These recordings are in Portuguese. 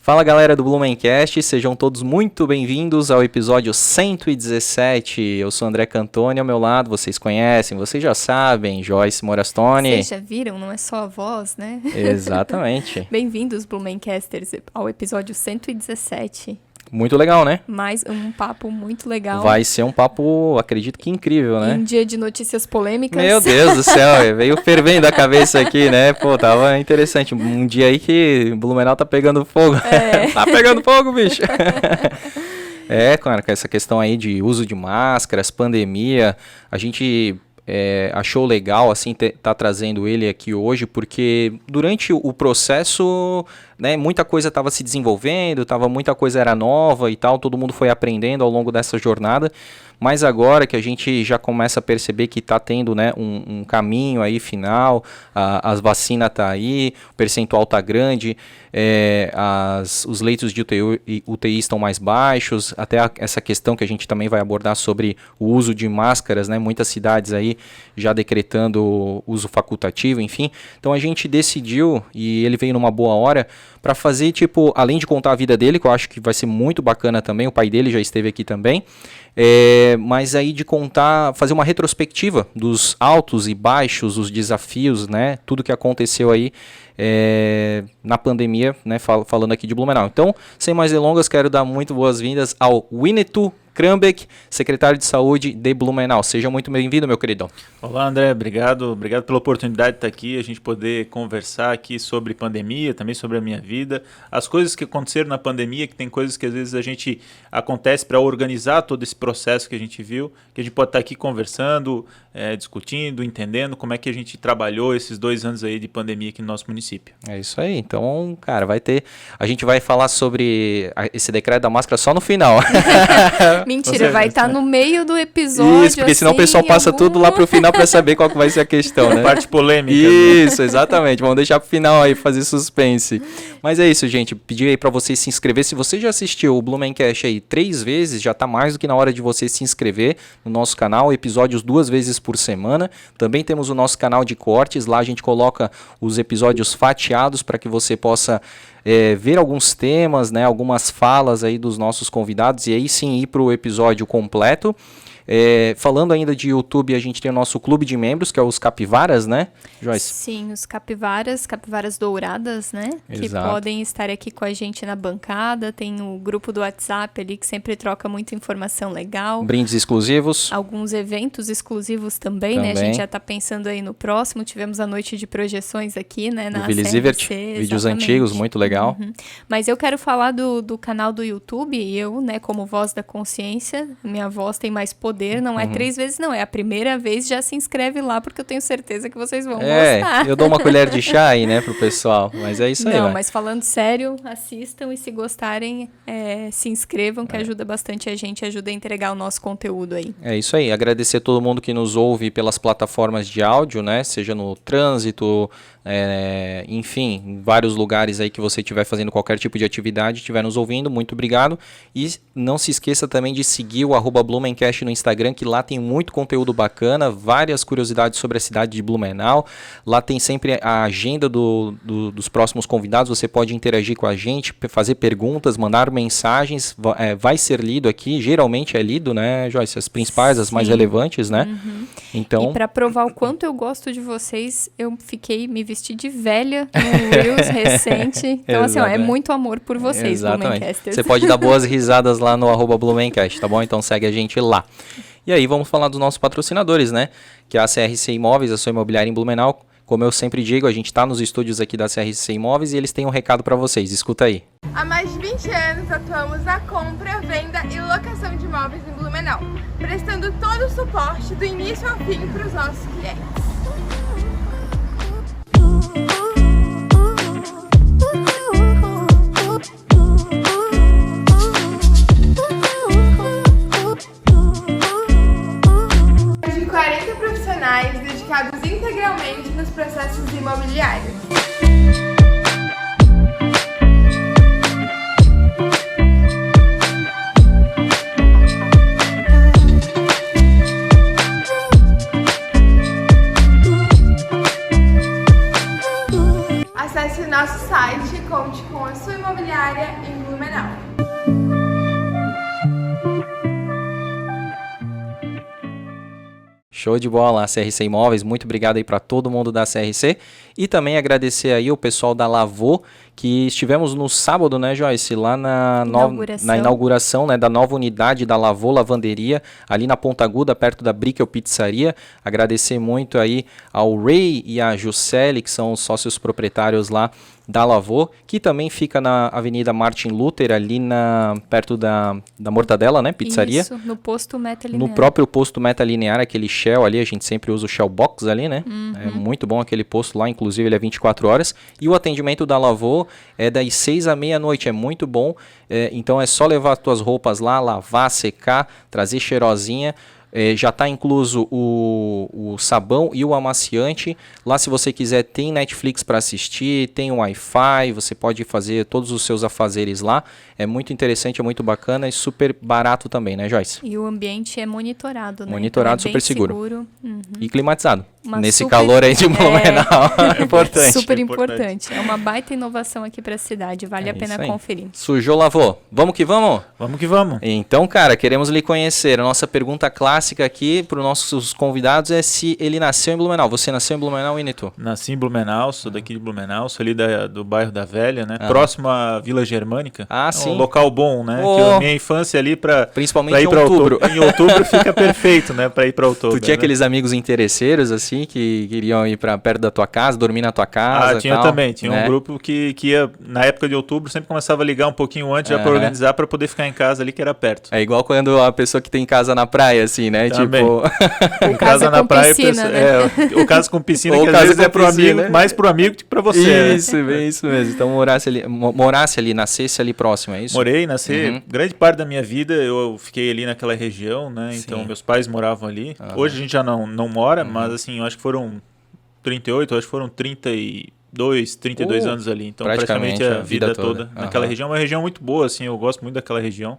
Fala galera do Blumencast, sejam todos muito bem-vindos ao episódio 117. Eu sou André Cantoni, ao meu lado, vocês conhecem, vocês já sabem, Joyce Morastoni. Vocês já viram, não é só a voz, né? Exatamente. Bem-vindos, Blumencasters, ao episódio 117. Muito legal, né? Mais um papo muito legal. Vai ser um papo, acredito que incrível, né? Em dia de notícias polêmicas. Meu Deus do céu, veio fervendo a cabeça aqui, né? Pô, tava interessante. Um dia aí que Blumenau tá pegando fogo. Tá pegando fogo, bicho. Cara, com essa questão aí de uso de máscaras, pandemia, a gente achou legal, assim, tá trazendo ele aqui hoje, porque durante o processo, né, muita coisa estava se desenvolvendo, muita coisa era nova e tal, todo mundo foi aprendendo ao longo dessa jornada, mas agora que a gente já começa a perceber que está tendo, né, um caminho aí final, as vacinas tá aí, o percentual tá grande, os leitos de UTI estão mais baixos, até essa questão que a gente também vai abordar sobre o uso de máscaras, né, muitas cidades aí já decretando uso facultativo, enfim. Então a gente decidiu, e ele veio numa boa hora, para fazer, tipo, além de contar a vida dele, que eu acho que vai ser muito bacana também, o pai dele já esteve aqui também, mas aí de contar, fazer uma retrospectiva dos altos e baixos, os desafios, né, tudo que aconteceu aí na pandemia, né, falando aqui de Blumenau. Então, sem mais delongas, quero dar muito boas-vindas ao Winnetou Krambeck, secretário de Saúde de Blumenau. Seja muito bem-vindo, meu querido. Olá, André. Obrigado pela oportunidade de estar aqui, a gente poder conversar aqui sobre pandemia, também sobre a minha vida, as coisas que aconteceram na pandemia, que tem coisas que às vezes a gente acontece para organizar todo esse processo que a gente viu, que a gente pode estar aqui conversando, discutindo, entendendo como é que a gente trabalhou esses 2 anos aí de pandemia aqui no nosso município. É isso aí. Então, cara, a gente vai falar sobre esse decreto da máscara só no final. Mentira, vai estar no meio do episódio. Isso, porque senão o pessoal passa tudo lá pro final para saber qual que vai ser a questão, né? Parte polêmica. Isso, exatamente. Vamos deixar pro final aí, fazer suspense. Mas é isso, gente. Pedir aí para você se inscrever. Se você já assistiu o Blumencast aí 3 vezes, já tá mais do que na hora de você se inscrever no nosso canal. Episódios 2 vezes por semana. Também temos o nosso canal de cortes. Lá a gente coloca os episódios fatiados para que você possa ver alguns temas, né, algumas falas aí dos nossos convidados e aí sim ir para o episódio completo. Falando ainda de YouTube, a gente tem o nosso clube de membros, que é os Capivaras, né, Joyce? Sim, os capivaras douradas, né? Exato. Que podem estar aqui com a gente na bancada. Tem o grupo do WhatsApp ali, que sempre troca muita informação legal. Brindes exclusivos. Alguns eventos exclusivos também, né? A gente já está pensando aí no próximo. Tivemos a noite de projeções aqui, né? Na Vilizivert, vídeos antigos, muito legal. Uhum. Mas eu quero falar do canal do YouTube. Eu, né, como voz da consciência, minha voz tem mais poder. Não é 3 vezes, não. É a primeira vez, já se inscreve lá, porque eu tenho certeza que vocês vão gostar. Eu dou uma colher de chá aí, né, pro pessoal. Mas é isso aí, Não, mas falando sério, assistam e se gostarem, se inscrevam, que ajuda bastante a gente, ajuda a entregar o nosso conteúdo aí. É isso aí. Agradecer a todo mundo que nos ouve pelas plataformas de áudio, né, seja no trânsito, enfim, em vários lugares aí que você estiver fazendo qualquer tipo de atividade, estiver nos ouvindo, muito obrigado. E não se esqueça também de seguir o @Blumencast no Instagram, que lá tem muito conteúdo bacana, várias curiosidades sobre a cidade de Blumenau. Lá tem sempre a agenda dos próximos convidados, você pode interagir com a gente, fazer perguntas, mandar mensagens, vai ser lido aqui, geralmente é lido, né, Joyce? As principais, Sim. As mais relevantes, né? Uhum. Então... E para provar o quanto eu gosto de vocês, eu me vesti de velha no Reels recente. Então, assim, é muito amor por vocês, Blumencasters. Você pode dar boas risadas lá no @Blumencast, tá bom? Então segue a gente lá. E aí, vamos falar dos nossos patrocinadores, né? Que é a CRC Imóveis, a sua imobiliária em Blumenau. Como eu sempre digo, a gente está nos estúdios aqui da CRC Imóveis e eles têm um recado para vocês. Escuta aí. Há mais de 20 anos atuamos na compra, venda e locação de imóveis em Blumenau, prestando todo o suporte do início ao fim para os nossos clientes. De 40 profissionais dedicados integralmente nos processos imobiliários. Acesse o nosso site, conte com a sua imobiliária Show de bola, CRC Imóveis, muito obrigado aí para todo mundo da CRC e também agradecer aí o pessoal da Lavô, que estivemos no sábado, né, Joyce, lá na inauguração, né, da nova unidade da Lavô Lavanderia, ali na Ponta Aguda, perto da Brickel Pizzaria. Agradecer muito aí ao Ray e a Juscelie, que são os sócios proprietários lá da Lavô, que também fica na Avenida Martin Luther, ali perto da Mortadela, né, pizzaria. Isso, no posto Meta Linear. No próprio posto Meta Linear, aquele Shell ali, a gente sempre usa o Shell Box ali, né? É muito bom aquele posto lá, inclusive ele é 24 horas. E o atendimento da Lavô é das 6 à meia-noite, é muito bom. Então é só levar as tuas roupas lá, lavar, secar, trazer cheirosinha. Já está incluso o sabão e o amaciante. Lá, se você quiser, tem Netflix para assistir, tem Wi-Fi, você pode fazer todos os seus afazeres lá. É muito interessante, é muito bacana e super barato também, né, Joyce? E o ambiente é monitorado, né? Monitorado, então super seguro. Uhum. E climatizado. Nesse super... calor aí de Blumenau. É importante. Super importante. É uma baita inovação aqui para a cidade. Vale a pena conferir. Sujou, lavou. Vamos que vamos? Vamos que vamos. Então, cara, queremos lhe conhecer. A nossa pergunta clássica aqui para os nossos convidados é se ele nasceu em Blumenau. Você nasceu em Blumenau, Inito? Nasci em Blumenau, sou daqui de Blumenau, sou ali do bairro da Velha, né? Próximo à Vila Germânica. Ah, sim. Um local bom, né? Que a minha infância ali principalmente pra ir em outubro. Em outubro fica perfeito, né? Para ir para outubro. Tu tinha né? aqueles amigos interesseiros, assim, que queriam ir para perto da tua casa, dormir na tua casa? Tinha tal, também. Tinha né? um grupo que ia, na época de outubro, sempre começava a ligar um pouquinho antes já para organizar, para poder ficar em casa ali, que era perto. É igual quando a pessoa que tem casa na praia, assim, né? Também. Tipo... O casa na praia, piscina, né? o caso com piscina, Ou que às casa vezes com é pro piscina, amigo, né? mais pro amigo do que pra você. Isso, bem isso mesmo. Então morasse ali, nascesse ali próximo, é isso? Morei, nasci. Grande parte da minha vida eu fiquei ali naquela região, né? Então meus pais moravam ali. Hoje a gente já não mora, mas assim, eu acho que foram 38, eu acho que foram 32 anos ali. Então praticamente a vida toda naquela região. É uma região muito boa, assim, eu gosto muito daquela região.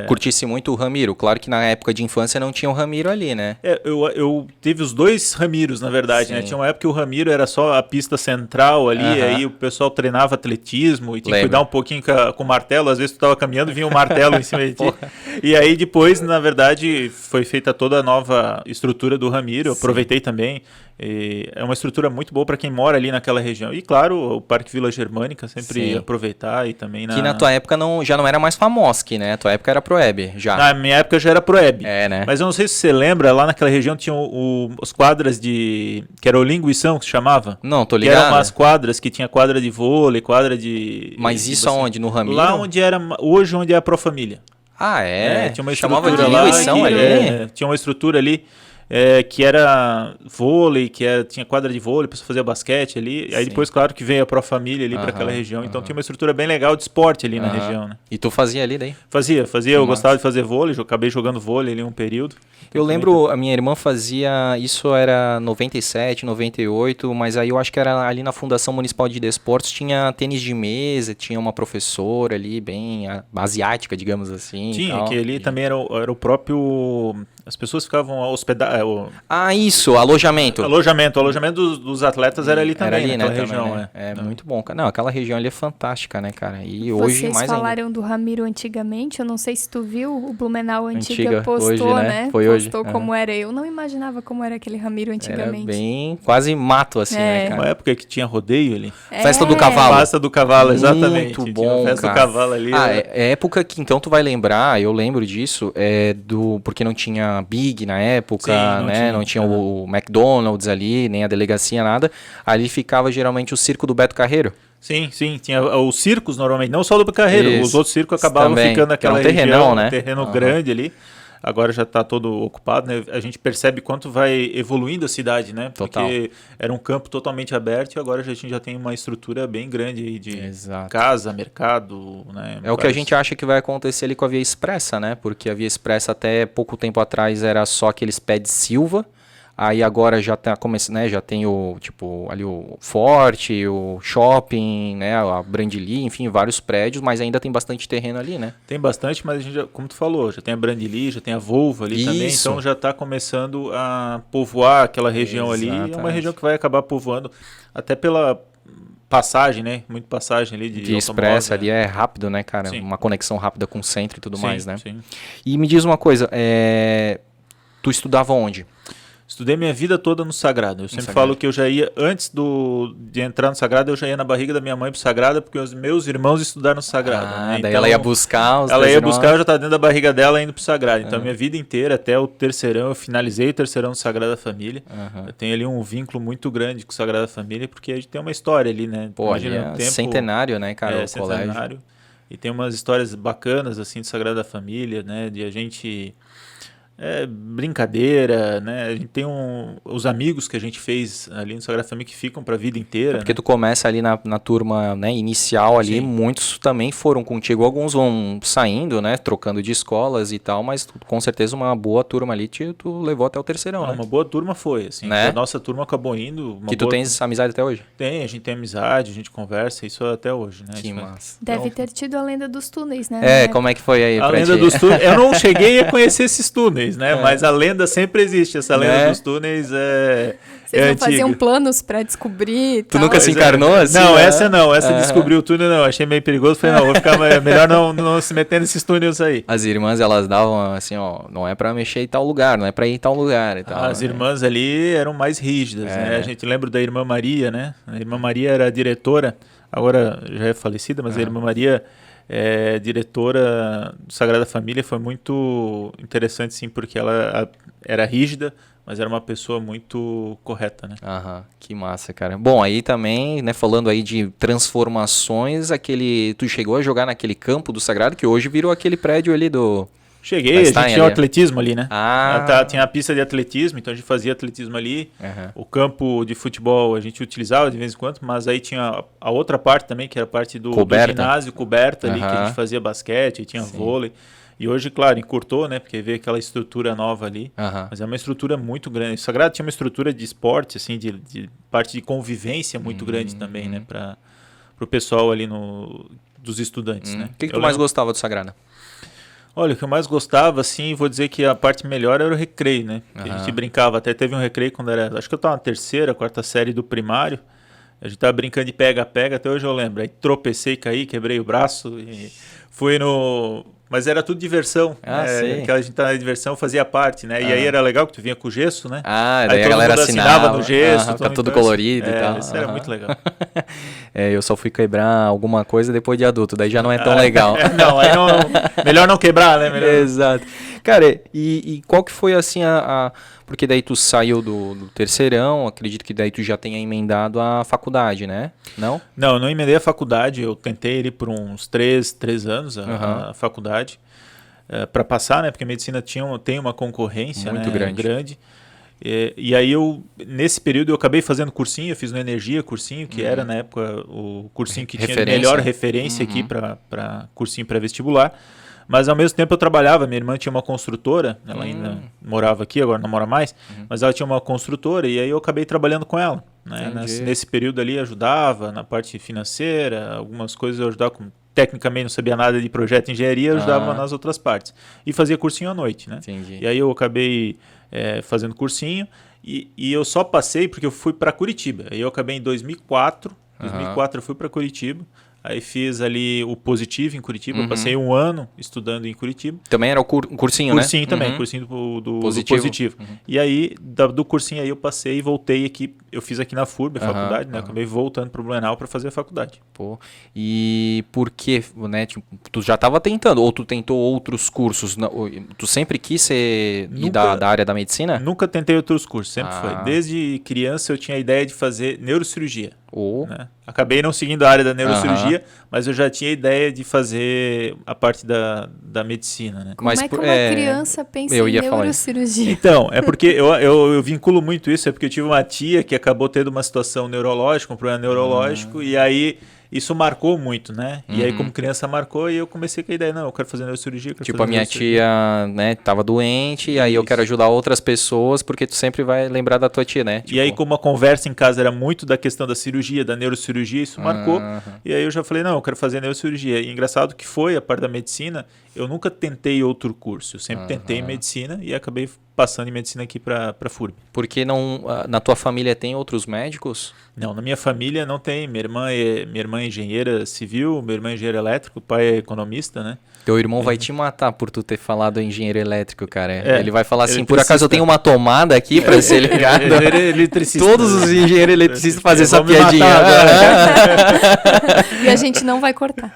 Curtisse muito o Ramiro. Claro que na época de infância não tinha o Ramiro ali, né? Eu tive os dois Ramiros, na verdade, né? Tinha uma época que o Ramiro era só a pista central ali, aí o pessoal treinava atletismo e tinha que cuidar um pouquinho com o martelo. Às vezes tu tava caminhando e vinha um martelo em cima de ti. E aí depois, na verdade, foi feita toda a nova estrutura do Ramiro. Eu aproveitei também. É uma estrutura muito boa para quem mora ali naquela região. E claro, o Parque Vila Germânica, sempre aproveitar e também... Que na tua época já não era mais Famosk, né? Tua época era Proeb, já. Na minha época já era Proeb. Né? Mas eu não sei se você lembra, lá naquela região tinha as quadras que era o Linguição, que se chamava. Não, tô ligado. Que eram umas quadras que tinha quadra de vôlei, quadra de... Mas isso aonde? No Ramiro? Lá onde hoje é a Profamília. Ah, é? Tinha uma Chamava estrutura de lá. Linguição ali? Tinha uma estrutura ali. Que era vôlei, tinha quadra de vôlei, a pessoa fazia basquete ali. Aí depois, claro, que veio a Profamília ali para aquela região. Então tinha uma estrutura bem legal de esporte ali na região, né? E tu fazia ali daí? Fazia. Eu gostava de fazer vôlei, acabei jogando vôlei ali um período. Eu lembro, a minha irmã fazia, isso era 97, 98, mas aí eu acho que era ali na Fundação Municipal de Desportos, tinha tênis de mesa, tinha uma professora ali, bem asiática, digamos assim. Tinha, que ali também era o próprio... As pessoas ficavam hospedadas... Isso, alojamento. Alojamento dos atletas era ali também, ali, naquela né, região. Também, né? Muito bom, cara. Não, aquela região ali é fantástica, né, cara? E hoje mais ainda. Vocês falaram do Ramiro antigamente, eu não sei se tu viu, o Blumenau Antiga postou, hoje, né? Foi postou hoje. como era. Eu não imaginava como era aquele Ramiro antigamente. Era bem, quase mato, assim, né, cara? Uma época que tinha rodeio ali. Festa do Cavalo. Festa do Cavalo, exatamente. Muito bom, Festa cara. do Cavalo ali. É época que, então, tu vai lembrar, eu lembro disso, porque não tinha Big na época, né? Não tinha o McDonald's ali, nem a delegacia, nada. Ali ficava geralmente o circo do Beto Carreiro. Sim, tinha os circos normalmente, não só do Beto Carreiro, os outros circos acabavam ficando naquela região, né? Um terreno grande ali. Agora já está todo ocupado, né? A gente percebe quanto vai evoluindo a cidade, né? Porque era um campo totalmente aberto e agora a gente já tem uma estrutura bem grande aí de casa, mercado, né? É o que a gente acha que vai acontecer ali com a Via Expressa, né? Porque a Via Expressa até pouco tempo atrás era só aqueles pés de Silva. Aí agora já tá começando, né? Já tem ali o Forte, o Shopping, né? A Brandili, enfim, vários prédios, mas ainda tem bastante terreno ali, né? Tem bastante, mas a gente como tu falou, já tem a Brandili, já tem a Volvo ali também, então já está começando a povoar aquela região ali. É uma região que vai acabar povoando até pela passagem, né? Muita passagem ali de expressa ali é rápido, né, cara? Uma conexão rápida com o centro e tudo mais, né? Sim. E me diz uma coisa, tu estudava onde? Estudei minha vida toda no Sagrado. Eu sempre falo que eu já ia, antes de entrar no Sagrado, eu já ia na barriga da minha mãe pro Sagrado, porque os meus irmãos estudaram no Sagrado. Né? Daí ela ia buscar eu já estava dentro da barriga dela indo pro Sagrado. Então, minha vida inteira, até o terceirão, eu finalizei o terceirão no Sagrada Família. Eu tenho ali um vínculo muito grande com o Sagrada Família, porque a gente tem uma história ali, né? Pô, imagina, centenário, né, cara, o centenário. Colégio. E tem umas histórias bacanas, assim, do Sagrada Família, né? De a gente... brincadeira, né? A gente tem os amigos que a gente fez ali no Sagrada Família que ficam para a vida inteira. Porque tu começa ali na turma, né, inicial ali, muitos também foram contigo, alguns vão saindo, né, trocando de escolas e tal, mas com certeza uma boa turma ali tu levou até o terceirão, né? Uma boa turma foi, assim, né? A nossa turma acabou indo. Que tu tens essa amizade até hoje? Tem, a gente tem amizade, a gente conversa, isso até hoje, né? Que massa. Deve ter tido a lenda dos túneis, né? Como é que foi aí? A lenda dos túneis, eu não cheguei a conhecer esses túneis, né? Mas a lenda sempre existe, essa lenda dos túneis Vocês não faziam planos pra descobrir e Tu nunca se encarnou assim? Não, essa descobriu o túnel não, achei meio perigoso, falei não, vou ficar melhor não se meter nesses túneis aí. As irmãs, elas davam assim, ó, não é pra mexer em tal lugar, não é pra ir em tal lugar e tal. As irmãs ali eram mais rígidas, né? A gente lembra da irmã Maria, né? A irmã Maria era diretora, agora já é falecida, mas a irmã Maria... diretora do Sagrada Família, foi muito interessante, sim, porque ela era rígida, mas era uma pessoa muito correta, né? Que massa, cara. Bom, aí também, né, falando aí de transformações, tu chegou a jogar naquele campo do Sagrado, que hoje virou aquele prédio ali do... Cheguei, a gente tinha o atletismo ali, né? Tinha a pista de atletismo, então a gente fazia atletismo ali. O campo de futebol a gente utilizava de vez em quando, mas aí tinha a outra parte também, que era a parte do ginásio coberta ali, que a gente fazia basquete, tinha vôlei. E hoje, claro, encurtou, né? Porque veio aquela estrutura nova ali. Mas é uma estrutura muito grande. O Sagrado tinha uma estrutura de esporte, assim, de parte de convivência muito grande também, né? Para o pessoal ali dos estudantes, né? O que tu mais gostava do Sagrado? Olha, o que eu mais gostava, assim, vou dizer que a parte melhor era o recreio, né? A gente brincava, até teve um recreio quando era... Acho que eu estava na terceira, quarta série do primário. A gente tava brincando de pega-pega, até hoje eu lembro. Aí tropecei, caí, quebrei o braço e fui no... Mas era tudo diversão. Aquela a gente tá na diversão, fazia parte, né? E aí era legal que tu vinha com gesso, né? Daí a galera assinava no gesso. Fica tudo colorido e tal. Isso era muito legal. Eu só fui quebrar alguma coisa depois de adulto, daí já não é tão legal. Melhor não quebrar, né? Exato. Cara, e qual que foi assim porque daí tu saiu do terceirão, acredito que daí tu já tenha emendado a faculdade, né? Não? Não emendei a faculdade, eu tentei ir por uns 3 anos a faculdade para passar, né? Porque a medicina tem uma concorrência muito grande. E aí nesse período eu acabei fazendo cursinho, eu fiz no Energia cursinho, que era na época o cursinho que tinha melhor referência aqui para cursinho pré-vestibular. Mas ao mesmo tempo eu trabalhava, minha irmã tinha uma construtora, ela ainda morava aqui, agora não mora mais, mas ela tinha uma construtora e aí eu acabei trabalhando com ela. Né? Nesse período ali ajudava na parte financeira, algumas coisas eu ajudava, tecnicamente não sabia nada de projeto de engenharia, eu ajudava nas outras partes. E fazia cursinho à noite, né? E aí eu acabei fazendo cursinho e eu só passei porque eu fui para Curitiba. Aí eu acabei em 2004, eu fui para Curitiba. Aí fiz ali o Positivo em Curitiba, eu passei 1 ano estudando em Curitiba. Também era o cursinho, né? Cursinho também, cursinho do Positivo. E aí, do cursinho aí eu passei e voltei aqui, eu fiz aqui na FURB, a faculdade, né? Acabei voltando para o Blumenau para fazer a faculdade. Pô, e por que, né? Tipo, tu já estava tentando, ou tu tentou outros cursos? Tu sempre quis ir da área da medicina? Nunca tentei outros cursos, sempre foi. Desde criança eu tinha a ideia de fazer neurocirurgia. Né? Acabei não seguindo a área da neurocirurgia, mas eu já tinha a ideia de fazer a parte da medicina, né? Como é que uma criança pensa em neurocirurgia? Então, é porque eu vinculo muito isso, é porque eu tive uma tia que acabou tendo uma situação neurológica, um problema neurológico, e aí isso marcou muito, né? E aí como criança marcou e eu comecei com a ideia, não, eu quero fazer neurocirurgia. Tipo, a minha tia, né, tava doente, e aí eu quero ajudar outras pessoas, porque tu sempre vai lembrar da tua tia, né? Tipo... E aí como a conversa em casa era muito da questão da cirurgia, da neurocirurgia, isso marcou. E aí eu já falei, não, eu quero fazer neurocirurgia. E engraçado que foi a parte da medicina, eu nunca tentei outro curso, eu sempre tentei medicina e acabei passando em medicina aqui para FURB. Porque na tua família tem outros médicos? Não, na minha família não tem. Minha irmã é engenheira civil, meu irmão é engenheiro elétrico, o pai é economista, né? Teu irmão vai te matar por tu ter falado engenheiro elétrico, cara. Ele vai falar assim, por eletricista. acaso eu tenho uma tomada aqui pra ser ligado. Eletricista. Todos os engenheiros eletricistas fazem essa Vão me piadinha. matar E a gente não vai cortar.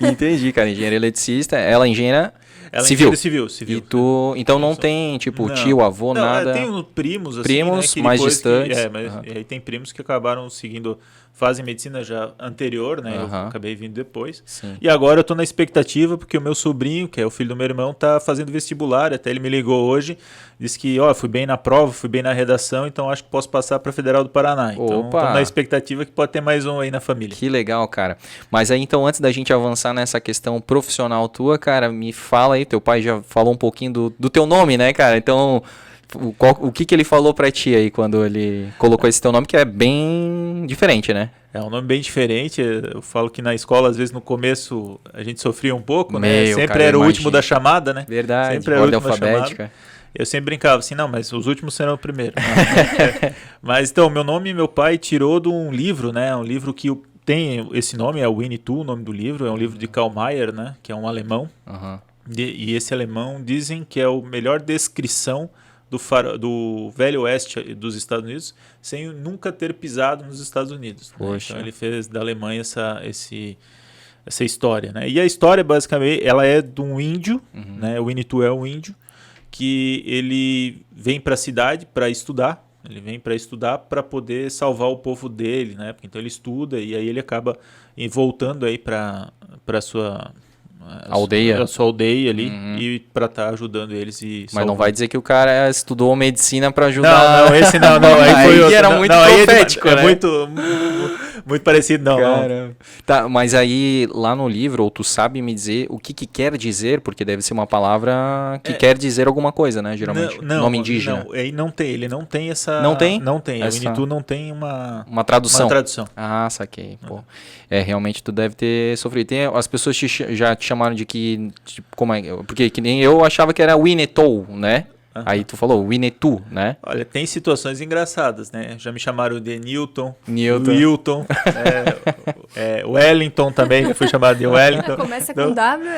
Entendi, cara. Engenheiro eletricista, ela é engenheira Ela é civil. engenheira civil. E tu, então não tem, tipo, Não. tio, avô, Não, nada. Tem primos, assim, Primos, né, que mais depois distantes. Mas e aí tem primos que acabaram seguindo, fazem medicina já anterior, né? Eu Aham. acabei vindo depois. Sim. E agora eu tô na expectativa, porque o meu sobrinho, que é o filho do meu irmão, tá fazendo vestibular, até ele me ligou hoje, disse que, fui bem na prova, fui bem na redação, então acho que posso passar pra Federal do Paraná. Então, Opa! tô na expectativa que pode ter mais um aí na família. Que legal, cara. Mas aí, então, antes da gente avançar nessa questão profissional tua, cara, me fala aí, teu pai já falou um pouquinho do teu nome, né, cara? Então, o que ele falou pra ti aí quando ele colocou esse teu nome, que é bem diferente, né? É um nome bem diferente. Eu falo que na escola, às vezes, no começo, a gente sofria um pouco, né? Sempre cara, era o imagino. último da chamada, né? Verdade, Sempre era o ordem último da chamada. alfabética. Eu sempre brincava assim, não, mas os últimos serão o primeiro. Mas então, meu nome, meu pai tirou de um livro, né? Um livro que tem esse nome, é Winnie Two, o nome do livro. É um livro de Karl Mayr, né? Que é um alemão. Aham. E esse alemão dizem que é a melhor descrição do Velho Oeste dos Estados Unidos, sem nunca ter pisado nos Estados Unidos. Né? Poxa. Então ele fez da Alemanha essa história, né? E a história, basicamente, ela é de um índio, né? O Winnie Two é um índio, que ele vem para a cidade para estudar. Ele vem para estudar para poder salvar o povo dele, né? Então ele estuda e aí ele acaba voltando aí para sua Aldeia. a sua aldeia ali e para estar ajudando eles Mas não vai dizer que o cara estudou medicina pra ajudar. Não, esse não. Aí foi outro. Era muito profético, é né? muito parecido, não. Caramba. Tá, mas aí lá no livro, ou tu sabe me dizer o que quer dizer, porque deve ser uma palavra que quer dizer alguma coisa, né, geralmente. Nome indígena. Não, ele não tem essa... Não tem? Não tem, Essa... o Winnie Two não tem uma tradução. Uma tradução. Ah, saquei, pô. Realmente tu deve ter sofrido. As pessoas já te chamaram de que... Tipo, como é? Porque que nem eu achava que era Winnie Two, né? Aí tu falou Winnie Two, né? Olha, tem situações engraçadas, né? Já me chamaram de Newton. Wilton. Wellington também, já fui chamado de Wellington. Começa com W.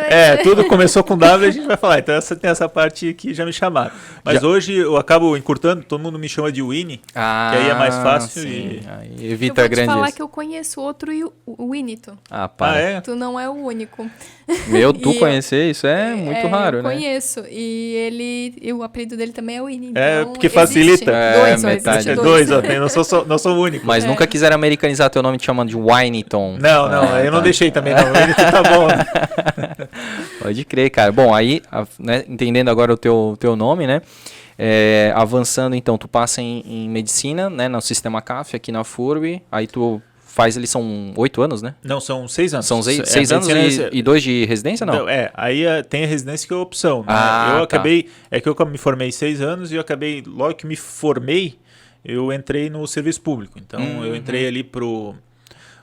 Tudo começou com W, a gente vai falar. Então tem essa parte que já me chamaram. Mas hoje eu acabo encurtando, todo mundo me chama de Winnie, que aí é mais fácil. Sim. E... Aí evita eu vou te grandes... falar que eu conheço outro Winnieton. Ah, para. é? Tu não é o único. Tu conhecer isso é muito raro, né? Eu conheço. E o apelido dele também é Winnie. Então porque facilita. Metade. É dois, não sou o único. Mas nunca quiseram americanizar teu nome te chamando de Winnieton. Não, eu não deixei também, não. O Winnieton tá bom. Né? Pode crer, cara. Bom, aí, né, entendendo agora o teu nome, né? Avançando, então, tu passa em medicina, né? No sistema CAF, aqui na FURB. Aí tu faz, eles são 8 anos, né? Não, são 6 anos. São 6 anos e 2 de residência, não? Aí tem a residência que é opção, né? Eu acabei, que eu me formei 6 anos e eu acabei, logo que me formei, eu entrei no serviço público. Então, eu entrei ali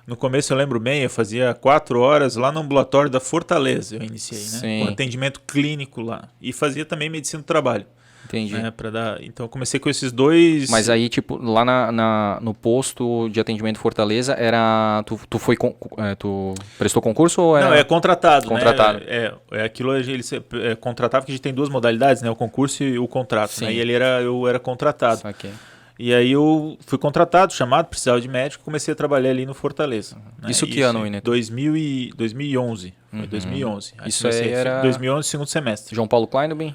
no começo eu lembro bem, eu fazia 4 horas lá no ambulatório da Fortaleza, eu iniciei, né? Com atendimento clínico lá. E fazia também medicina do trabalho. Entendi. Né, então eu comecei com esses dois... Mas aí, tipo, lá no posto de atendimento Fortaleza, tu prestou concurso ou era... Não, é contratado. Contratado. Né? Aquilo ele contratava, que a gente tem 2 modalidades, né? O concurso e o contrato. Né? E eu era contratado. Saquei. E aí eu fui contratado, chamado, precisava de médico, comecei a trabalhar ali no Fortaleza. Né? Isso que ano, Winnie? 2011. Foi 2011. Isso aí era... 2011, segundo semestre. João Paulo Kleinobin?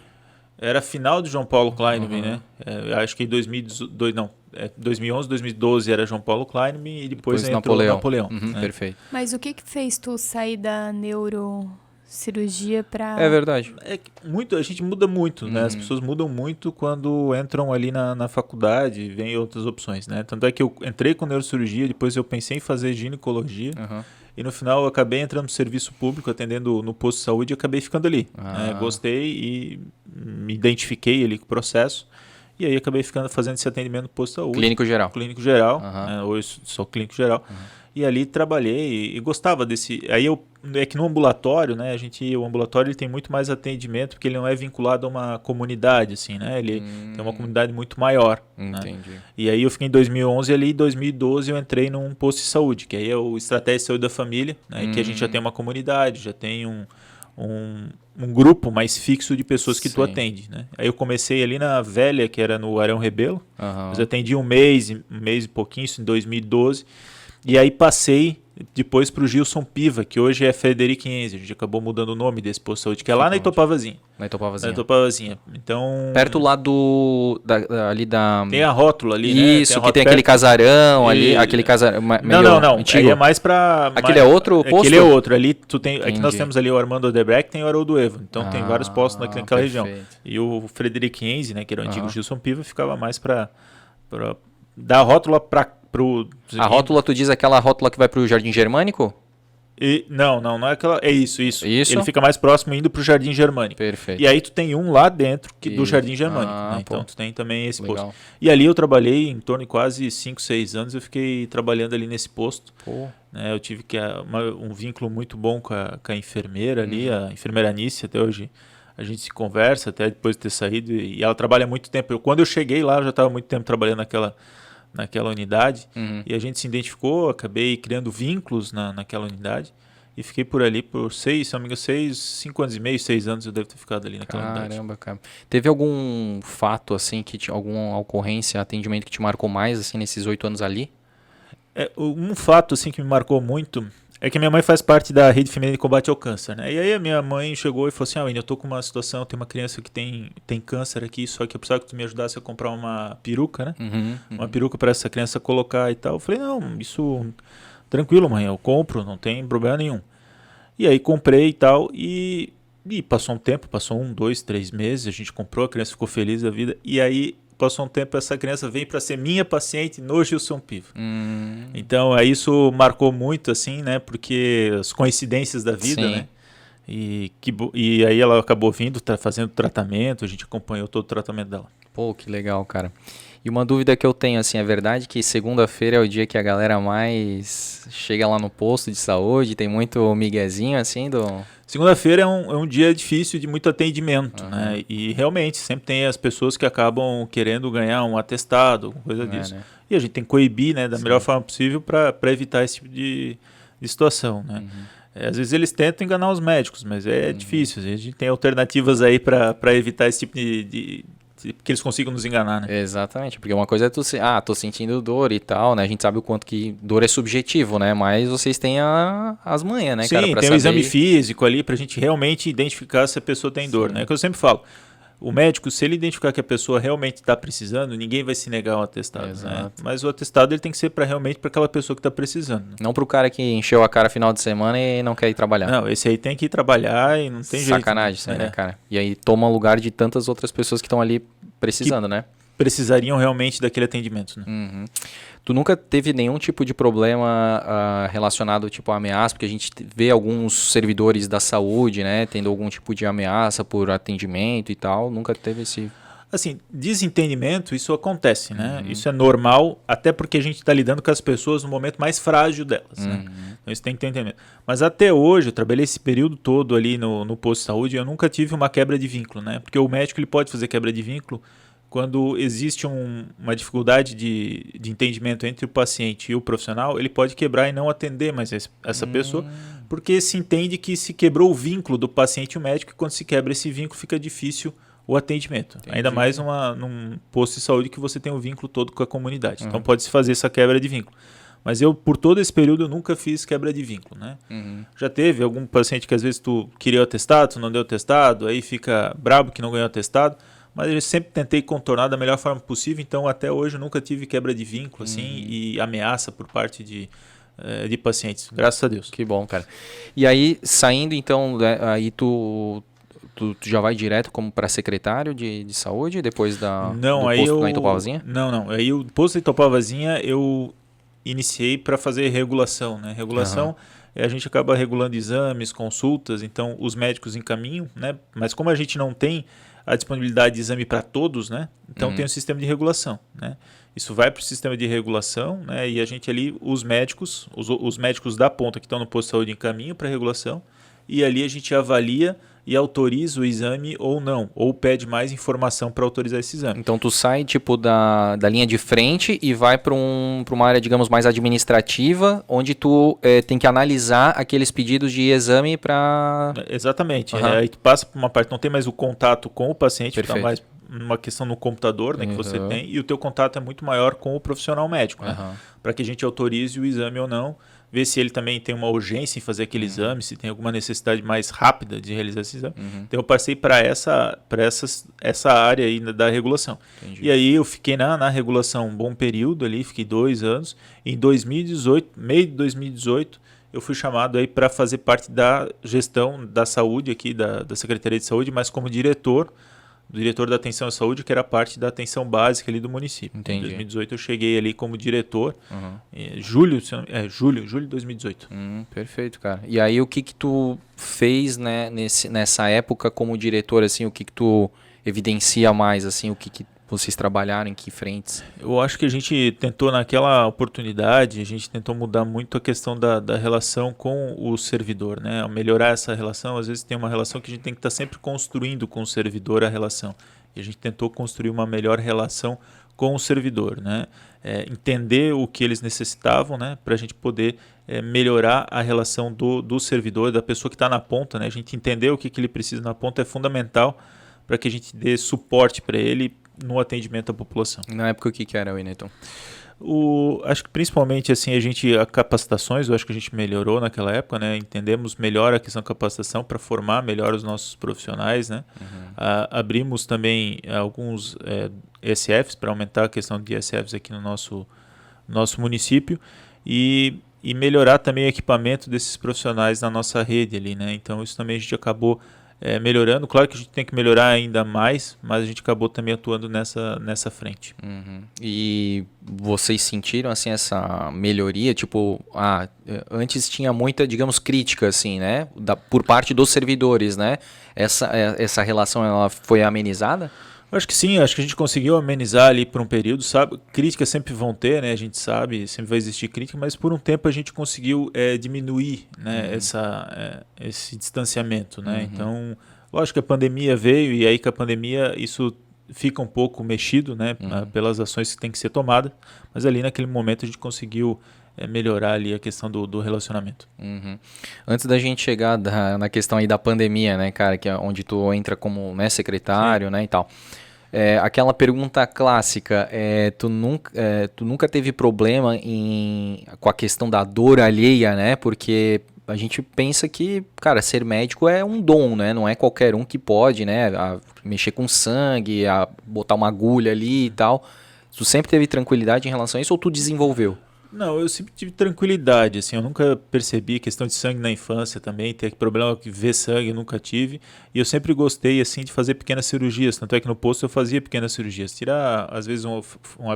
Era final de João Paulo Kleinobin, né? Acho que em 2011, 2012 era João Paulo Kleinobin e depois entrou Napoleão. Né? Perfeito. Mas o que fez tu sair da neurocirurgia para... É verdade. A gente muda muito, né? As pessoas mudam muito quando entram ali na faculdade e vem outras opções, né? Tanto é que eu entrei com neurocirurgia, depois eu pensei em fazer ginecologia. E no final eu acabei entrando no serviço público, atendendo no posto de saúde e acabei ficando ali. Gostei e me identifiquei ali com o processo. E aí acabei fazendo esse atendimento no posto de saúde. Clínico geral. Clínico geral. Hoje sou clínico geral. E ali trabalhei e gostava desse... Aí é que no ambulatório, né, o ambulatório ele tem muito mais atendimento, porque ele não é vinculado a uma comunidade, assim, né? Ele tem uma comunidade muito maior. Entendi. Né? E aí eu fiquei em 2011 ali, em 2012 eu entrei num posto de saúde, que aí é o Estratégia de Saúde da Família, né? Que a gente já tem uma comunidade, já tem um grupo mais fixo de pessoas que tu atende, né? Aí eu comecei ali na Velha, que era no Arão Rebelo, mas eu atendi um mês e pouquinho, isso em 2012, e aí passei depois para o Gilson Piva, que hoje é Frederico Enzi, a gente acabou mudando o nome desse posto de saúde, que é lá na Itopavazinha. Na Itopavazinha. Na Itopavazinha. Então... Perto lá ali da... Tem a rótula ali, né? Isso, que tem aquele casarão ali, aquele casarão Não. antigo. Aí é mais pra... Aquele é outro posto? Aquele é outro. Ali tu tem... Aqui nós temos ali o Armando Odebrecht, tem o Haroldo Evo. Então tem vários postos naquela região. E o Frederico Enzi, né, que era o antigo Gilson Piva, ficava mais pra dar a rótula pro... A rótula, tu diz aquela rótula que vai pro Jardim Germânico? Não é aquela. É isso. Ele fica mais próximo indo pro Jardim Germânico. Perfeito. E aí tu tem um lá dentro do Jardim Germânico. Né? Então tu tem também esse posto. E ali eu trabalhei em torno de quase 5, 6 anos. Eu fiquei trabalhando ali nesse posto. Né? Eu tive um vínculo muito bom com a enfermeira ali, a enfermeira Anice, até hoje. A gente se conversa até depois de ter saído. E ela trabalha há muito tempo. Quando eu cheguei lá, eu já estava muito tempo trabalhando naquela unidade, e a gente se identificou, acabei criando vínculos naquela unidade, e fiquei por ali por 5 anos e meio, 6 anos eu devo ter ficado ali naquela unidade. Caramba, cara. Teve algum fato, assim, alguma ocorrência, atendimento que te marcou mais, assim, nesses 8 anos ali? Um fato, assim, que me marcou muito é que minha mãe faz parte da Rede Feminina de Combate ao Câncer, né? E aí a minha mãe chegou e falou assim, eu tô com uma situação, tem uma criança que tem câncer aqui, só que eu precisava que tu me ajudasse a comprar uma peruca, né? Uma peruca para essa criança colocar e tal. Eu falei, não, isso tranquilo, mãe, eu compro, não tem problema nenhum. E aí comprei e tal, e passou um tempo, passou 1, 2, 3 meses, a gente comprou, a criança ficou feliz da vida, e aí passou um tempo, essa criança veio para ser minha paciente no Gilson Piva. Então, aí isso marcou muito, assim, né? Porque as coincidências da vida, né? E aí ela acabou vindo, fazendo tratamento, a gente acompanhou todo o tratamento dela. Pô, que legal, cara. E uma dúvida que eu tenho, assim, é verdade que segunda-feira é o dia que a galera mais chega lá no posto de saúde, tem muito miguezinho, assim, Segunda-feira é um dia difícil de muito atendimento, né? E realmente sempre tem as pessoas que acabam querendo ganhar um atestado, coisa disso. Né? E a gente tem que coibir, né, da melhor forma possível para evitar esse tipo de situação, né? Às vezes eles tentam enganar os médicos, mas é difícil. A gente tem alternativas aí para evitar esse tipo que eles consigam nos enganar, né? Exatamente, porque uma coisa é tô sentindo dor e tal, né? A gente sabe o quanto que dor é subjetivo, né? Mas vocês têm as manhas, né, Sim, cara? Pra tem saber... o exame físico ali pra gente realmente identificar se a pessoa tem dor, né? É o que eu sempre falo. O médico, se ele identificar que a pessoa realmente está precisando, ninguém vai se negar ao atestado, né? Mas o atestado ele tem que ser realmente para aquela pessoa que está precisando. Né? Não para o cara que encheu a cara final de semana e não quer ir trabalhar. Não, esse aí tem que ir trabalhar e não tem jeito. Sacanagem isso aí, né, cara? E aí toma o lugar de tantas outras pessoas que estão ali precisando, né? Precisariam realmente daquele atendimento, né? Tu nunca teve nenhum tipo de problema relacionado tipo a ameaça, porque a gente vê alguns servidores da saúde, né, tendo algum tipo de ameaça por atendimento e tal, nunca teve esse... Assim, desentendimento, isso acontece, né? Isso é normal, até porque a gente está lidando com as pessoas no momento mais frágil delas, né? Então isso tem que ter entendimento. Mas até hoje, eu trabalhei esse período todo ali no posto de saúde e eu nunca tive uma quebra de vínculo, né? Porque o médico ele pode fazer quebra de vínculo quando existe uma dificuldade de entendimento entre o paciente e o profissional, ele pode quebrar e não atender mais essa pessoa, porque se entende que se quebrou o vínculo do paciente e o médico, e quando se quebra esse vínculo fica difícil o atendimento. Entendi. Ainda mais num posto de saúde que você tem um vínculo todo com a comunidade. Então pode-se fazer essa quebra de vínculo. Mas eu, por todo esse período, eu nunca fiz quebra de vínculo, né? Já teve algum paciente que às vezes tu queria o atestado, tu não deu atestado, aí fica brabo que não ganhou atestado. Mas eu sempre tentei contornar da melhor forma possível, então até hoje eu nunca tive quebra de vínculo assim, e ameaça por parte de pacientes, graças a Deus. Que bom, cara. E aí, saindo então, aí tu já vai direto como para secretário de saúde, depois do posto na Itopavazinha? Não. Aí o posto da Itopavazinha eu iniciei para fazer regulação, né? Regulação a gente acaba regulando exames, consultas, então os médicos encaminham, né? Mas como a gente não tem a disponibilidade de exame para todos, né? Então tem um sistema de regulação, né? Isso vai para o sistema de regulação, né? E a gente ali, os médicos da ponta que estão no posto de saúde encaminham para a regulação, e ali a gente avalia e autoriza o exame ou não, ou pede mais informação para autorizar esse exame. Então tu sai tipo da linha de frente e vai para uma área, digamos, mais administrativa, onde tu tem que analisar aqueles pedidos de exame para... Exatamente. Aí tu passa por uma parte, não tem mais o contato com o paciente, está mais uma questão no computador, né, que você tem, e o teu contato é muito maior com o profissional médico, né, para que a gente autorize o exame ou não, ver se ele também tem uma urgência em fazer aquele exame, se tem alguma necessidade mais rápida de realizar esse exame. Então eu passei para essa área aí da regulação. Entendi. E aí eu fiquei na regulação um bom período ali, fiquei 2 anos. Em 2018, meio de 2018, eu fui chamado aí para fazer parte da gestão da saúde aqui, da Secretaria de Saúde, mas como diretor da atenção à saúde, que era parte da atenção básica ali do município. Entendi. Em 2018 eu cheguei ali como diretor, julho de 2018. Perfeito, cara. E aí o que tu fez, né, nessa época como diretor, assim, o que tu evidencia mais, assim, o que vocês trabalharam, em que frentes? Eu acho que a gente tentou, naquela oportunidade, a gente tentou mudar muito a questão da relação com o servidor, né? Melhorar essa relação, às vezes tem uma relação que a gente tem que estar sempre construindo com o servidor a relação. E a gente tentou construir uma melhor relação com o servidor, né? Entender o que eles necessitavam, né? Para a gente poder melhorar a relação do servidor, da pessoa que está na ponta, né? A gente entender o que ele precisa na ponta é fundamental para que a gente dê suporte para ele no atendimento à população. Na época, o que era, Whindersson? Acho que principalmente assim, capacitações, eu acho que a gente melhorou naquela época, né? Entendemos melhor a questão da capacitação para formar melhor os nossos profissionais, né? Abrimos também alguns ESFs para aumentar a questão de ESFs aqui no nosso município e melhorar também o equipamento desses profissionais na nossa rede ali, né? Então isso também a gente acabou melhorando. Claro que a gente tem que melhorar ainda mais, mas a gente acabou também atuando nessa frente. E vocês sentiram assim essa melhoria? Tipo, antes tinha muita, digamos, crítica assim, né, por parte dos servidores, né? Essa relação ela foi amenizada? Acho que sim, acho que a gente conseguiu amenizar ali por um período, sabe? Críticas sempre vão ter, né? A gente sabe, sempre vai existir crítica, mas por um tempo a gente conseguiu diminuir, né? Esse distanciamento, né? Então, lógico que a pandemia veio e aí com a pandemia isso fica um pouco mexido, né? Pelas ações que tem que ser tomadas, mas ali naquele momento a gente conseguiu melhorar ali a questão do relacionamento. Antes da gente chegar na questão aí da pandemia, né, cara, que é onde tu entra como, né, secretário, né, e tal. Aquela pergunta clássica, tu nunca teve problema com a questão da dor alheia, né, porque a gente pensa que, cara, ser médico é um dom, né, não é qualquer um que pode, né, mexer com sangue, botar uma agulha ali e tal. Tu sempre teve tranquilidade em relação a isso ou tu desenvolveu? Não, eu sempre tive tranquilidade, assim, eu nunca percebi questão de sangue na infância também, ter problema de ver sangue, eu nunca tive, e eu sempre gostei, assim, de fazer pequenas cirurgias, tanto é que no posto eu fazia pequenas cirurgias, tirar, às vezes,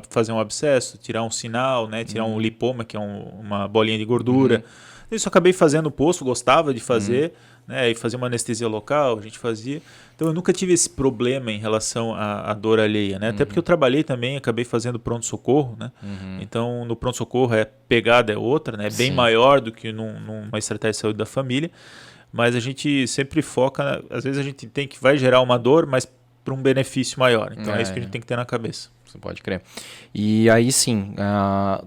fazer um abscesso, tirar um sinal, né, tirar um lipoma, que é uma bolinha de gordura, isso eu acabei fazendo no posto, gostava de fazer, né, e fazer uma anestesia local, a gente fazia. Então eu nunca tive esse problema em relação à dor alheia, né? Até porque eu trabalhei também, acabei fazendo pronto-socorro, né? Então no pronto-socorro a pegada é outra, né? Bem maior do que numa estratégia de saúde da família, mas a gente sempre foca, às vezes a gente vai gerar uma dor, mas para um benefício maior. Então é isso que a gente tem que ter na cabeça. Você pode crer. E aí sim,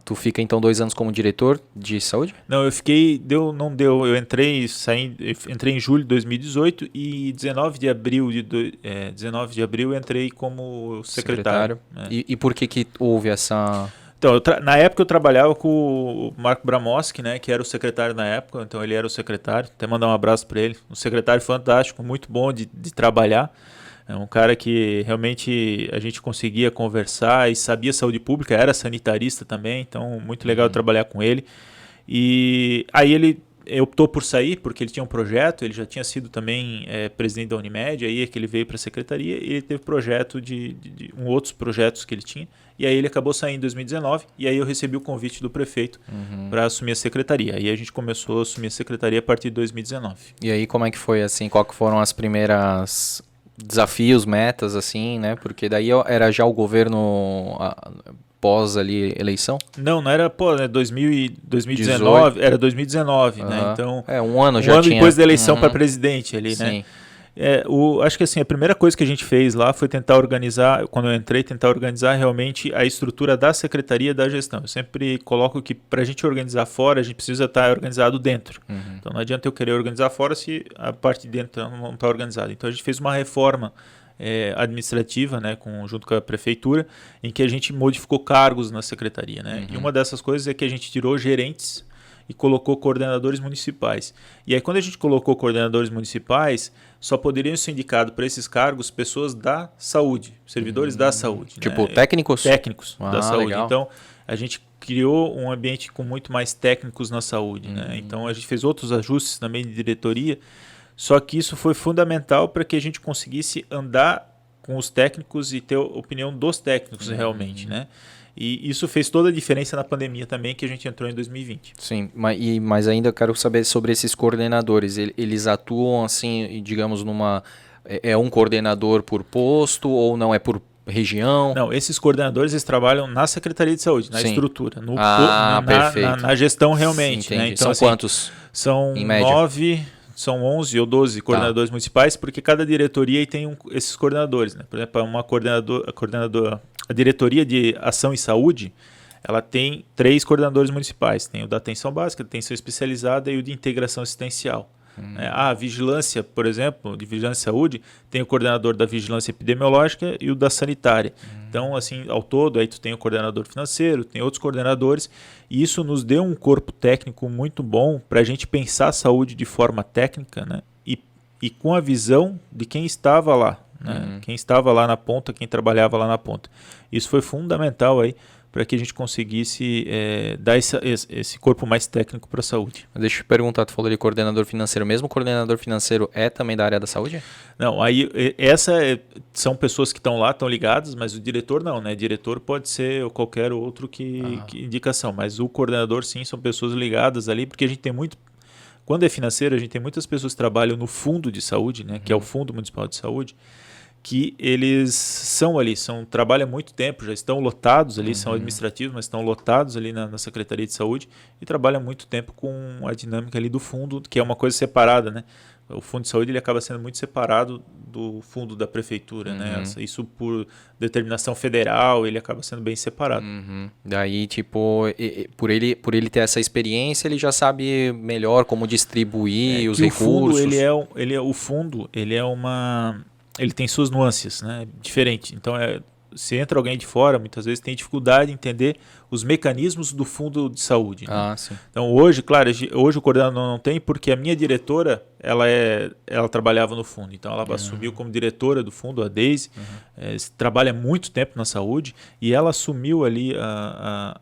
tu fica então 2 anos como diretor de saúde? Não, eu fiquei, não deu, eu entrei em julho de 2018 e 19 de abril eu entrei como secretário. E por que houve essa... Então, na época eu trabalhava com o Marco Bramoski, né, que era o secretário na época, então ele era o secretário, até mandar um abraço para ele, um secretário fantástico, muito bom de trabalhar. É um cara que realmente a gente conseguia conversar e sabia saúde pública, era sanitarista também, então muito legal trabalhar com ele. E aí ele optou por sair porque ele tinha um projeto, ele já tinha sido também presidente da Unimed, aí é que ele veio para a secretaria e ele teve projeto de outros projetos que ele tinha, e aí ele acabou saindo em 2019, e aí eu recebi o convite do prefeito para assumir a secretaria. Aí a gente começou a assumir a secretaria a partir de 2019. E aí como é que foi, assim, qual que foram as primeiras desafios, metas, assim, né? Porque daí era já o governo pós ali eleição? Não era 2019, era 2019, né? Então, um ano já tinha. Depois da eleição para presidente ali, Sim. né? Acho que assim, a primeira coisa que a gente fez lá foi tentar organizar, quando eu entrei, tentar organizar realmente a estrutura da secretaria e da gestão. Eu sempre coloco que para a gente organizar fora, a gente precisa estar organizado dentro. Então não adianta eu querer organizar fora se a parte de dentro não está organizada. Então a gente fez uma reforma administrativa, né, junto com a prefeitura, em que a gente modificou cargos na secretaria, né? E uma dessas coisas é que a gente tirou gerentes e colocou coordenadores municipais. E aí quando a gente colocou coordenadores municipais, só poderiam ser indicados para esses cargos pessoas da saúde, servidores da saúde. Tipo, né? Técnicos? Técnicos da saúde. Legal. Então, a gente criou um ambiente com muito mais técnicos na saúde, né? Então, a gente fez outros ajustes também de diretoria, só que isso foi fundamental para que a gente conseguisse andar com os técnicos e ter a opinião dos técnicos realmente, né? E isso fez toda a diferença na pandemia também, que a gente entrou em 2020. Sim, mas ainda eu quero saber sobre esses coordenadores. Eles atuam assim, digamos, é um coordenador por posto ou não é por região? Não, esses coordenadores eles trabalham na Secretaria de Saúde, na estrutura, perfeito. Na gestão realmente. Sim, né? Então, são assim, quantos? São em média? 9, são 11 ou 12 coordenadores municipais, porque cada diretoria aí tem esses coordenadores. Né? Por exemplo, a diretoria de ação e saúde, ela tem 3 coordenadores municipais. Tem o da atenção básica, atenção especializada e o de integração assistencial. A vigilância, por exemplo, de vigilância e saúde, tem o coordenador da vigilância epidemiológica e o da sanitária. Então, assim, ao todo, aí tu tem o coordenador financeiro, tem outros coordenadores, e isso nos deu um corpo técnico muito bom para a gente pensar a saúde de forma técnica, né? E com a visão de quem estava lá, né? Quem estava lá na ponta, quem trabalhava lá na ponta. Isso foi fundamental aí para que a gente conseguisse dar esse corpo mais técnico para a saúde. Deixa eu te perguntar, tu falou de coordenador financeiro. Mesmo coordenador financeiro é também da área da saúde? Não, aí são pessoas que estão lá, estão ligadas, mas o diretor não, né? Diretor pode ser qualquer outro que indicação, mas o coordenador sim, são pessoas ligadas ali, porque a gente tem muito... Quando é financeiro, a gente tem muitas pessoas que trabalham no fundo de saúde, né? Que é o Fundo Municipal de Saúde, que eles são ali, trabalham há muito tempo, já estão lotados ali, são administrativos, mas estão lotados ali na Secretaria de Saúde e trabalham há muito tempo com a dinâmica ali do fundo, que é uma coisa separada, né? O Fundo de Saúde ele acaba sendo muito separado do fundo da prefeitura, né? Isso por determinação federal, ele acaba sendo bem separado. Daí, tipo, por ele ter essa experiência, ele já sabe melhor como distribuir os recursos. O fundo, ele tem suas nuances, né? Diferente. Então, se entra alguém de fora, muitas vezes tem dificuldade em entender os mecanismos do fundo de saúde. Né? Sim. Então, hoje o coordenador não tem, porque a minha diretora, ela trabalhava no fundo. Então, ela assumiu como diretora do fundo, a Deise, trabalha muito tempo na saúde, e ela assumiu ali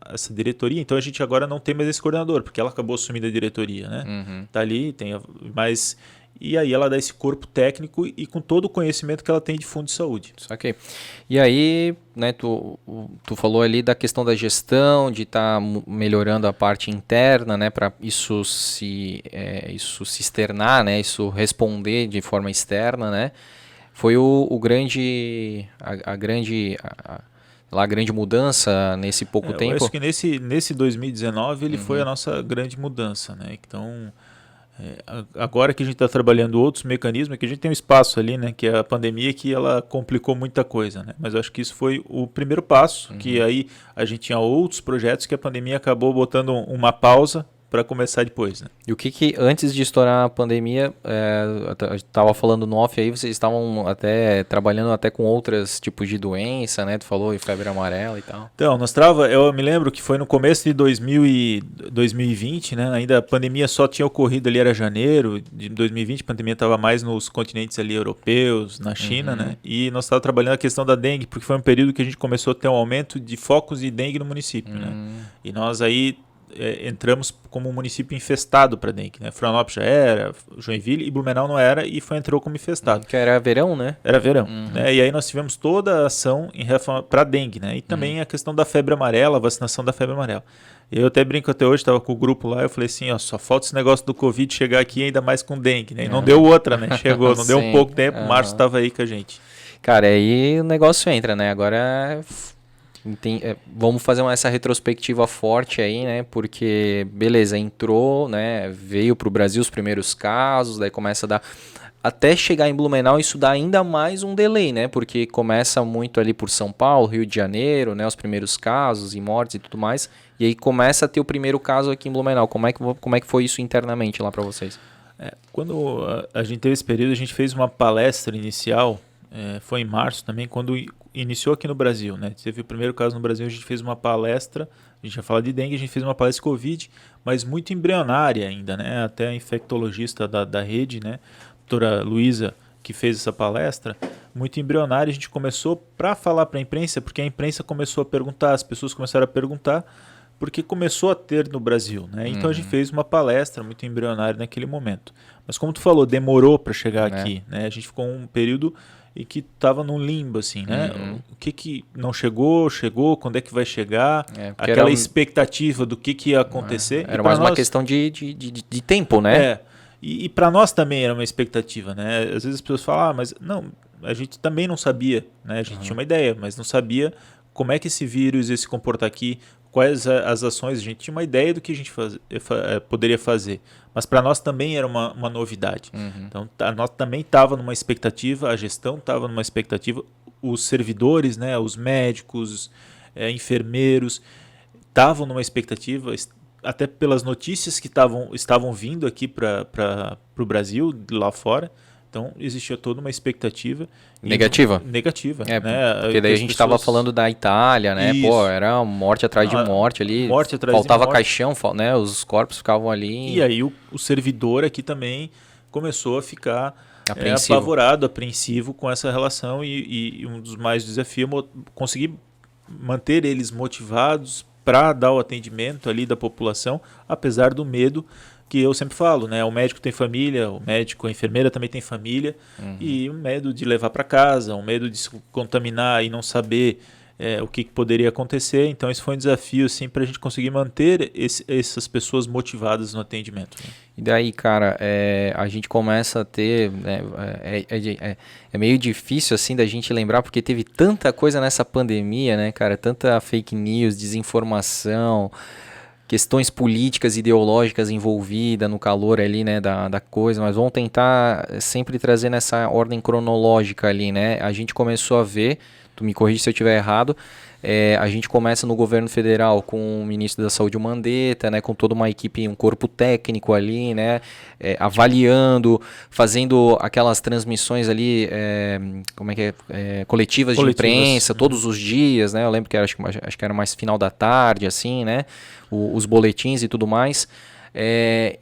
essa diretoria. Então, a gente agora não tem mais esse coordenador, porque ela acabou assumindo a diretoria. Né? Tá ali, mas... E aí ela dá esse corpo técnico e com todo o conhecimento que ela tem de fundo de saúde. Ok. E aí, né, tu falou ali da questão da gestão, de estar melhorando a parte interna, né, para isso se externar, né, isso responder de forma externa, né? Foi a grande mudança nesse pouco tempo? Eu acho que nesse 2019 ele foi a nossa grande mudança, né? Então... agora que a gente está trabalhando outros mecanismos, que a gente tem um espaço ali, né, que é a pandemia, que ela complicou muita coisa, né? Mas eu acho que isso foi o primeiro passo, que aí a gente tinha outros projetos que a pandemia acabou botando uma pausa para começar depois, né? E o que antes de estourar a pandemia, eu estava falando no off aí, vocês estavam até trabalhando até com outros tipos de doença, né? Tu falou febre amarela e tal. Então, eu me lembro que foi no começo de 2020, né? Ainda a pandemia só tinha ocorrido ali, era janeiro de 2020, a pandemia estava mais nos continentes ali europeus, na China, né? E nós estávamos trabalhando a questão da dengue, porque foi um período que a gente começou a ter um aumento de focos de dengue no município, né? E nós aí entramos como um município infestado para dengue, né? Florianópolis já era, Joinville, e Blumenau não era, e entrou como infestado. Que era verão, né? Era verão, né? E aí nós tivemos toda a ação para dengue, né? E também a questão da febre amarela, a vacinação da febre amarela. Eu até brinco até hoje, estava com o grupo lá, eu falei assim, ó, só falta esse negócio do Covid chegar aqui ainda mais com dengue, né? E não deu outra, né? Chegou, não deu um pouco tempo, o Márcio estava aí com a gente. Cara, aí o negócio entra, né? Agora vamos fazer essa retrospectiva forte aí, né? Porque, beleza, entrou, né? Veio pro Brasil os primeiros casos, daí começa a dar... Até chegar em Blumenau, isso dá ainda mais um delay, né? Porque começa muito ali por São Paulo, Rio de Janeiro, né? Os primeiros casos e mortes e tudo mais. E aí começa a ter o primeiro caso aqui em Blumenau. Como é que foi isso internamente lá para vocês? Quando a gente teve esse período, a gente fez uma palestra inicial, foi em março também, quando iniciou aqui no Brasil, né? Teve o primeiro caso no Brasil, a gente fez uma palestra, a gente já fala de dengue, a gente fez uma palestra de Covid, mas muito embrionária ainda, né? Até a infectologista da rede, né? Doutora Luísa, que fez essa palestra, muito embrionária, a gente começou para falar para a imprensa, porque a imprensa começou a perguntar, as pessoas começaram a perguntar, porque começou a ter no Brasil, né? Então a gente fez uma palestra muito embrionária naquele momento. Mas como tu falou, demorou para chegar aqui, né? A gente ficou um período em que estava num limbo, assim, né? O que não chegou, quando é que vai chegar? Aquela expectativa do que ia acontecer. Era mais uma questão de tempo, né? E para nós também era uma expectativa, né? Às vezes as pessoas falam, mas não, a gente também não sabia, né? A gente tinha uma ideia, mas não sabia como é que esse vírus ia se comportar aqui, quais as ações, a gente tinha uma ideia do que a gente poderia fazer, mas para nós também era uma novidade. Então nós também estava numa expectativa, a gestão estava numa expectativa, os servidores, né, os médicos, enfermeiros estavam numa expectativa, até pelas notícias que estavam vindo aqui para o Brasil, lá fora. Então, existia toda uma expectativa. Negativa? Negativa. Né? Porque daí a gente estava falando da Itália, né? Isso. Pô, era morte atrás de morte ali. Morte atrás faltava de morte. Caixão, né? Os corpos ficavam ali. E aí o servidor aqui também começou a ficar apavorado, apreensivo com essa relação. E um dos mais desafios é conseguir manter eles motivados para dar o atendimento ali da população, apesar do medo que eu sempre falo, né? O médico tem família, a enfermeira também tem família, e o medo de levar para casa, o medo de se contaminar e não saber o que poderia acontecer. Então esse foi um desafio assim, para a gente conseguir manter essas pessoas motivadas no atendimento. Né? E daí, cara, a gente começa a ter... É meio difícil assim da gente lembrar, porque teve tanta coisa nessa pandemia, né, cara? Tanta fake news, desinformação, questões políticas, ideológicas envolvidas no calor ali, né, da coisa, mas vamos tentar sempre trazer nessa ordem cronológica ali, né? A gente começou a ver, tu me corrige se eu estiver errado, a gente começa no governo federal com o ministro da Saúde, o Mandetta, né, com toda uma equipe, um corpo técnico ali, né, avaliando, fazendo aquelas transmissões ali, coletivas de imprensa, todos os dias, né, eu lembro que acho que era mais final da tarde, assim, né, os boletins e tudo mais,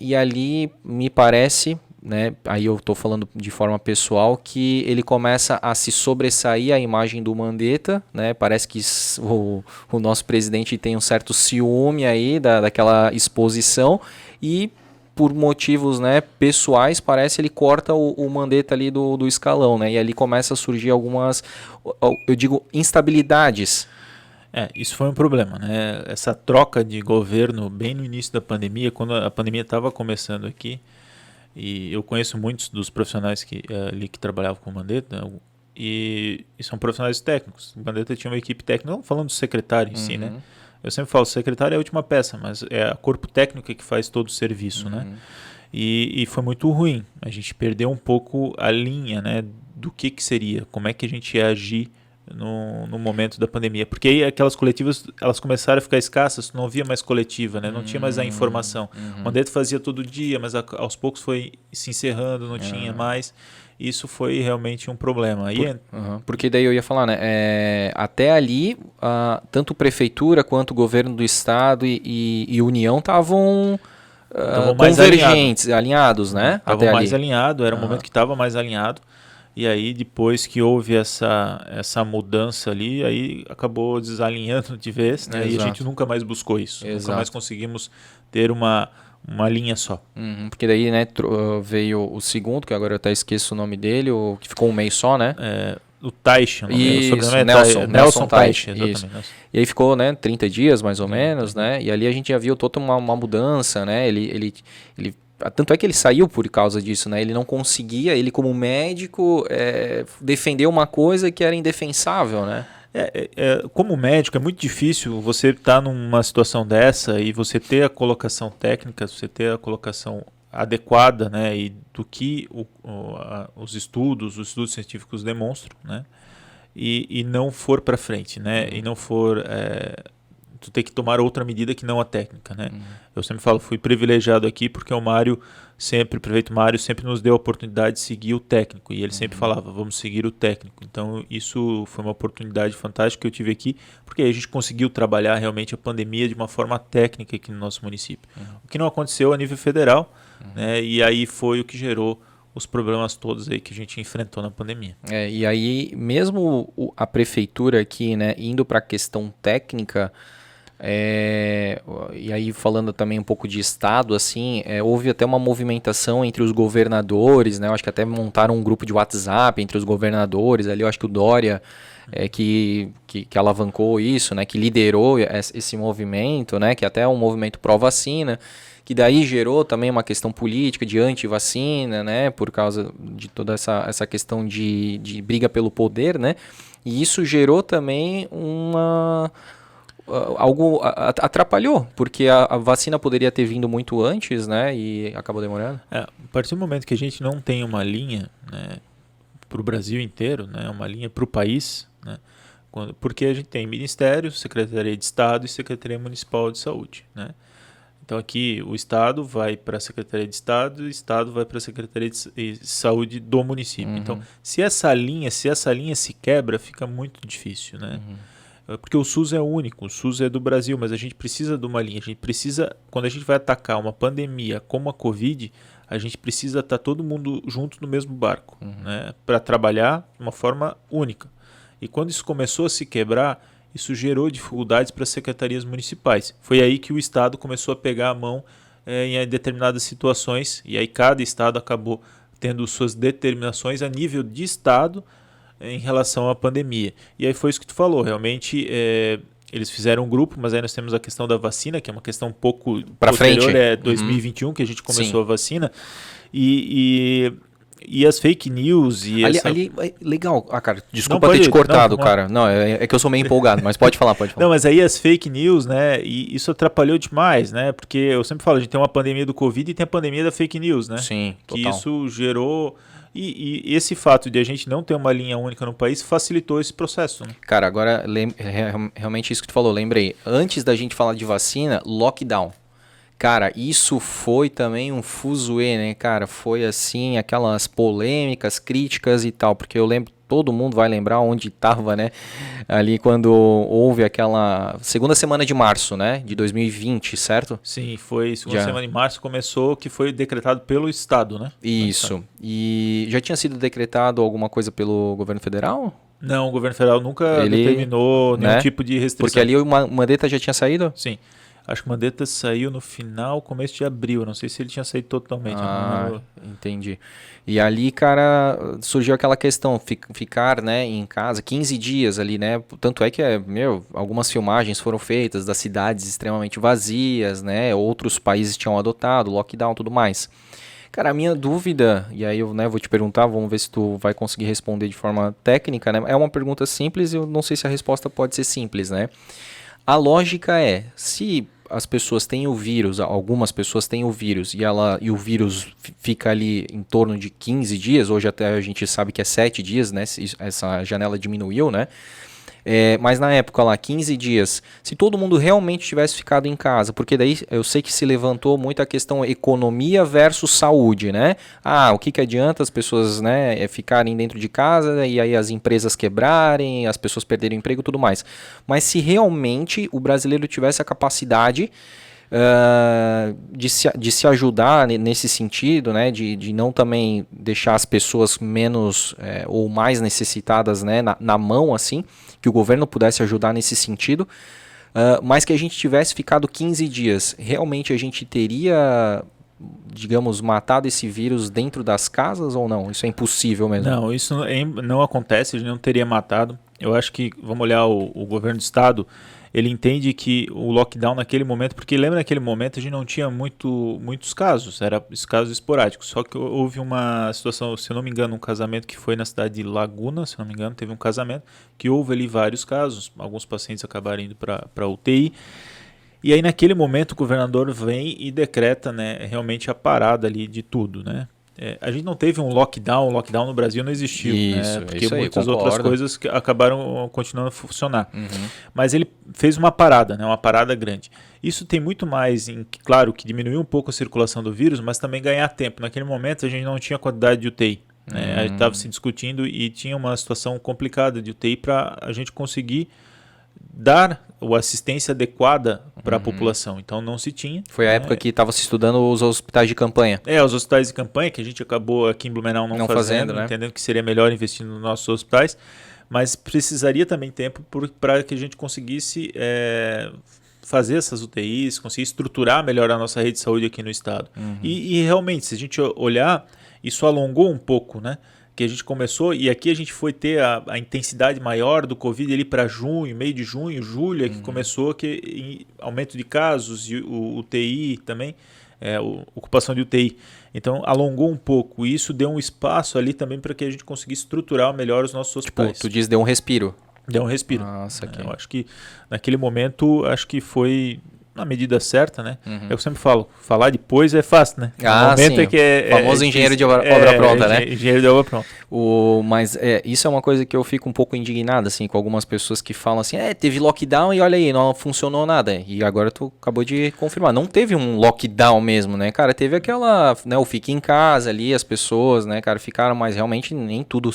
e ali me parece... Né? Aí eu estou falando de forma pessoal, que ele começa a se sobressair a imagem do Mandetta, né? Parece que o nosso presidente tem um certo ciúme aí daquela exposição e por motivos, né, pessoais, parece ele corta o Mandetta ali do escalão, né? E ali começa a surgir algumas, eu digo, instabilidades. Isso foi um problema, né? Essa troca de governo bem no início da pandemia, quando a pandemia estava começando aqui. E eu conheço muitos dos profissionais ali que trabalhavam com o Mandetta, e são profissionais técnicos. O Mandetta tinha uma equipe técnica, não falando do secretário em si, né? Eu sempre falo, o secretário é a última peça, mas é o corpo técnico que faz todo o serviço, né? E foi muito ruim. A gente perdeu um pouco a linha, né, do que seria, como é que a gente ia agir no momento da pandemia, porque aí aquelas coletivas elas começaram a ficar escassas, não havia mais coletiva, né? Não tinha mais a informação. O Mandetta fazia todo dia, mas aos poucos foi se encerrando, não tinha mais. Isso foi realmente um problema. Porque daí eu ia falar, né? Até ali, tanto prefeitura quanto o governo do estado e União estavam convergentes, alinhados, né? Estavam mais alinhados, era um momento que estava mais alinhado. E aí, depois que houve essa mudança ali, aí acabou desalinhando de vez, né? E a gente nunca mais buscou isso. Nunca mais conseguimos ter uma linha só. Porque daí, né, veio o segundo, que agora eu até esqueço o nome dele, o que ficou um mês só, né? O Taish, Nelson Taish, exatamente. E aí ficou, né, 30 dias mais ou menos, né? E ali a gente já viu toda uma mudança, né? Ele tanto é que ele saiu por causa disso, né? Ele não conseguia, ele como médico, defender uma coisa que era indefensável, né? Como médico, é muito difícil você estar numa situação dessa e você ter a colocação técnica, você ter a colocação adequada, né, e do que os estudos científicos demonstram, né, e não for para frente, né, e não for tu tem que tomar outra medida que não a técnica, né. Eu sempre falo, fui privilegiado aqui porque o prefeito Mário sempre nos deu a oportunidade de seguir o técnico, e ele sempre falava, vamos seguir o técnico. Então isso foi uma oportunidade fantástica que eu tive aqui, porque aí a gente conseguiu trabalhar realmente a pandemia de uma forma técnica aqui no nosso município. O que não aconteceu a nível federal, né, e aí foi o que gerou os problemas todos aí que a gente enfrentou na pandemia. E aí, mesmo a prefeitura aqui, né, indo para a questão técnica, e aí falando também um pouco de estado, assim, houve até uma movimentação entre os governadores, né, eu acho que até montaram um grupo de WhatsApp entre os governadores, ali eu acho que o Dória que alavancou isso, né, que liderou esse movimento, né, que até é um movimento pró-vacina, que daí gerou também uma questão política de anti-vacina, né, por causa de toda essa questão de briga pelo poder, né, e isso gerou também algo atrapalhou, porque a vacina poderia ter vindo muito antes, né, e acabou demorando. A partir do momento que a gente não tem uma linha, né, para o Brasil inteiro, né, uma linha para o país, né, porque a gente tem Ministério, Secretaria de Estado e Secretaria Municipal de Saúde, né. Então aqui o Estado vai para a Secretaria de Estado e o Estado vai para a Secretaria de Saúde do município. Então, se essa linha se quebra, fica muito difícil, né? Porque o SUS é único, o SUS é do Brasil, mas a gente precisa de uma linha. A gente precisa, quando a gente vai atacar uma pandemia como a Covid, a gente precisa estar todo mundo junto no mesmo barco, né? Para trabalhar de uma forma única. E quando isso começou a se quebrar, isso gerou dificuldades para as secretarias municipais. Foi aí que o Estado começou a pegar a mão em determinadas situações, e aí cada Estado acabou tendo suas determinações a nível de Estado em relação à pandemia. E aí foi isso que tu falou, realmente eles fizeram um grupo, mas aí nós temos a questão da vacina, que é uma questão um pouco para frente. 2021 que a gente começou a vacina, e as fake news e ali legal, cara, desculpa ter te cortado, cara. Não, é que eu sou meio empolgado, mas pode falar. Não, mas aí as fake news, né, e isso atrapalhou demais, né, porque eu sempre falo, a gente tem uma pandemia do Covid e tem a pandemia da fake news, né. Sim, total. Que isso gerou... E esse fato de a gente não ter uma linha única no país facilitou esse processo, né? Cara, agora, realmente isso que tu falou, lembrei. Antes da gente falar de vacina, lockdown. Cara, isso foi também um fuzuê, né, cara? Foi assim, aquelas polêmicas, críticas e tal, porque eu lembro, todo mundo vai lembrar onde estava, né? Ali quando houve aquela segunda semana de março, né? De 2020, certo? Sim, foi segunda semana de março, começou, que foi decretado pelo Estado, né? Isso. E já tinha sido decretado alguma coisa pelo governo federal? Não, o governo federal nunca determinou nenhum tipo de restrição. Porque ali o Mandetta já tinha saído? Sim. Acho que o Mandetta saiu no final, começo de abril. Não sei se ele tinha saído totalmente. Entendi. E ali, cara, surgiu aquela questão, ficar, né, em casa 15 dias ali, né? Tanto é que, algumas filmagens foram feitas das cidades extremamente vazias, né? Outros países tinham adotado, lockdown e tudo mais. Cara, a minha dúvida, e aí eu vou te perguntar, vamos ver se tu vai conseguir responder de forma técnica, né? É uma pergunta simples e eu não sei se a resposta pode ser simples, né? A lógica é, se as pessoas têm o vírus, algumas pessoas têm o vírus e o vírus fica ali em torno de 15 dias, hoje até a gente sabe que é 7 dias, né? Essa janela diminuiu, né? Mas na época lá, 15 dias, se todo mundo realmente tivesse ficado em casa, porque daí eu sei que se levantou muito a questão economia versus saúde, né? O que adianta as pessoas, né, ficarem dentro de casa e aí as empresas quebrarem, as pessoas perderem o emprego e tudo mais. Mas se realmente o brasileiro tivesse a capacidade de se ajudar nesse sentido, né, de não também deixar as pessoas menos ou mais necessitadas, né, na mão, assim, que o governo pudesse ajudar nesse sentido, mas que a gente tivesse ficado 15 dias. Realmente a gente teria, digamos, matado esse vírus dentro das casas ou não? Isso é impossível mesmo? Não, isso não acontece, a gente não teria matado. Eu acho que, vamos olhar o governo do estado, ele entende que o lockdown naquele momento, porque lembra naquele momento a gente não tinha muitos casos, eram casos esporádicos, só que houve uma situação, se eu não me engano, um casamento que foi na cidade de Laguna, se eu não me engano, teve um casamento que houve ali vários casos, alguns pacientes acabaram indo para UTI, e aí naquele momento o governador vem e decreta, né, realmente a parada ali de tudo, né? A gente não teve um lockdown no Brasil não existiu, isso, né? Porque isso aí, muitas concordo. outras coisas que acabaram continuando a funcionar. Mas ele fez uma parada, né? Uma parada grande. Isso tem muito mais claro, que diminuiu um pouco a circulação do vírus, mas também ganhar tempo. Naquele momento a gente não tinha quantidade de UTI. Né? A gente estava se discutindo e tinha uma situação complicada de UTI para a gente conseguir dar a assistência adequada para a população. Então não se tinha. Foi a época que estava se estudando os hospitais de campanha. Os hospitais de campanha, que a gente acabou aqui em Blumenau não fazendo, né? Entendendo que seria melhor investir nos nossos hospitais, mas precisaria também tempo para que a gente conseguisse fazer essas UTIs, conseguir estruturar melhor a nossa rede de saúde aqui no estado. E realmente, se a gente olhar, isso alongou um pouco, né? Que a gente começou, e aqui a gente foi ter a intensidade maior do Covid ali para junho, meio de junho, julho, que começou aumento de casos, e o UTI também, ocupação de UTI. Então alongou um pouco, e isso deu um espaço ali também para que a gente conseguisse estruturar melhor os nossos hospitais. Tu diz deu um respiro. Deu um respiro. Nossa, Eu acho que naquele momento, acho que foi na medida certa, né? Eu sempre falo, falar depois é fácil, né? O momento sim, é famoso engenheiro de obra pronta, né? Engenheiro de obra pronta. Mas isso é uma coisa que eu fico um pouco indignado, assim, com algumas pessoas que falam assim, teve lockdown e olha aí, não funcionou nada. E agora tu acabou de confirmar, não teve um lockdown mesmo, né, cara? Teve aquela, né, o fique em casa ali, as pessoas, né, cara, ficaram, mas realmente nem tudo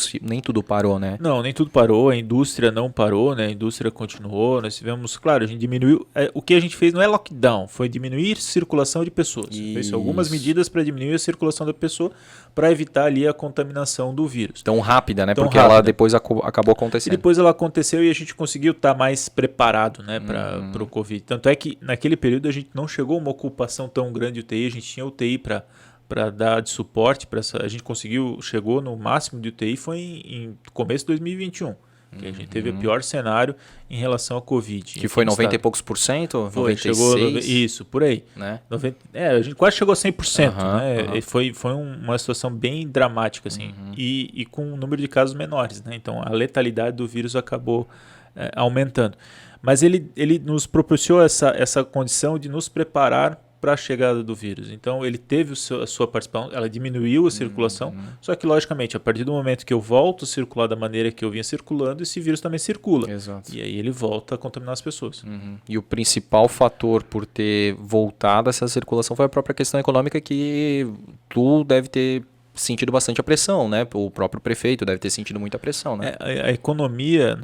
parou, né? Não, nem tudo parou, a indústria não parou, né? A indústria continuou, nós tivemos, claro, a gente diminuiu, o que a gente fez não é lockdown, foi diminuir a circulação de pessoas. Fez algumas medidas para diminuir a circulação da pessoa, para evitar ali a contaminação do vírus. Tão rápida, né? Porque ela depois acabou acontecendo. E depois ela aconteceu e a gente conseguiu estar mais preparado, né, para o Covid. Tanto é que naquele período a gente não chegou a uma ocupação tão grande de UTI, a gente tinha UTI para dar de suporte, a gente chegou no máximo de UTI foi em começo de 2021. Que a gente teve o pior cenário em relação ao Covid. Que foi 90 e poucos por cento? Foi, 96? chegou, isso, por aí. Né? A gente quase chegou a 100%. Né? Foi uma situação bem dramática, assim. E com um número de casos menores. Né? Então, a letalidade do vírus acabou aumentando. Mas ele nos propiciou essa condição de nos preparar para a chegada do vírus. Então ele teve a sua participação, ela diminuiu a circulação, só que logicamente a partir do momento que eu volto a circular da maneira que eu vinha circulando, esse vírus também circula. Exato. E aí ele volta a contaminar as pessoas. E o principal fator por ter voltado essa circulação foi a própria questão econômica, que tu deve ter sentido bastante a pressão, né? O próprio prefeito deve ter sentido muita pressão, né? A economia,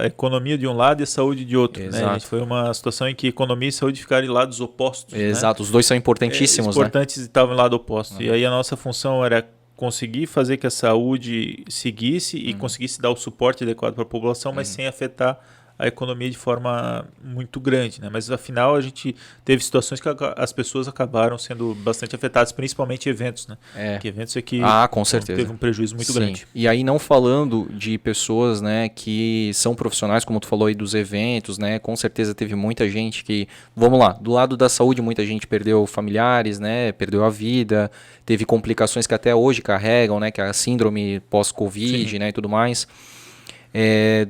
a economia de um lado e a saúde de outro, Exato. né? Foi uma situação em que economia e saúde ficaram em lados opostos. Exato, né? Os dois são importantíssimos, importantes, estavam em lado oposto. E aí a nossa função era conseguir fazer que a saúde seguisse e conseguisse dar o suporte adequado para a população, mas sem afetar a economia de forma muito grande, né? Mas afinal a gente teve situações que as pessoas acabaram sendo bastante afetadas, principalmente eventos, né? Que eventos que com certeza teve um prejuízo muito grande. E aí não falando de pessoas, né, que são profissionais, como tu falou aí dos eventos, né? Com certeza teve muita gente que, vamos lá, do lado da saúde muita gente perdeu familiares, né? Perdeu a vida, teve complicações que até hoje carregam, né? Que é a síndrome pós-Covid, né? E tudo mais.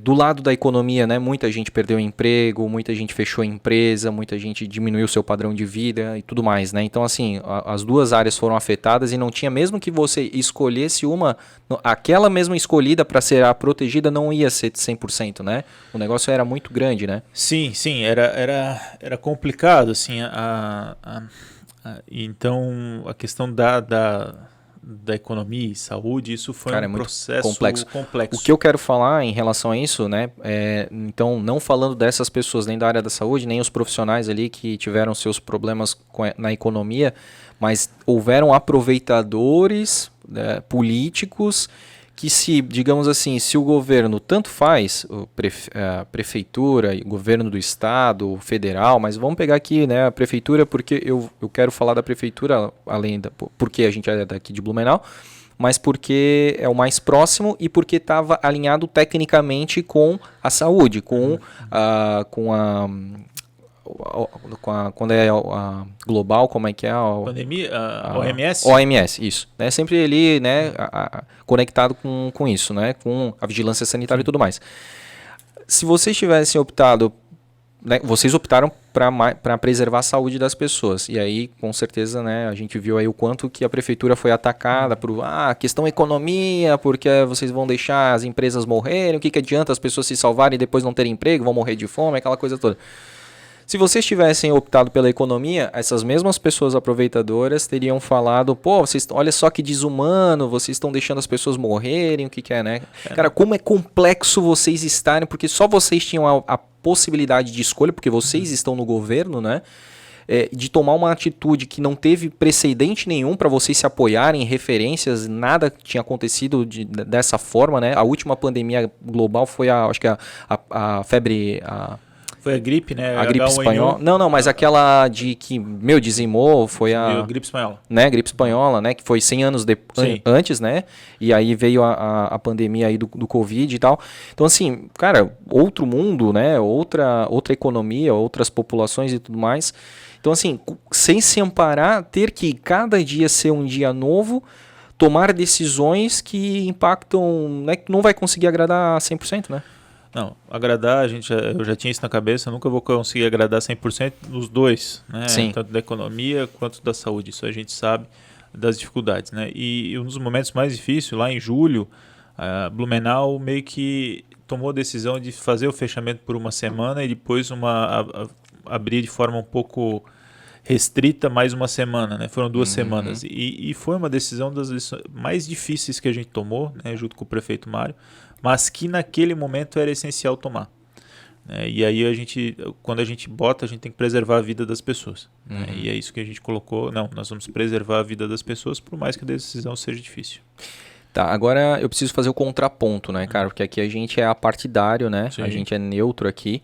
Do lado da economia, né, muita gente perdeu emprego, muita gente fechou empresa, muita gente diminuiu seu padrão de vida e tudo mais, né? Então, assim, as duas áreas foram afetadas e não tinha, mesmo que você escolhesse aquela mesma escolhida para ser a protegida não ia ser de 100%, né? O negócio era muito grande, né? Sim, era complicado, assim, então a questão da da economia e saúde, isso foi um processo complexo. O que eu quero falar em relação a isso, né, então, não falando dessas pessoas nem da área da saúde, nem os profissionais ali que tiveram seus problemas na economia, mas houveram aproveitadores políticos que digamos assim, se o governo tanto faz, a prefeitura, o governo do estado, o federal, mas vamos pegar aqui, né, a prefeitura, porque eu quero falar da prefeitura, porque a gente é daqui de Blumenau, mas porque é o mais próximo e porque estava alinhado tecnicamente com a saúde, quando é a global, como é que é? Pandemia? A OMS? OMS, isso. Né? Sempre ali, né, conectado com isso, né, com a vigilância sanitária e tudo mais. Se vocês tivessem optado, né, vocês optaram para preservar a saúde das pessoas. E aí, com certeza, né, a gente viu aí o quanto que a prefeitura foi atacada por questão economia, porque vocês vão deixar as empresas morrerem, o que adianta as pessoas se salvarem e depois não terem emprego, vão morrer de fome, aquela coisa toda. Se vocês tivessem optado pela economia, essas mesmas pessoas aproveitadoras teriam falado, olha só que desumano, vocês estão deixando as pessoas morrerem, o que é, né? Cara, como é complexo vocês estarem, porque só vocês tinham a possibilidade de escolha, porque vocês estão no governo, né? De tomar uma atitude que não teve precedente nenhum para vocês se apoiarem em referências, nada tinha acontecido dessa forma, né? A última pandemia global foi acho que a febre... Foi a gripe, né? A gripe espanhola. Não, mas aquela que, dizimou foi a gripe espanhola. Né? Gripe espanhola, né? Que foi 100 anos antes, né? E aí veio a pandemia aí do Covid e tal. Então, assim, cara, outro mundo, né? Outra economia, outras populações e tudo mais. Então, assim, sem se amparar, ter que cada dia ser um dia novo, tomar decisões que impactam, né? Que não vai conseguir agradar 100%, né? Não, agradar, eu já tinha isso na cabeça, eu nunca vou conseguir agradar 100% dos dois, né? Sim. Tanto da economia quanto da saúde, isso a gente sabe das dificuldades, né? E um dos momentos mais difíceis, lá em julho, Blumenau meio que tomou a decisão de fazer o fechamento por uma semana e depois abrir de forma um pouco restrita mais uma semana, né? Foram 2 semanas. E foi uma decisão das decisões mais difíceis que a gente tomou, né? Junto com o prefeito Mário, mas que naquele momento era essencial tomar. E aí quando a gente bota, a gente tem que preservar a vida das pessoas. Né? E é isso que a gente colocou. Não, nós vamos preservar a vida das pessoas, por mais que a decisão seja difícil. Tá, agora eu preciso fazer o contraponto, né, cara? Porque aqui a gente é apartidário, né? Sim. A gente é neutro aqui.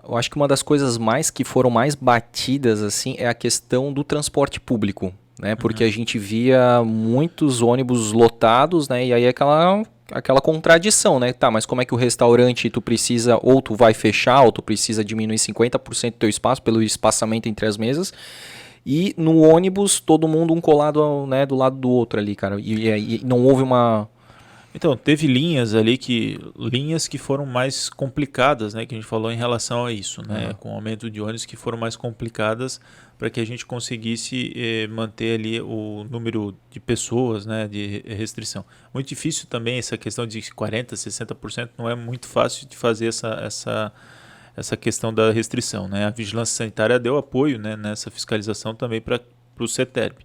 Eu acho que uma das coisas que foram mais batidas, assim, é a questão do transporte público. Né, porque a gente via muitos ônibus lotados, né, e aí aquela contradição, né, tá, mas como é que o restaurante tu precisa, ou tu vai fechar, ou tu precisa diminuir 50% do teu espaço pelo espaçamento entre as mesas, e no ônibus todo mundo um colado, né, do lado do outro ali, cara, e não houve uma... Então, teve linhas que foram mais complicadas, né, que a gente falou em relação a isso, né, com o aumento de ônibus que foram mais complicadas para que a gente conseguisse manter ali o número de pessoas, né, de restrição. Muito difícil também essa questão de 40%, 60%, não é muito fácil de fazer essa questão da restrição, né. A vigilância sanitária deu apoio, né, nessa fiscalização também para o CETERP.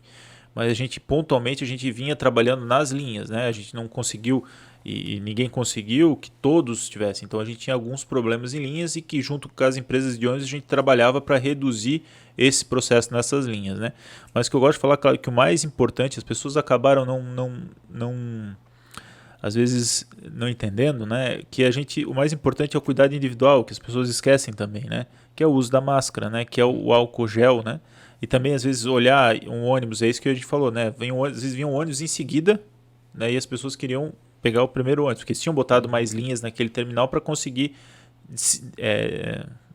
Mas pontualmente a gente vinha trabalhando nas linhas, né? A gente não conseguiu e ninguém conseguiu que todos tivessem. Então a gente tinha alguns problemas em linhas e que junto com as empresas de ônibus a gente trabalhava para reduzir esse processo nessas linhas, né? Mas o que eu gosto de falar, claro, que o mais importante, as pessoas acabaram às vezes não entendendo, né? Que o mais importante é o cuidado individual, que as pessoas esquecem também, né? Que é o uso da máscara, né? Que é o álcool gel, né? E também, às vezes, olhar um ônibus, é isso que a gente falou, né? Às vezes vinha um ônibus em seguida, né? E as pessoas queriam pegar o primeiro ônibus, porque eles tinham botado mais linhas naquele terminal para conseguir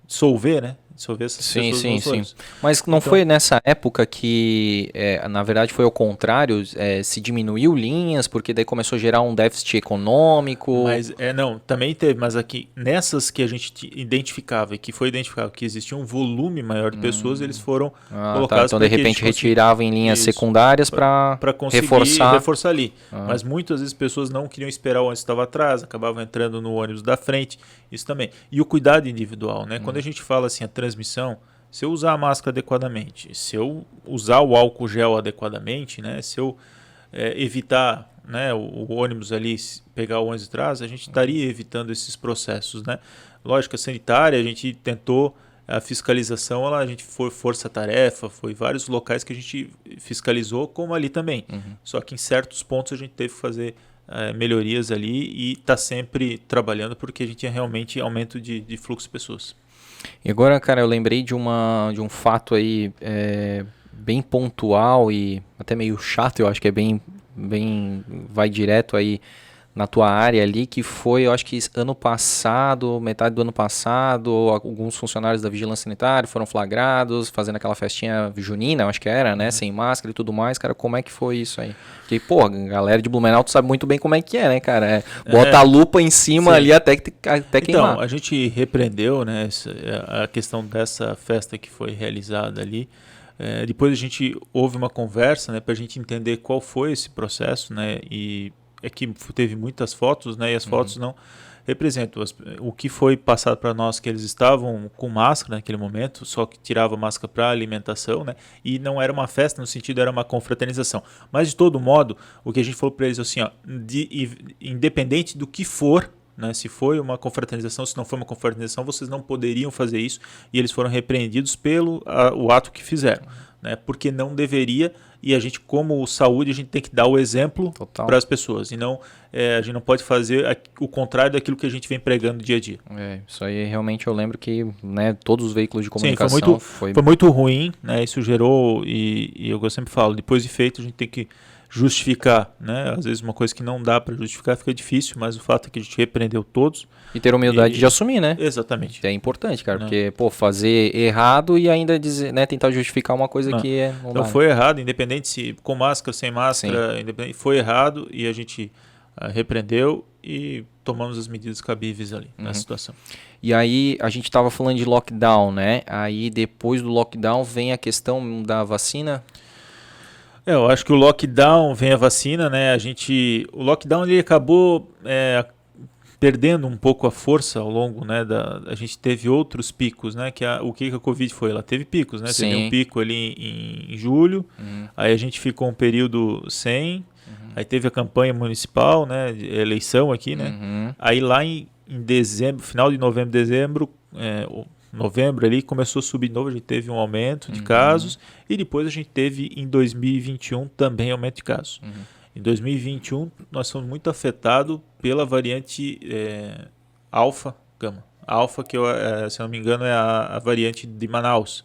dissolver, né? Dissolver essas pessoas nos ônibus. Mas não foi nessa época que, na verdade, foi ao contrário, se diminuiu linhas, porque daí começou a gerar um déficit econômico? Mas, não, também teve, mas aqui, nessas que a gente identificava e que foi identificado que existia um volume maior de pessoas, eles foram colocados... Tá. Então, de repente, retiravam em linhas secundárias para reforçar ali. Mas muitas vezes pessoas não queriam esperar o ônibus que estava atrás, acabavam entrando no ônibus da frente, isso também. E o cuidado individual, né? Quando a gente fala assim, a transmissão, se eu usar a máscara adequadamente, se eu usar o álcool gel adequadamente, né, se eu evitar, né, o ônibus ali, pegar o ônibus de trás, a gente estaria evitando esses processos, né? Lógica sanitária, a gente tentou a fiscalização, a gente foi força-tarefa, foi vários locais que a gente fiscalizou, como ali também. Só que em certos pontos a gente teve que fazer melhorias ali e está sempre trabalhando porque a gente tinha realmente aumento de fluxo de pessoas. E agora, cara, eu lembrei de um fato aí bem pontual e até meio chato, eu acho que é bem vai direto aí na tua área ali, que foi, eu acho que ano passado, metade do ano passado, alguns funcionários da Vigilância Sanitária foram flagrados, fazendo aquela festinha junina, eu acho que era, né, sem máscara e tudo mais, cara, como é que foi isso aí? Porque, pô, a galera de Blumenau tu sabe muito bem como é que é, né, cara? Bota a lupa em cima ali até queimar. Então, a gente repreendeu, né, a questão dessa festa que foi realizada ali. Depois a gente houve uma conversa, né, pra gente entender qual foi esse processo, né, e que teve muitas fotos, né, e as fotos não representam o que foi passado para nós, que eles estavam com máscara naquele momento, só que tirava máscara para alimentação, né, e não era uma festa, no sentido era uma confraternização. Mas de todo modo, o que a gente falou para eles assim, ó, independente do que for, né, se foi uma confraternização, se não foi uma confraternização, vocês não poderiam fazer isso, e eles foram repreendidos pelo o ato que fizeram, né, porque não deveria. E a gente, como saúde, a gente tem que dar o exemplo para as pessoas. E não, a gente não pode fazer o contrário daquilo que a gente vem pregando dia a dia. Isso aí realmente eu lembro que, né, todos os veículos de comunicação... Sim, foi muito ruim, né? Isso gerou, e eu sempre falo, depois de feito a gente tem que justificar, né? Às vezes uma coisa que não dá para justificar fica difícil, mas o fato é que a gente repreendeu todos. E ter humildade de assumir, né? Exatamente. É importante, cara, porque, pô, fazer errado e ainda dizer, né, tentar justificar uma coisa que não então dá, foi errado, independente se com máscara, sem máscara, foi errado e a gente repreendeu e tomamos as medidas cabíveis ali na situação. E aí a gente estava falando de lockdown, né? Aí depois do lockdown vem a questão da vacina. Eu acho que o lockdown vem a vacina, né? O lockdown ele acabou perdendo um pouco a força ao longo, né? A gente teve outros picos, né? O que a Covid foi? Ela teve picos, né? Teve um pico ali em julho, aí a gente ficou um período sem, aí teve a campanha municipal, né? Eleição aqui, né? Aí lá em dezembro, final de novembro, dezembro, novembro ali começou a subir de novo, a gente teve um aumento de casos e depois a gente teve em 2021 também aumento de casos. Em 2021 nós fomos muito afetados pela variante Alfa, Gama. Alfa, que se não me engano é a variante de Manaus,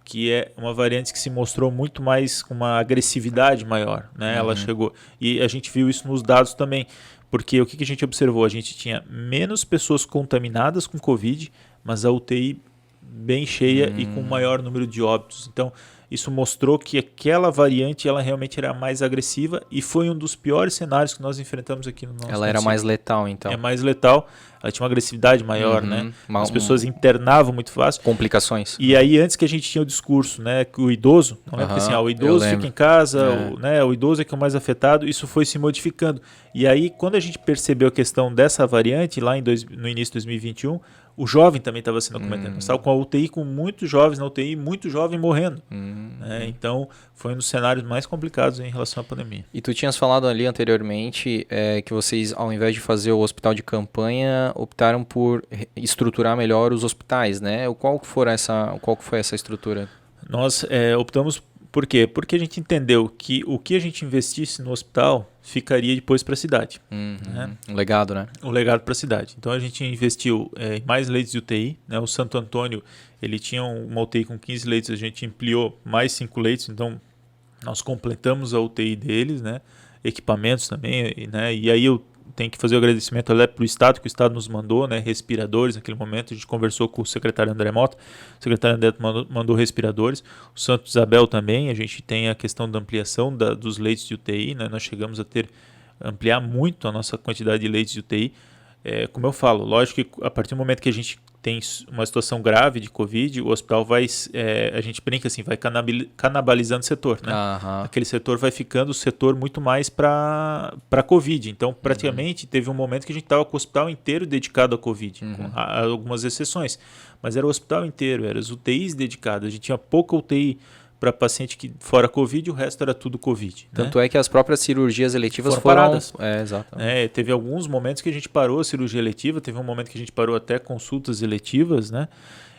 que é uma variante que se mostrou muito mais com uma agressividade maior, né? Ela chegou, e a gente viu isso nos dados também, porque o que a gente observou? A gente tinha menos pessoas contaminadas com Covid, mas a UTI bem cheia e com maior número de óbitos. Então, isso mostrou que aquela variante ela realmente era mais agressiva e foi um dos piores cenários que nós enfrentamos aqui no nosso Ela era mais letal, então. É mais letal, ela tinha uma agressividade maior, né? As pessoas internavam muito fácil. Complicações. E aí, antes que a gente tinha o discurso, né, que o idoso, não é porque assim, o idoso fica em casa, o idoso é que é o mais afetado, isso foi se modificando. E aí, quando a gente percebeu a questão dessa variante, lá no início de 2021, o jovem também estava sendo acometendo. Nós estávamos com a UTI, com muitos jovens na UTI, muito jovem morrendo. Né? Então, foi um dos cenários mais complicados em relação à pandemia. E tu tinhas falado ali anteriormente que vocês, ao invés de fazer o hospital de campanha, optaram por estruturar melhor os hospitais, né? Qual que foi essa estrutura? Nós optamos por quê? Porque a gente entendeu que o que a gente investisse no hospital ficaria depois para a cidade. Né? Um legado, né? O legado para a cidade. Então a gente investiu em mais leitos de UTI. Né? O Santo Antônio ele tinha uma UTI com 15 leitos, a gente ampliou mais 5 leitos, então nós completamos a UTI deles, né? Equipamentos também, né? E aí eu tenho que fazer o agradecimento para o Estado, que o Estado nos mandou, né, respiradores naquele momento. A gente conversou com o secretário André Mota, o secretário André mandou respiradores. O Santo Isabel também, a gente tem a questão da ampliação dos leitos de UTI, né, nós chegamos a ampliar muito a nossa quantidade de leitos de UTI. Como eu falo, lógico que a partir do momento que a gente tem uma situação grave de Covid, o hospital vai, a gente brinca assim, vai canibalizando o setor, né? Aquele setor vai ficando o setor muito mais para Covid. Então, praticamente, teve um momento que a gente estava com o hospital inteiro dedicado à Covid, com algumas exceções. Mas era o hospital inteiro, eram as UTIs dedicadas. A gente tinha pouca UTI para paciente que fora Covid, o resto era tudo Covid. Tanto é que as próprias cirurgias eletivas foram paradas. Exato. Teve alguns momentos que a gente parou a cirurgia eletiva, teve um momento que a gente parou até consultas eletivas, né?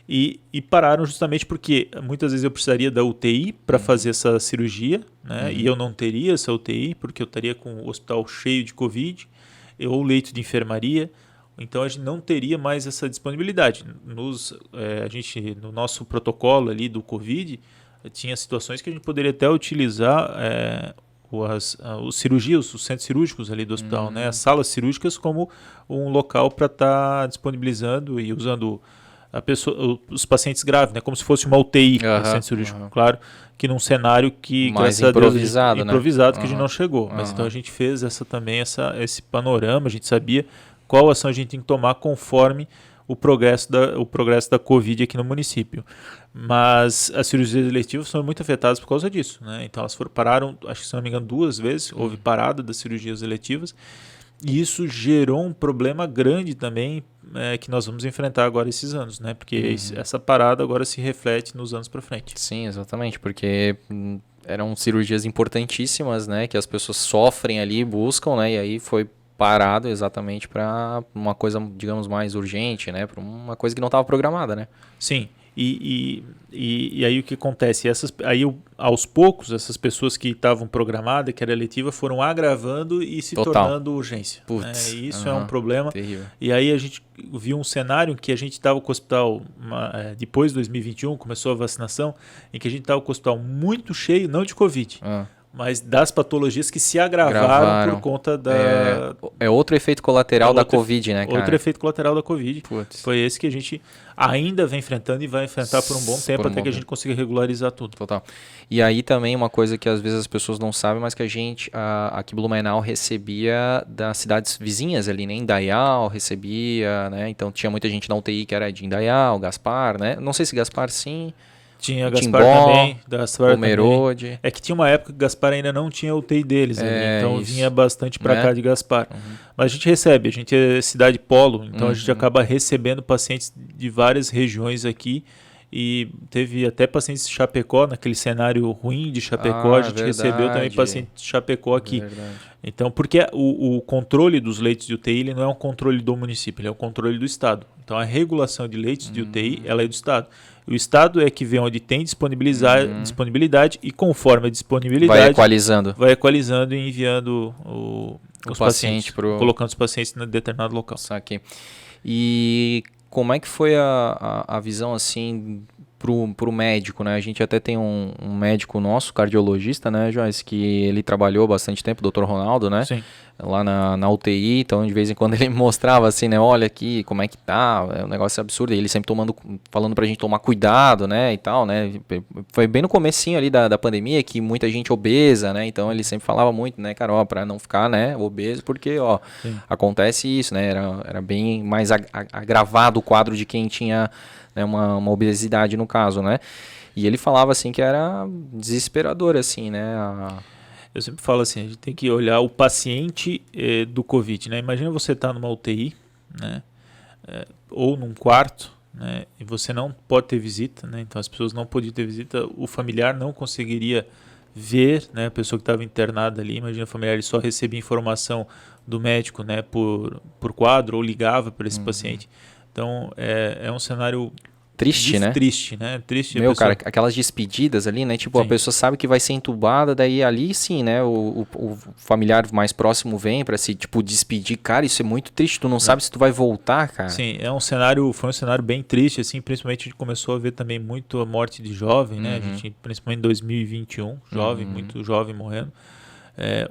E pararam justamente porque muitas vezes eu precisaria da UTI para fazer essa cirurgia, né? E eu não teria essa UTI porque eu estaria com o hospital cheio de Covid ou leito de enfermaria. Então a gente não teria mais essa disponibilidade. No nosso protocolo ali do Covid, tinha situações que a gente poderia até utilizar os centros cirúrgicos ali do hospital, né? As salas cirúrgicas como um local para estar disponibilizando e usando os pacientes graves, né? Como se fosse uma UTI no centro cirúrgico. Claro que num cenário que, mais graças improvisado, a Deus, improvisado, que a gente não chegou. Mas então a gente fez esse panorama, a gente sabia qual ação a gente tem que tomar conforme o progresso da Covid aqui no município. Mas as cirurgias eletivas são muito afetadas por causa disso, né? Então elas pararam, acho que se não me engano, 2 vezes, houve parada das cirurgias eletivas, e isso gerou um problema grande também que nós vamos enfrentar agora esses anos, né? Porque essa parada agora se reflete nos anos para frente. Sim, exatamente, porque eram cirurgias importantíssimas, né? Que as pessoas sofrem ali, buscam, né? E aí foi parado exatamente para uma coisa, digamos, mais urgente, né? Para uma coisa que não estava programada, né? Sim. E aí o que acontece? Aos poucos, essas pessoas que estavam programadas, que era eletiva, foram agravando e se tornando urgência. Putz, isso é um problema. Terrível. E aí a gente viu um cenário em que a gente estava com o hospital, depois de 2021, começou a vacinação, em que a gente estava com o hospital muito cheio, não de Covid, mas das patologias que se agravaram por conta da... É outro efeito colateral da Covid, né, cara? Outro efeito colateral da Covid. Putz. Foi esse que a gente ainda vem enfrentando e vai enfrentar por um bom tempo até que a gente consiga regularizar tudo. Total. E aí também uma coisa que às vezes as pessoas não sabem, mas que a gente aqui em Blumenau recebia das cidades vizinhas ali, né? Indaial recebia, né? Então tinha muita gente na UTI que era de Indaial, Gaspar, né? Não sei se Gaspar sim... Tinha Gaspar também, Pomerode. Também. É que tinha uma época que Gaspar ainda não tinha UTI deles, então vinha bastante para cá de Gaspar. Mas a gente a gente é cidade polo, então a gente acaba recebendo pacientes de várias regiões aqui. E teve até pacientes de Chapecó, naquele cenário ruim de Chapecó, a gente recebeu também pacientes de Chapecó aqui. Então, porque o controle dos leitos de UTI ele não é um controle do município, ele é um controle do Estado. Então, a regulação de leitos de UTI ela é do Estado. O Estado é que vê onde tem disponibilidade e conforme a disponibilidade... Vai equalizando e enviando os pacientes, colocando os pacientes em determinado local. Saquei. E como é que foi a visão assim pro médico, né? A gente até tem um médico nosso, cardiologista, né, Joyce, que ele trabalhou bastante tempo, o Dr. Ronaldo, né? Sim. Lá na UTI, então de vez em quando ele mostrava assim, né, olha aqui como é que tá, é um negócio absurdo, e ele sempre falando pra gente tomar cuidado, né, e tal, né, foi bem no comecinho ali da pandemia que muita gente obesa, né, então ele sempre falava muito, né, cara, ó, pra não ficar, né, obeso, porque, ó, acontece isso, né, era bem mais agravado o quadro de quem tinha, né, uma obesidade no caso, né, e ele falava assim que era desesperador, assim, né, Eu sempre falo assim, a gente tem que olhar o paciente do Covid, né? Imagina você estar numa UTI, né? Ou num quarto, né? E você não pode ter visita, né? Então as pessoas não podiam ter visita, o familiar não conseguiria ver, né? A pessoa que estava internada ali, imagina o familiar, ele só recebia informação do médico, né? Por quadro ou ligava para esse paciente. Então é um cenário... Triste, né? Triste, né? Triste. Meu, cara, aquelas despedidas ali, né? Tipo, a pessoa sabe que vai ser entubada, daí ali sim, né? O familiar mais próximo vem pra se, tipo, despedir. Cara, isso é muito triste. Tu não sabe se tu vai voltar, cara. Sim, foi um cenário bem triste, assim. Principalmente a gente começou a ver também muito a morte de jovem, né? A gente, principalmente em 2021, muito jovem morrendo.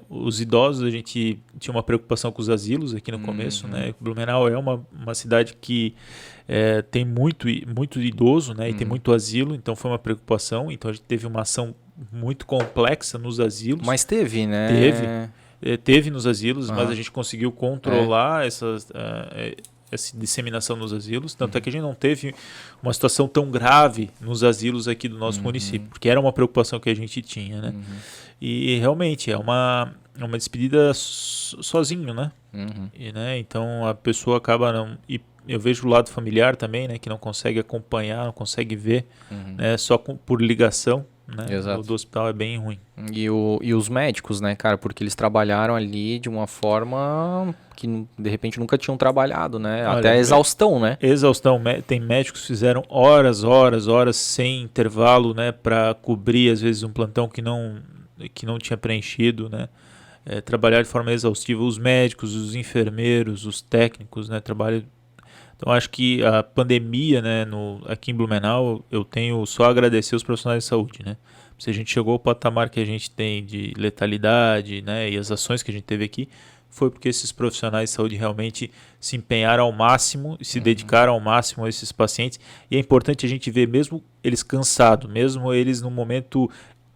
Os idosos, a gente tinha uma preocupação com os asilos aqui no começo, né? Blumenau é uma cidade que tem muito idoso, né? E tem muito asilo, então foi uma preocupação. Então a gente teve uma ação muito complexa nos asilos. Mas teve, né? Teve nos asilos, mas a gente conseguiu controlar essa disseminação nos asilos, tanto é que a gente não teve uma situação tão grave nos asilos aqui do nosso município, porque era uma preocupação que a gente tinha, né? E realmente é uma despedida sozinho, né? E, né? Então a pessoa acaba não... E eu vejo o lado familiar também, né? Que não consegue acompanhar, não consegue ver, né? Só por ligação, né? Exato. O do hospital é bem ruim. E os médicos, né, cara? Porque eles trabalharam ali de uma forma que de repente nunca tinham trabalhado, né? Olha, até a exaustão, né? Exaustão. Tem médicos que fizeram horas sem intervalo, né? Para cobrir, às vezes, um plantão que não tinha preenchido, né? Trabalhar de forma exaustiva. Os médicos, os enfermeiros, os técnicos, né? Trabalham. Então, acho que a pandemia, né, aqui em Blumenau, eu tenho só a agradecer os profissionais de saúde, né? Se a gente chegou ao patamar que a gente tem de letalidade, né, e as ações que a gente teve aqui, foi porque esses profissionais de saúde realmente se empenharam ao máximo e se dedicaram ao máximo a esses pacientes. E é importante a gente ver, mesmo eles cansados, mesmo eles num momento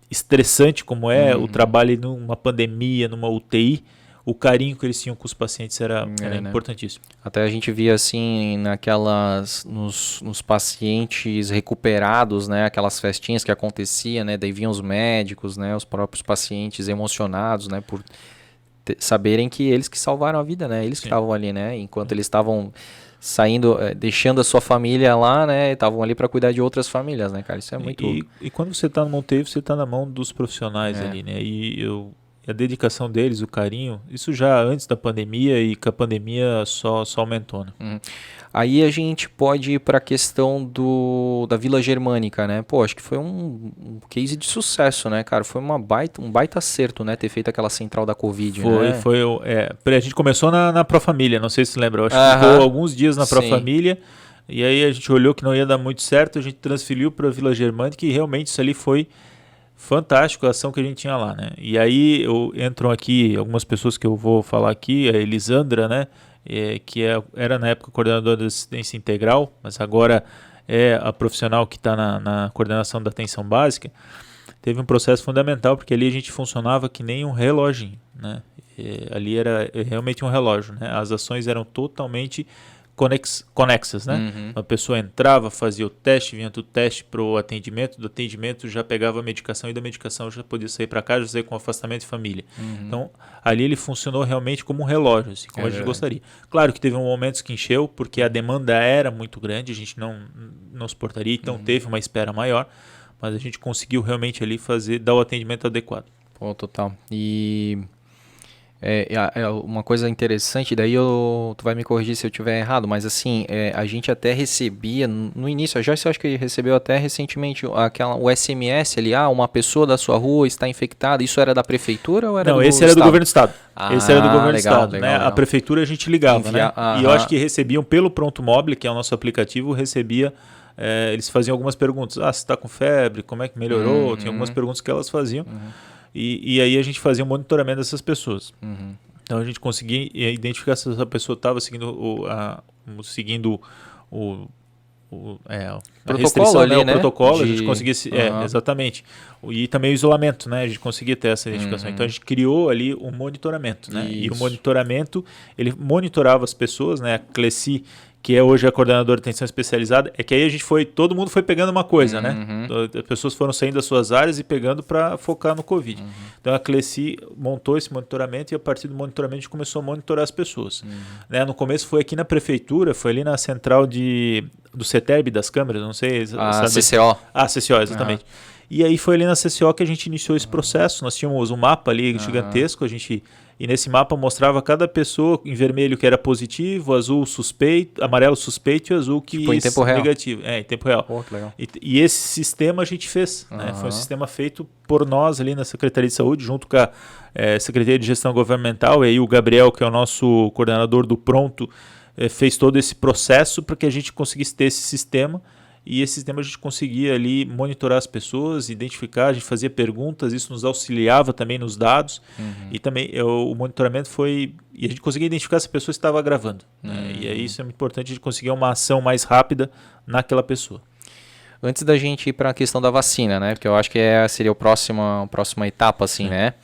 estressante como é o trabalho numa pandemia, numa UTI, o carinho que eles tinham com os pacientes era importantíssimo. Até a gente via assim nos pacientes recuperados, né, aquelas festinhas que acontecia, né, daí vinham os médicos, né, os próprios pacientes emocionados, né, por saberem que eles que salvaram a vida, né, eles que estavam ali, né, enquanto eles estavam saindo, deixando a sua família lá, né, estavam ali para cuidar de outras famílias, né, cara, isso é muito... E quando você está no UTI, você está na mão dos profissionais ali, né, e a dedicação deles, o carinho, isso já antes da pandemia, e com a pandemia só aumentou, né? Aí a gente pode ir para a questão da Vila Germânica, né? Pô, acho que foi um case de sucesso, né, cara? Foi um baita acerto, né? Ter feito aquela central da Covid, né? A gente começou na Profamília, não sei se você lembra, acho que ficou alguns dias na Profamília, e aí a gente olhou que não ia dar muito certo, a gente transferiu para a Vila Germânica, e realmente isso ali foi fantástico, a ação que a gente tinha lá, né? E aí entram aqui algumas pessoas que eu vou falar aqui, a Elisandra, né? Que era na época coordenadora da assistência integral, mas agora é a profissional que está na coordenação da atenção básica. Teve um processo fundamental, porque ali a gente funcionava que nem um reloginho, né? Ali era realmente um relógio, né? As ações eram totalmente conexas, né? A pessoa entrava, fazia o teste, vinha do teste para o atendimento, do atendimento já pegava a medicação, e da medicação já podia sair para casa, já sair com afastamento de família. Então, ali ele funcionou realmente como um relógio, assim, como a gente gostaria. Claro que teve momentos que encheu, porque a demanda era muito grande, a gente não suportaria, então teve uma espera maior, mas a gente conseguiu realmente ali dar o atendimento adequado. Pô, total. E... É uma coisa interessante, daí tu vai me corrigir se eu estiver errado, mas assim, a gente até recebia, no início, a Joyce eu acho que recebeu até recentemente o SMS ali, uma pessoa da sua rua está infectada, isso era da prefeitura ou era do Estado? Não, esse era do governo do Estado. Esse era do governo do Estado, legal, né? legal. A prefeitura a gente ligava, né? E eu acho que recebiam pelo Pronto Móvel, que é o nosso aplicativo, eles faziam algumas perguntas, você está com febre, como é que melhorou? Tinha algumas perguntas que elas faziam. E aí a gente fazia um monitoramento dessas pessoas. Então a gente conseguia identificar se essa pessoa estava seguindo a restrição, ali, o né? protocolo, a gente conseguia... exatamente. E também o isolamento, né? A gente conseguia ter essa identificação. Então a gente criou ali um monitoramento, né? E o monitoramento, ele monitorava as pessoas, né? A Cleci, que é hoje a coordenadora de atenção especializada, é que aí todo mundo foi pegando uma coisa, né? As pessoas foram saindo das suas áreas e pegando para focar no Covid. Então a Cleci montou esse monitoramento, e a partir do monitoramento a gente começou a monitorar as pessoas. Né? No começo foi aqui na prefeitura, foi ali na central do CETERB, das câmeras, não sei... CCO. CCO, exatamente. E aí foi ali na CCO que a gente iniciou esse processo. Nós tínhamos um mapa ali gigantesco, e nesse mapa mostrava cada pessoa em vermelho que era positivo, azul suspeito, amarelo suspeito e azul que em tempo real. negativo. Em tempo real. Pô, que legal. E esse sistema a gente fez. Né? Foi um sistema feito por nós ali na Secretaria de Saúde, junto com a Secretaria de Gestão Governamental, e aí o Gabriel, que é o nosso coordenador do Pronto, fez todo esse processo para que a gente conseguisse ter esse sistema. E esse sistema a gente conseguia ali monitorar as pessoas, identificar, a gente fazia perguntas, isso nos auxiliava também nos dados. E também o monitoramento foi... E a gente conseguia identificar se a pessoa estava gravando. Né? E aí isso é muito importante, a gente conseguir uma ação mais rápida naquela pessoa. Antes da gente ir para a questão da vacina, né? Porque eu acho que seria a próxima etapa, assim, né?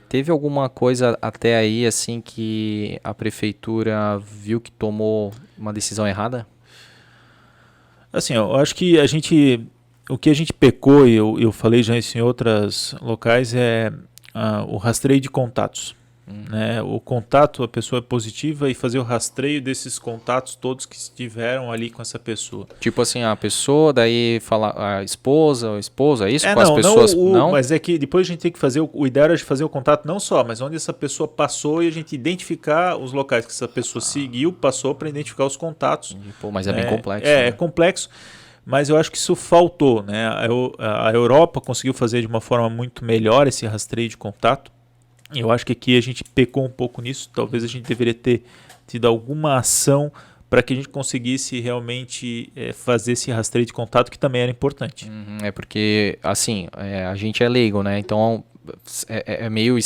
Teve alguma coisa até aí, assim, que a prefeitura viu que tomou uma decisão errada? Assim, eu acho que o que a gente pecou, e eu falei já isso em outros locais, é o rastreio de contatos. Né? O contato, a pessoa é positiva e fazer o rastreio desses contatos todos que estiveram ali com essa pessoa. Tipo assim, a pessoa, daí fala a esposa, o esposo, é isso? Com não, as pessoas, não? Mas é que depois a gente tem que fazer, o ideal era de fazer o contato não só, mas onde essa pessoa passou e a gente identificar os locais que essa pessoa seguiu, passou para identificar os contatos. Pô, mas é bem complexo. É complexo. Mas eu acho que isso faltou, né? A Europa conseguiu fazer de uma forma muito melhor esse rastreio de contato. Eu acho que aqui a gente pecou um pouco nisso. Talvez a gente deveria ter tido alguma ação para que a gente conseguisse realmente fazer esse rastreio de contato, que também era importante. É porque, assim, a gente é leigo, né? Então é meio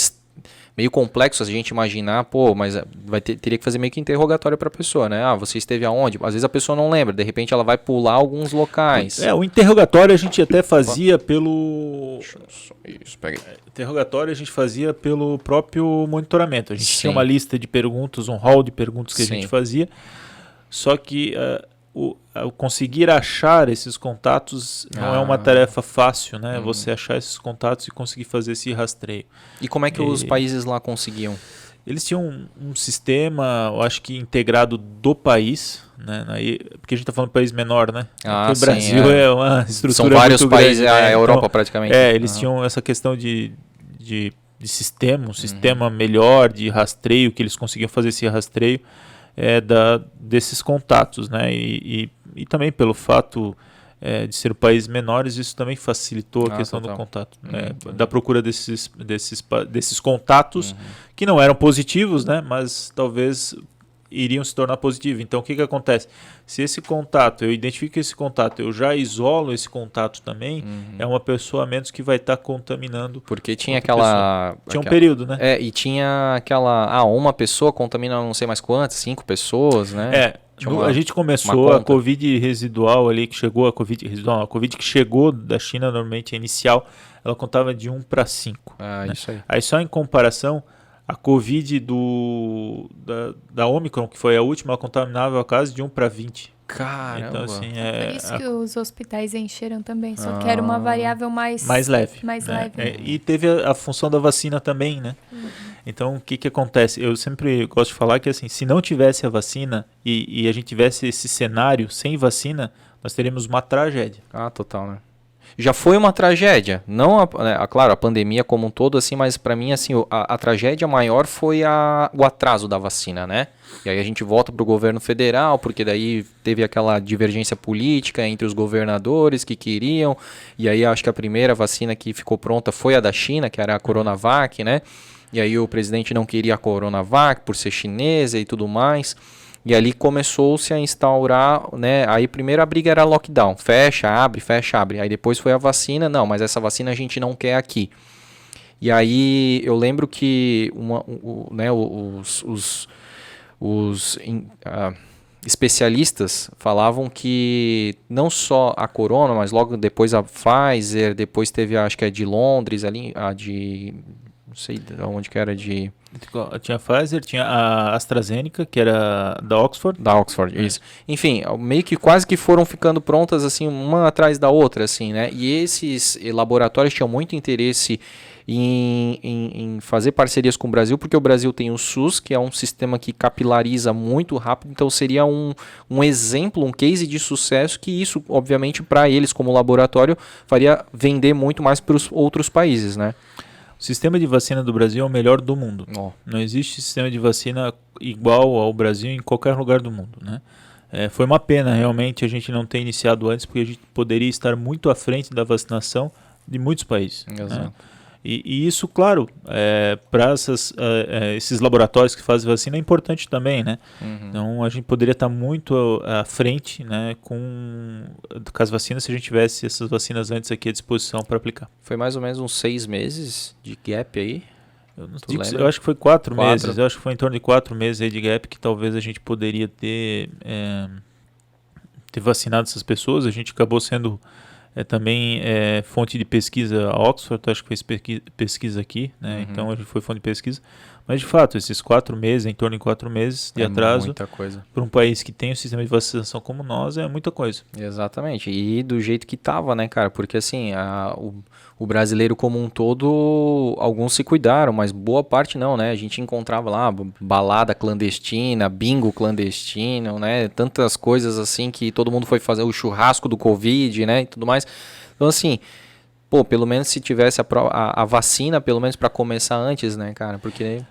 complexo a gente imaginar, pô, mas teria que fazer meio que interrogatório para a pessoa, né? Ah, você esteve aonde? Às vezes a pessoa não lembra, de repente ela vai pular alguns locais. O interrogatório a gente até fazia pelo... Isso, pega aí. Interrogatório a gente fazia pelo próprio monitoramento. A gente tinha uma lista de perguntas, um hall de perguntas que a gente fazia, só que conseguir achar esses contatos não é uma tarefa fácil, né? Você achar esses contatos e conseguir fazer esse rastreio. E como é que os países lá conseguiam? Eles tinham um sistema, eu acho que integrado do país, né? Porque a gente está falando de país menor, né? O Brasil é uma estrutura São vários muito países, grande, né? a Europa praticamente. Eles tinham essa questão de sistema, um sistema melhor de rastreio, que eles conseguiam fazer esse rastreio desses contatos, né? E também pelo fato de ser países menores, isso também facilitou a questão do contato, né? Da procura desses contatos que não eram positivos, né? Mas talvez iriam se tornar positivos. Então, o que acontece? Se esse contato, eu identifico esse contato, eu já isolo esse contato também, é uma pessoa a menos que vai estar contaminando. Porque tinha aquela... Tinha um período, né? E tinha aquela... uma pessoa contamina não sei mais quantas, 5 pessoas, né? A gente começou a Covid residual ali, que chegou a Covid residual, a Covid que chegou da China, normalmente a inicial, ela contava de 1 para 5. Né? Isso aí. Aí só em comparação, a Covid da Omicron, que foi a última, ela contaminava a casa de 1 para 20. Caramba. Então, assim, por isso que os hospitais encheram também, só que era uma variável mais leve. E teve a função da vacina também, né? Então, o que acontece? Eu sempre gosto de falar que, assim, se não tivesse a vacina e a gente tivesse esse cenário sem vacina, nós teríamos uma tragédia. Total, né? Já foi uma tragédia, não claro, a pandemia como um todo, assim, mas para mim, assim, a tragédia maior foi o atraso da vacina, né? E aí a gente volta para o governo federal, porque daí teve aquela divergência política entre os governadores que queriam, e aí acho que a primeira vacina que ficou pronta foi a da China, que era a Coronavac, né? E aí o presidente não queria a Coronavac por ser chinesa e tudo mais. E ali começou-se a instaurar, né? Aí primeiro a briga era lockdown, fecha, abre. Aí depois foi a vacina, não, mas essa vacina a gente não quer aqui. E aí eu lembro que os especialistas falavam que não só a Corona, mas logo depois a Pfizer, depois teve acho que a de Londres, ali, a de... não sei de onde que era de... Tinha a Pfizer, tinha a AstraZeneca, que era da Oxford. Da Oxford, isso. Enfim, meio que quase que foram ficando prontas, assim, uma atrás da outra, assim, né? E esses laboratórios tinham muito interesse em fazer parcerias com o Brasil, porque o Brasil tem o SUS, que é um sistema que capilariza muito rápido, então seria um exemplo, um case de sucesso, que isso, obviamente, para eles como laboratório, faria vender muito mais para os outros países, né? O sistema de vacina do Brasil é o melhor do mundo. Não existe sistema de vacina igual ao Brasil em qualquer lugar do mundo, né? Foi uma pena realmente a gente não ter iniciado antes, porque a gente poderia estar muito à frente da vacinação de muitos países. Exato. Né? E isso, claro, para esses laboratórios que fazem vacina é importante também, né? Então a gente poderia estar muito à frente, né, com as vacinas se a gente tivesse essas vacinas antes aqui à disposição para aplicar. Foi mais ou menos uns 6 meses de gap aí. Eu acho que foi 4 meses. Eu acho que foi em torno de 4 meses aí de gap que talvez a gente poderia ter vacinado essas pessoas. A gente acabou sendo também fonte de pesquisa Oxford, acho que fez pesquisa aqui, né? Então a gente foi fonte de pesquisa. Mas de fato, esses 4 meses, em torno de 4 meses de atraso, para um país que tem um sistema de vacinação como nós, é muita coisa. Exatamente, e do jeito que tava, né, cara, porque assim, o brasileiro como um todo, alguns se cuidaram, mas boa parte não, né, a gente encontrava lá balada clandestina, bingo clandestino, né, tantas coisas assim que todo mundo foi fazer o churrasco do Covid, né, e tudo mais. Então assim, pô, pelo menos se tivesse a vacina, pelo menos para começar antes, né, cara, porque...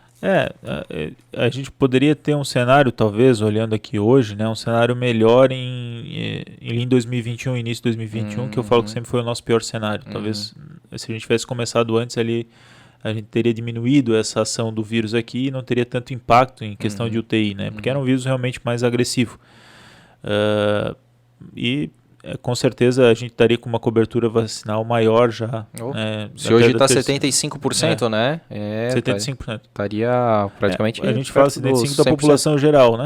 a gente poderia ter um cenário, talvez, olhando aqui hoje, né, um cenário melhor em 2021, início de 2021, que eu falo que sempre foi o nosso pior cenário. Talvez, se a gente tivesse começado antes ali, a gente teria diminuído essa ação do vírus aqui e não teria tanto impacto em questão de UTI, né, porque era um vírus realmente mais agressivo. Com certeza a gente estaria com uma cobertura vacinal maior já. Se hoje está 75%, né? 75%. Estaria praticamente... a gente fala 75% da população geral, né?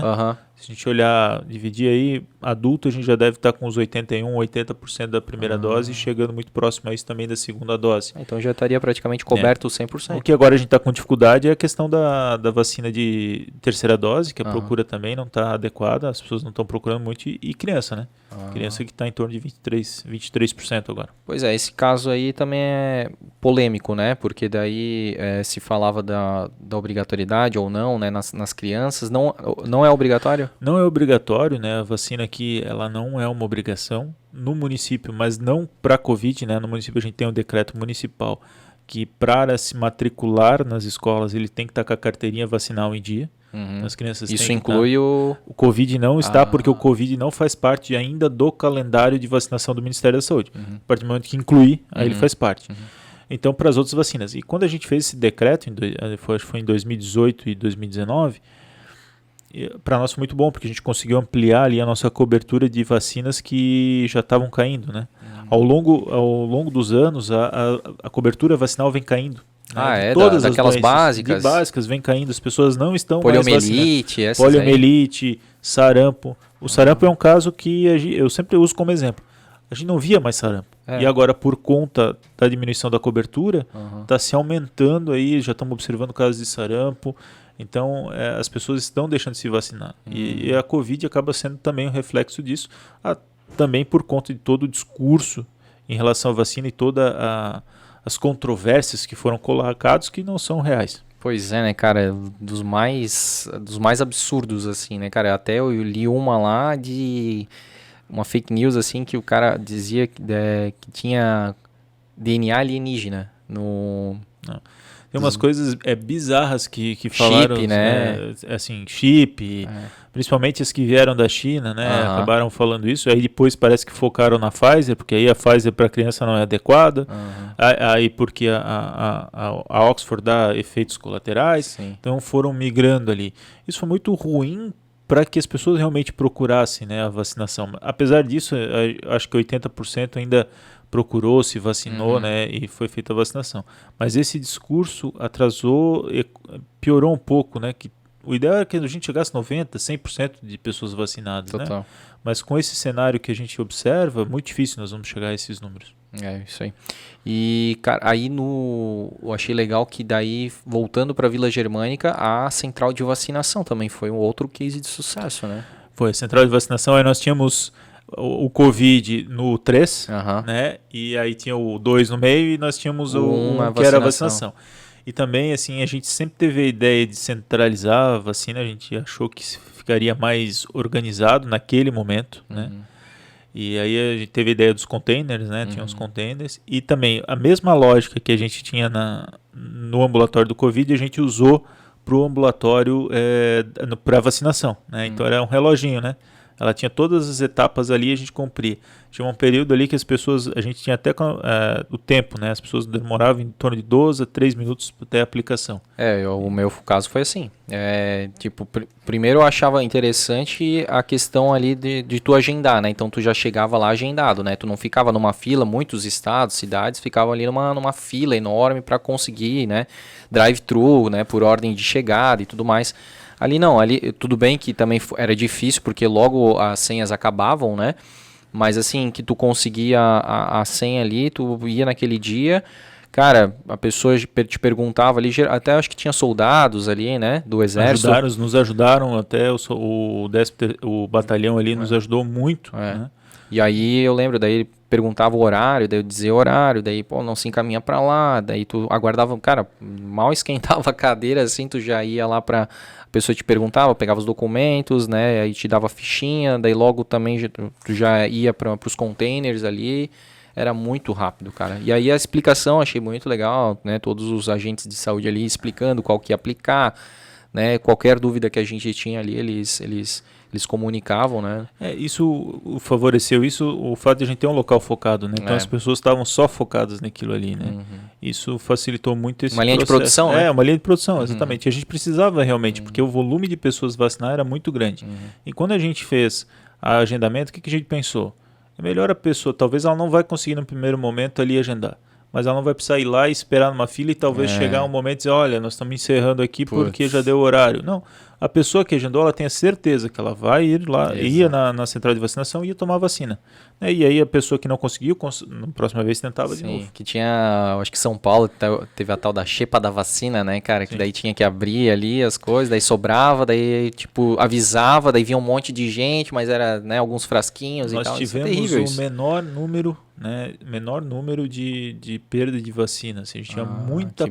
Se a gente olhar, dividir aí, adulto, a gente já deve estar com uns 80% da primeira dose, chegando muito próximo a isso também da segunda dose. Então já estaria praticamente coberto 100%. O que agora a gente está com dificuldade é a questão da vacina de terceira dose, que a procura também não está adequada, as pessoas não estão procurando muito, e criança, né? Criança que está em torno de 23% agora. Pois é, esse caso aí também é polêmico, né? Porque daí se falava da obrigatoriedade ou não, né? Nas crianças. Não é obrigatório? Não é obrigatório, né? A vacina aqui, ela não é uma obrigação no município, mas não para a Covid, né? No município a gente tem um decreto municipal que para se matricular nas escolas ele tem que estar com a carteirinha vacinal em dia. As crianças Isso têm inclui o Covid não está, porque o Covid não faz parte ainda do calendário de vacinação do Ministério da Saúde. A partir do momento que incluir, aí ele faz parte. Então, para as outras vacinas. E quando a gente fez esse decreto, foi em 2018 e 2019, para nós foi muito bom, porque a gente conseguiu ampliar ali a nossa cobertura de vacinas que já estavam caindo, né? Ao longo dos anos, a cobertura vacinal vem caindo. Todas daquelas básicas. Básicas vem caindo, as pessoas não estão poliomielite, mais poliomielite, sarampo. O sarampo é um caso que eu sempre uso como exemplo. A gente não via mais sarampo. E agora, por conta da diminuição da cobertura, está se aumentando aí, já estamos observando casos de sarampo. Então, as pessoas estão deixando de se vacinar. E a Covid acaba sendo também um reflexo disso, também por conta de todo o discurso em relação à vacina e todas as controvérsias que foram colocadas que não são reais. Pois é, né, cara, dos mais absurdos, assim, né, cara, até eu li uma lá de uma fake news, assim, que o cara dizia que tinha DNA alienígena no... Tem umas coisas bizarras que falaram, chip, né? Assim, chip, principalmente as que vieram da China, né? Acabaram falando isso. Aí depois parece que focaram na Pfizer, porque aí a Pfizer para criança não é adequada. Aí porque a Oxford dá efeitos colaterais. Sim. Então foram migrando ali. Isso foi muito ruim para que as pessoas realmente procurassem, né, a vacinação. Apesar disso, acho que 80% ainda procurou, se vacinou, né, e foi feita a vacinação. Mas esse discurso atrasou, piorou um pouco, né, que o ideal era que a gente chegasse a 90%, 100% de pessoas vacinadas, Total. né? Mas com esse cenário que a gente observa, muito difícil nós vamos chegar a esses números. É, isso aí. E, cara, aí eu achei legal que daí, voltando para a Vila Germânica, a central de vacinação também foi um outro case de sucesso, né? Foi, a central de vacinação, aí nós tínhamos o Covid no 3, né? E aí tinha o 2 no meio e nós tínhamos que era a vacinação. E também, assim, a gente sempre teve a ideia de centralizar a vacina, a gente achou que ficaria mais organizado naquele momento, né? E aí a gente teve a ideia dos containers, né? Tinha os containers. E também a mesma lógica que a gente tinha no ambulatório do Covid, a gente usou para o ambulatório para vacinação, né? Então era um reloginho, né? Ela tinha todas as etapas ali e a gente cumpria. Tinha um período ali que as pessoas, a gente tinha até o tempo, né? As pessoas demoravam em torno de 12 a 3 minutos até a aplicação. O meu caso foi assim. Primeiro eu achava interessante a questão ali de tu agendar, né? Então tu já chegava lá agendado, né? Tu não ficava numa fila, muitos estados, cidades ficavam ali numa fila enorme para conseguir, né? Drive-thru, né? Por ordem de chegada e tudo mais. Ali não, ali tudo bem que também era difícil porque logo as senhas acabavam, né? Mas assim, que tu conseguia a senha ali, tu ia naquele dia, cara, a pessoa te perguntava ali, até acho que tinha soldados ali, né, do exército. Nos ajudaram até o batalhão ali nos ajudou muito, né? E aí eu lembro, daí ele perguntava o horário, daí eu dizia o horário, daí, pô, não se encaminha pra lá, daí tu aguardava, cara, mal esquentava a cadeira, assim, tu já ia lá pra... A pessoa te perguntava, pegava os documentos, né, aí te dava fichinha, daí logo também tu já ia pros containers ali, era muito rápido, cara. E aí a explicação achei muito legal, né, todos os agentes de saúde ali explicando qual que ia aplicar, né, qualquer dúvida que a gente tinha ali, eles comunicavam, né? Isso favoreceu o fato de a gente ter um local focado, né? Então as pessoas estavam só focadas naquilo ali, né? Isso facilitou muito esse processo. Uma linha de produção, né? Uma linha de produção, exatamente. A gente precisava realmente, porque o volume de pessoas vacinar era muito grande. E quando a gente fez o agendamento, o que a gente pensou? É melhor a pessoa, talvez ela não vai conseguir no primeiro momento ali agendar, mas ela não vai precisar ir lá e esperar numa fila e talvez chegar um momento e dizer, olha, nós estamos encerrando aqui porque já deu o horário. Não, a pessoa que agendou, ela tem a certeza que ela vai ir lá, ia na central de vacinação e ia tomar a vacina. E aí a pessoa que não conseguiu, na próxima vez tentava de novo. Que tinha, acho que São Paulo teve a tal da xepa da vacina, né, cara? Que daí tinha que abrir ali as coisas, daí sobrava, daí tipo avisava, daí vinha um monte de gente, mas era, né, alguns frasquinhos e tal. Nós tivemos o menor número de perda de vacina. Assim, a gente tinha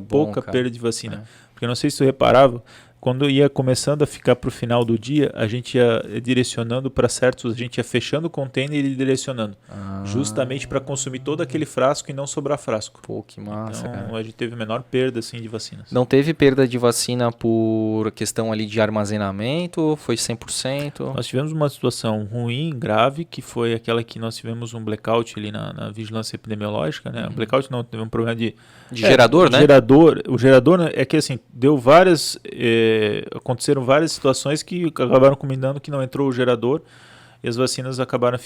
pouca perda de vacina. Porque não sei se tu reparava, quando ia começando a ficar para o final do dia, a gente ia direcionando para certos, a gente ia fechando o container e direcionando, justamente para consumir todo aquele frasco e não sobrar frasco. Pô, que massa, então, cara. A gente teve menor perda assim, de vacinas. Não teve perda de vacina por questão ali de armazenamento? Foi 100%? Nós tivemos uma situação ruim, grave, que foi aquela que nós tivemos um blackout ali na vigilância epidemiológica, né? Blackout não, teve um problema de gerador, né? O gerador, né, é que assim, deu aconteceram várias situações que acabaram culminando que não entrou o gerador e as vacinas acabaram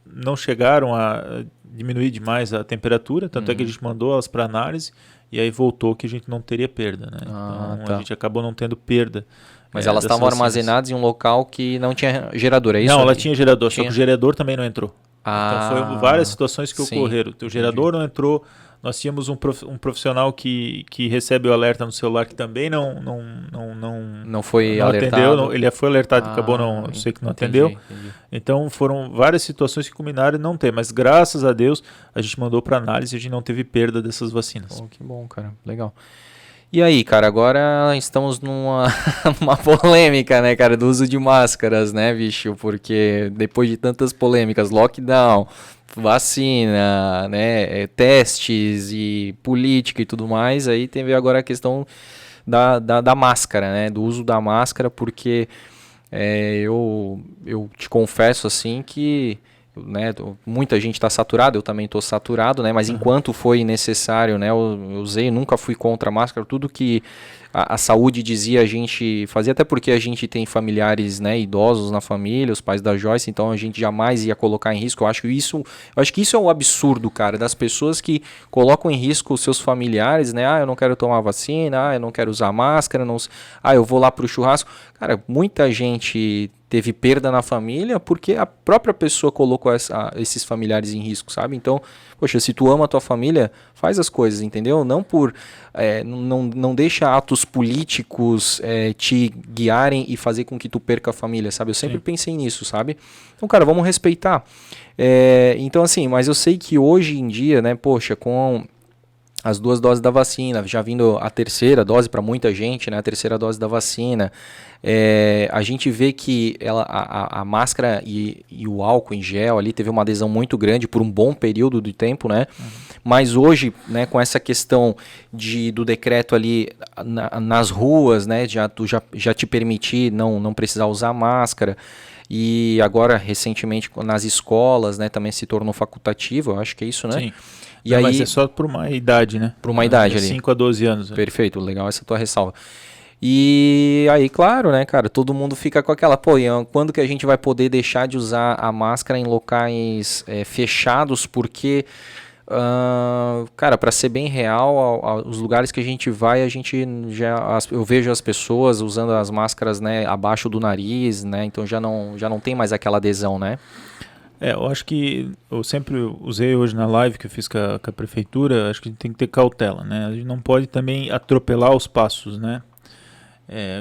não chegaram a diminuir demais a temperatura, tanto é que a gente mandou elas para análise e aí voltou que a gente não teria perda, né? Então a gente acabou não tendo perda. Mas elas estavam armazenadas em um local que não tinha gerador, é isso? Não, ela tinha gerador, só que o gerador também não entrou. Então foram várias situações que ocorreram. O gerador não entrou. Nós tínhamos um profissional que recebe o alerta no celular que também não foi alertado. Atendeu, ele foi alertado e acabou não sei que não atendeu. Entendi. Então foram várias situações que culminaram em não ter, mas graças a Deus a gente mandou para análise e a gente não teve perda dessas vacinas. Oh, que bom, cara, legal. E aí, cara, agora estamos numa uma polêmica, né, cara, do uso de máscaras, né, bicho, porque depois de tantas polêmicas, lockdown, vacina, né, testes e política e tudo mais, aí teve agora a questão da máscara, né, do uso da máscara, porque eu te confesso assim que, né, muita gente está saturada, eu também estou saturado, né, mas enquanto foi necessário, né, eu usei, nunca fui contra a máscara, tudo que a saúde dizia a gente fazia, até porque a gente tem familiares, né, idosos na família, os pais da Joyce, então a gente jamais ia colocar em risco. Eu acho que isso é o absurdo, cara, das pessoas que colocam em risco os seus familiares, né, eu não quero tomar vacina, eu não quero usar máscara, eu vou lá pro churrasco. Cara, muita gente teve perda na família porque a própria pessoa colocou esses familiares em risco, sabe? Então, poxa, se tu ama a tua família, faz as coisas, entendeu? Não não deixa atos políticos te guiarem e fazer com que tu perca a família, sabe? Eu sempre pensei nisso, sabe? Então, cara, vamos respeitar. Então, assim, mas eu sei que hoje em dia, né, poxa, com as 2 doses da vacina, já vindo a terceira dose para muita gente, né, a terceira dose da vacina, a gente vê que a máscara e o álcool em gel ali teve uma adesão muito grande por um bom período de tempo, né? Mas hoje, né, com essa questão do decreto ali nas ruas, né, já te permitir não precisar usar máscara, e agora recentemente nas escolas, né, também se tornou facultativo, eu acho que é isso, né? Sim. E aí, mas é só por uma idade, né? Por uma idade ali. 5 a 12 anos. Né? Perfeito, legal essa tua ressalva. E aí, claro, né, cara, todo mundo fica com aquela, quando que a gente vai poder deixar de usar a máscara em locais fechados, porque, cara, para ser bem real, os lugares que a gente vai, eu vejo as pessoas usando as máscaras, né, abaixo do nariz, né, então já não tem mais aquela adesão, né? Eu acho que eu sempre usei hoje na live que eu fiz com a prefeitura, acho que a gente tem que ter cautela, né? A gente não pode também atropelar os passos, né?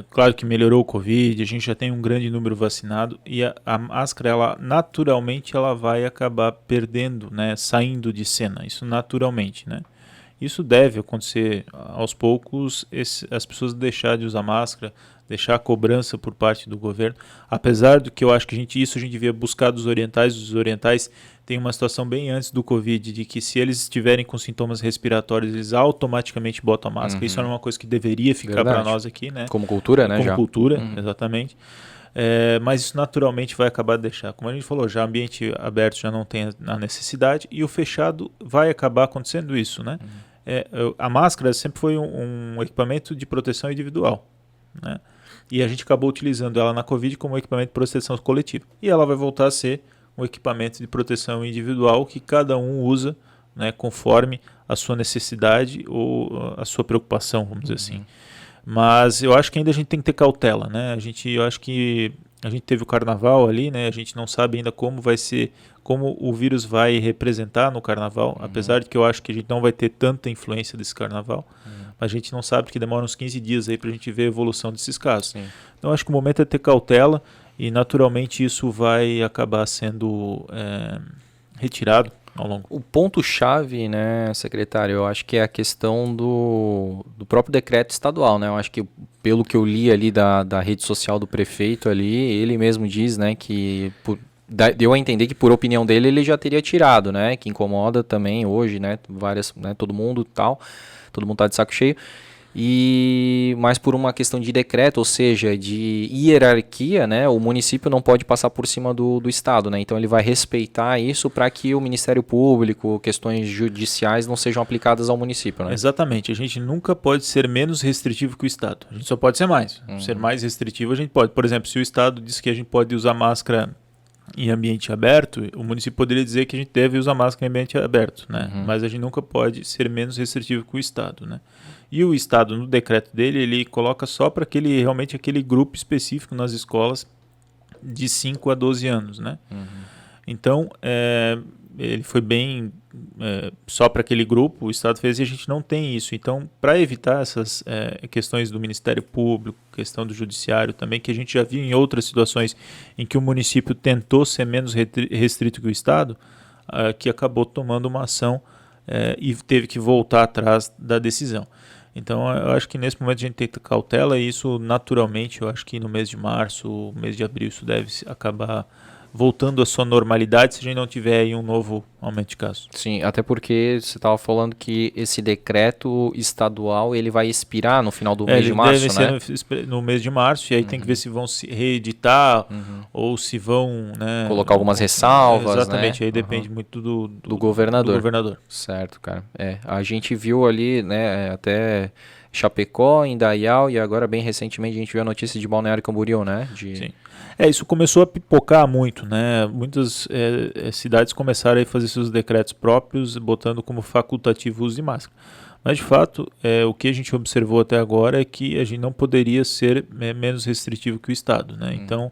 Claro que melhorou o Covid, a gente já tem um grande número vacinado e a máscara, ela naturalmente ela vai acabar perdendo, né? Saindo de cena, isso naturalmente, né? Isso deve acontecer aos poucos, as pessoas deixarem de usar máscara, deixar a cobrança por parte do governo, apesar do que eu acho que a gente devia buscar dos orientais. Os orientais têm uma situação bem antes do Covid, de que se eles estiverem com sintomas respiratórios, eles automaticamente botam a máscara. Isso é uma coisa que deveria ficar para nós aqui, né? Como cultura, né? Como cultura, exatamente. Mas isso naturalmente vai acabar de deixar. Como a gente falou, já ambiente aberto já não tem a necessidade e o fechado vai acabar acontecendo isso, né? A máscara sempre foi um equipamento de proteção individual, né? E a gente acabou utilizando ela na Covid como equipamento de proteção coletiva. E ela vai voltar a ser um equipamento de proteção individual que cada um usa, né, conforme a sua necessidade ou a sua preocupação, vamos dizer assim. Mas eu acho que ainda a gente tem que ter cautela, né? Eu acho que a gente teve o carnaval ali, né? A gente não sabe ainda como vai ser, como o vírus vai representar no carnaval, apesar de que eu acho que a gente não vai ter tanta influência desse carnaval, mas a gente não sabe que demora uns 15 dias aí pra gente ver a evolução desses casos. Sim. Então acho que o momento é ter cautela e naturalmente isso vai acabar sendo retirado ao longo. O ponto-chave, né, secretário, eu acho que é a questão do próprio decreto estadual, né? Eu acho que pelo que eu li ali da rede social do prefeito ali, ele mesmo diz, né, que deu a entender que por opinião dele ele já teria tirado, né? Que incomoda também hoje, né? Todo mundo tá de saco cheio. Mas por uma questão de decreto, ou seja, de hierarquia, né, o município não pode passar por cima do Estado, né, então ele vai respeitar isso para que o Ministério Público, questões judiciais não sejam aplicadas ao município, né? Exatamente, a gente nunca pode ser menos restritivo que o Estado, a gente só pode ser mais. Ser mais restritivo a gente pode, por exemplo, se o Estado diz que a gente pode usar máscara em ambiente aberto, o município poderia dizer que a gente deve usar máscara em ambiente aberto, né? Mas a gente nunca pode ser menos restritivo que o Estado, né? E o Estado, no decreto dele, ele coloca só para realmente aquele grupo específico nas escolas de 5 a 12 anos, né? Então, ele foi bem só para aquele grupo, o Estado fez, e a gente não tem isso. Então, para evitar essas questões do Ministério Público, questão do Judiciário também, que a gente já viu em outras situações em que o município tentou ser menos restrito que o Estado, que acabou tomando uma ação e teve que voltar atrás da decisão. Então, eu acho que nesse momento a gente tem que ter cautela e isso naturalmente, eu acho que no mês de março, mês de abril, isso deve acabar voltando à sua normalidade se a gente não tiver aí um novo aumento de casos. Sim, até porque você estava falando que esse decreto estadual ele vai expirar no final do mês de março, né? Deve ser no mês de março, e aí tem que ver se vão se reeditar ou se vão, né, colocar algumas ressalvas, exatamente, né? Aí depende muito do governador. Certo, cara. A gente viu ali, né, até Chapecó, Indaial, e agora bem recentemente a gente viu a notícia de Balneário Camboriú, né? Sim. Isso começou a pipocar muito, né? Muitas cidades começaram a fazer seus decretos próprios, botando como facultativo o uso de máscara. Mas, de fato, o que a gente observou até agora é que a gente não poderia ser menos restritivo que o Estado, né? Então,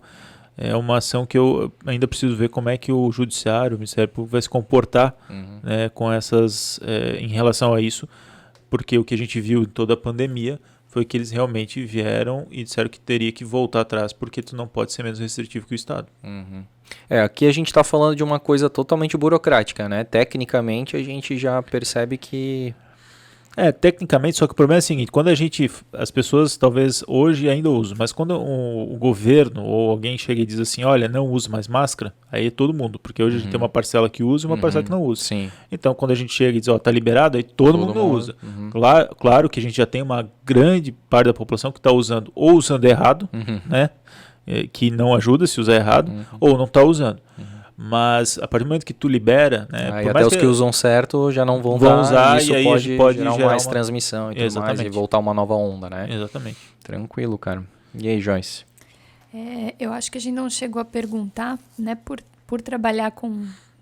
é uma ação que eu ainda preciso ver como é que o Judiciário, o Ministério Público vai se comportar né, com essas, em relação a isso, porque o que a gente viu em toda a pandemia foi que eles realmente vieram e disseram que teria que voltar atrás porque tu não pode ser menos restritivo que o Estado. Aqui a gente está falando de uma coisa totalmente burocrática, né? Tecnicamente a gente já percebe que... Tecnicamente, só que o problema é o seguinte, quando as pessoas talvez hoje ainda usam, mas quando o governo ou alguém chega e diz assim, olha, não use mais máscara, aí é todo mundo, porque hoje a gente tem uma parcela que usa e uma parcela que não usa. Sim. Então, quando a gente chega e diz, tá liberado, aí todo mundo usa. Claro que a gente já tem uma grande parte da população que está usando ou usando errado, né, que não ajuda se usar errado, ou não está usando. Mas a partir do momento que tu libera, né, aí até os que usam certo já não vão usar, isso e aí pode gerar mais transmissão e tudo mais, e voltar uma nova onda, né? Exatamente. Tranquilo, cara. E aí, Joyce? Eu acho que a gente não chegou a perguntar, né, por trabalhar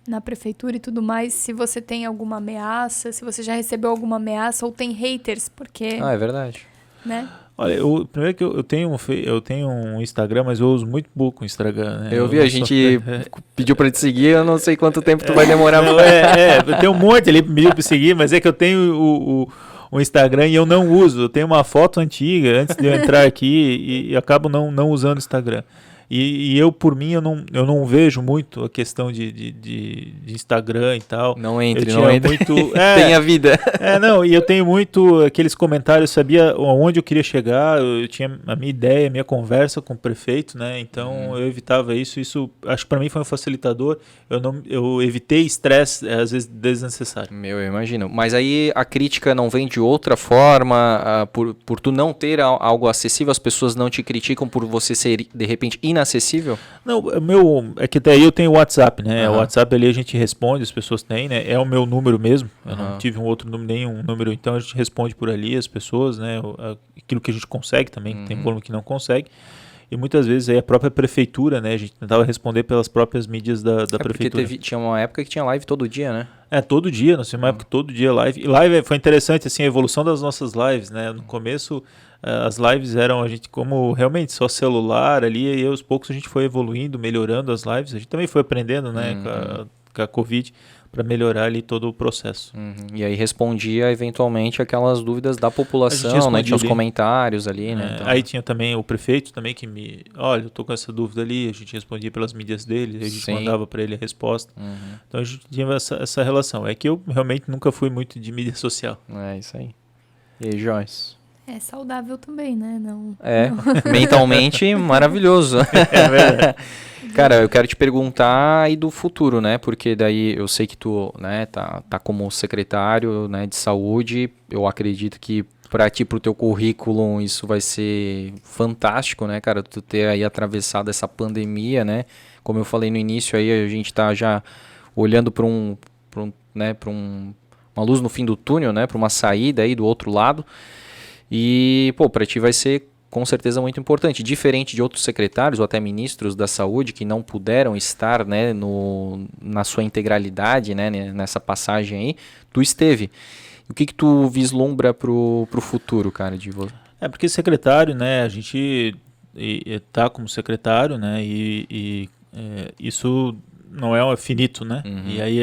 na prefeitura e tudo mais, se você tem alguma ameaça, se você já recebeu alguma ameaça ou tem haters, porque... É verdade. Né? Olha, primeiro que eu tenho um Instagram, mas eu uso muito pouco o Instagram, né? Eu vi, a gente pediu pra te seguir, eu não sei quanto tempo tu vai demorar. Eu tenho um monte ali, pediu pra seguir, mas é que eu tenho o Instagram e eu não uso. Eu tenho uma foto antiga antes de eu entrar aqui e acabo não usando o Instagram. E eu, por mim, eu não vejo muito a questão de Instagram e tal. Não entre. Muito, Tenha vida. E eu tenho muito aqueles comentários, sabia onde eu queria chegar, eu tinha a minha ideia, a minha conversa com o prefeito, né? Então eu evitava isso. Isso, acho que para mim foi um facilitador. Eu evitei estresse, às vezes, desnecessário. Eu imagino. Mas aí a crítica não vem de outra forma, por tu não ter algo acessível, as pessoas não te criticam por você ser, de repente, inacessível? Não, é que daí eu tenho o WhatsApp, né? O WhatsApp ali a gente responde, as pessoas têm, né? É o meu número mesmo, eu não tive um outro número, nenhum número, então a gente responde por ali as pessoas, né? Aquilo que a gente consegue também, tem volume que não consegue. E muitas vezes aí a própria prefeitura, né? A gente tentava responder pelas próprias mídias da prefeitura. Porque tinha uma época que tinha live todo dia, né? Todo dia, nós tínhamos uma época todo dia live. E live foi interessante, assim, a evolução das nossas lives, né? No começo, as lives eram a gente como realmente só celular ali, e aos poucos a gente foi evoluindo, melhorando as lives. A gente também foi aprendendo, né? Com a Covid, para melhorar ali todo o processo. E aí respondia eventualmente aquelas dúvidas da população, né? Tinha os comentários ali, né? Então... Aí tinha também o prefeito também que olha, eu tô com essa dúvida ali, a gente respondia pelas mídias dele, a gente mandava para ele a resposta. Então a gente tinha essa relação. É que eu realmente nunca fui muito de mídia social. É isso aí. E aí, Joyce? É saudável também, né? Mentalmente maravilhoso. É verdade. Cara, eu quero te perguntar aí do futuro, né? Porque daí eu sei que tu, né, tá como secretário, né, de saúde. Eu acredito que para ti, pro teu currículo, isso vai ser fantástico, né, cara? Tu ter aí atravessado essa pandemia, né? Como eu falei no início, aí a gente tá já olhando para uma luz no fim do túnel, né? Para uma saída aí do outro lado. E, para ti vai ser com certeza muito importante. Diferente de outros secretários ou até ministros da saúde que não puderam estar, né, na sua integralidade, né, nessa passagem aí, tu esteve. O que tu vislumbra pro futuro, cara, de você? Porque secretário, né, a gente tá como secretário, né, isso não é finito, né? E aí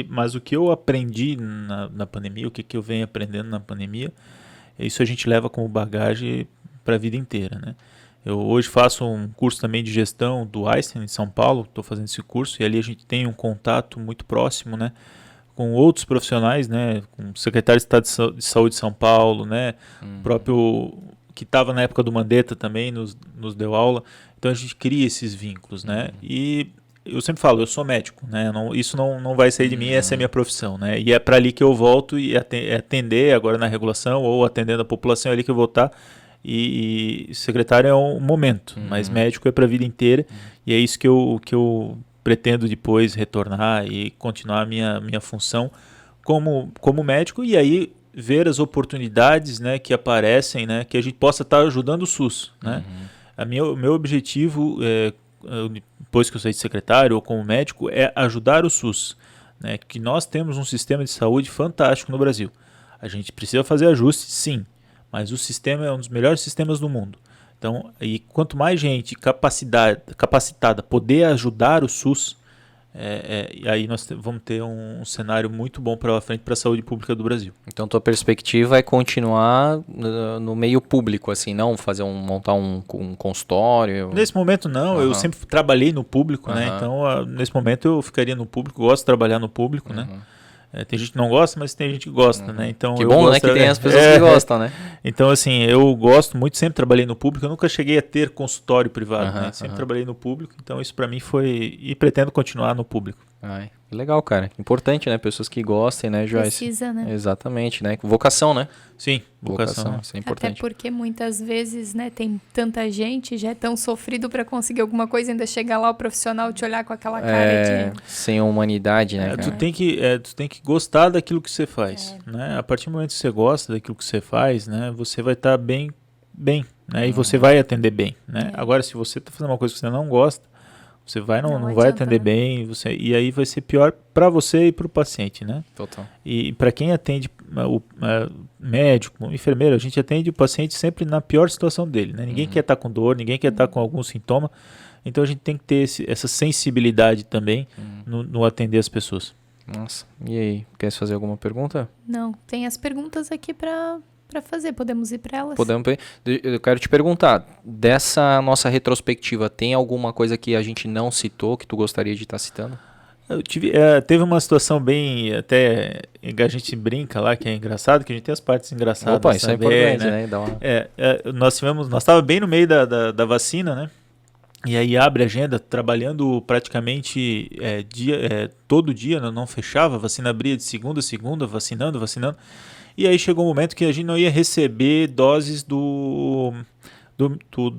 mas o que eu aprendi na pandemia, o que eu venho aprendendo na pandemia, isso a gente leva como bagagem para a vida inteira, né? Eu hoje faço um curso também de gestão do Einstein em São Paulo, estou fazendo esse curso, e ali a gente tem um contato muito próximo, né, com outros profissionais, né, com o secretário de Estado de Saúde de São Paulo, né, o próprio que estava na época do Mandetta também nos deu aula. Então a gente cria esses vínculos, né? E eu sempre falo, eu sou médico, né? Isso não vai sair de mim, essa é a minha profissão, né? E é para ali que eu volto e atender agora na regulação ou atendendo a população, é ali que eu vou estar. E secretário é um momento, mas médico é para a vida inteira. E é isso que eu pretendo depois retornar e continuar a minha função como médico. E aí ver as oportunidades, né, que aparecem, né, que a gente possa estar ajudando o SUS, né? O meu objetivo depois que eu saí de secretário ou como médico, é ajudar o SUS, né? Que nós temos um sistema de saúde fantástico no Brasil. A gente precisa fazer ajustes, sim, mas o sistema é um dos melhores sistemas do mundo. Então, e quanto mais gente capacitada poder ajudar o SUS, aí nós vamos ter um cenário muito bom para frente para a saúde pública do Brasil. Então, tua perspectiva é continuar no meio público, assim, não montar um consultório? Nesse momento, não. Eu sempre trabalhei no público, né? Então, nesse momento, eu ficaria no público. Gosto de trabalhar no público, né? Tem gente que não gosta, mas tem gente que gosta, né? Então, que bom, né? Que tem as pessoas que gostam, né? Então, assim, eu gosto muito, sempre trabalhei no público. Eu nunca cheguei a ter consultório privado, né? Sempre trabalhei no público. Então, isso para mim foi... E pretendo continuar no público. Ai, legal, cara. Importante, né? Pessoas que gostem, né, Joyce? Precisa, né? Exatamente, né? Vocação, né? Sim, vocação. Isso é importante. Até porque muitas vezes, né, tem tanta gente, já é tão sofrido para conseguir alguma coisa, ainda chegar lá o profissional te olhar com aquela cara de... Sem humanidade, né, cara? Tu tem que gostar daquilo que você faz, né? A partir do momento que você gosta daquilo que você faz, né, você vai estar bem, né? E você vai atender bem, né? Agora, se você está fazendo uma coisa que você não gosta, Você não vai atender bem, e aí vai ser pior para você e para o paciente, né? Total. E para quem atende o médico, o enfermeiro, a gente atende o paciente sempre na pior situação dele, né? Ninguém quer estar com dor, ninguém quer estar com algum sintoma, então a gente tem que ter essa sensibilidade também no atender as pessoas. Nossa, e aí, quer fazer alguma pergunta? Não, tem as perguntas aqui para fazer, podemos ir para elas? Podemos. Eu quero te perguntar, dessa nossa retrospectiva, tem alguma coisa que a gente não citou, que tu gostaria de estar citando? Teve uma situação bem, até a gente brinca lá, que é engraçado, que a gente tem as partes engraçadas. Opa, isso também, é importante, né? Dá uma... Nós estávamos bem no meio da vacina, né? E aí abre a agenda, trabalhando praticamente todo dia, não fechava, a vacina abria de segunda a segunda, vacinando. E aí chegou um momento que a gente não ia receber doses do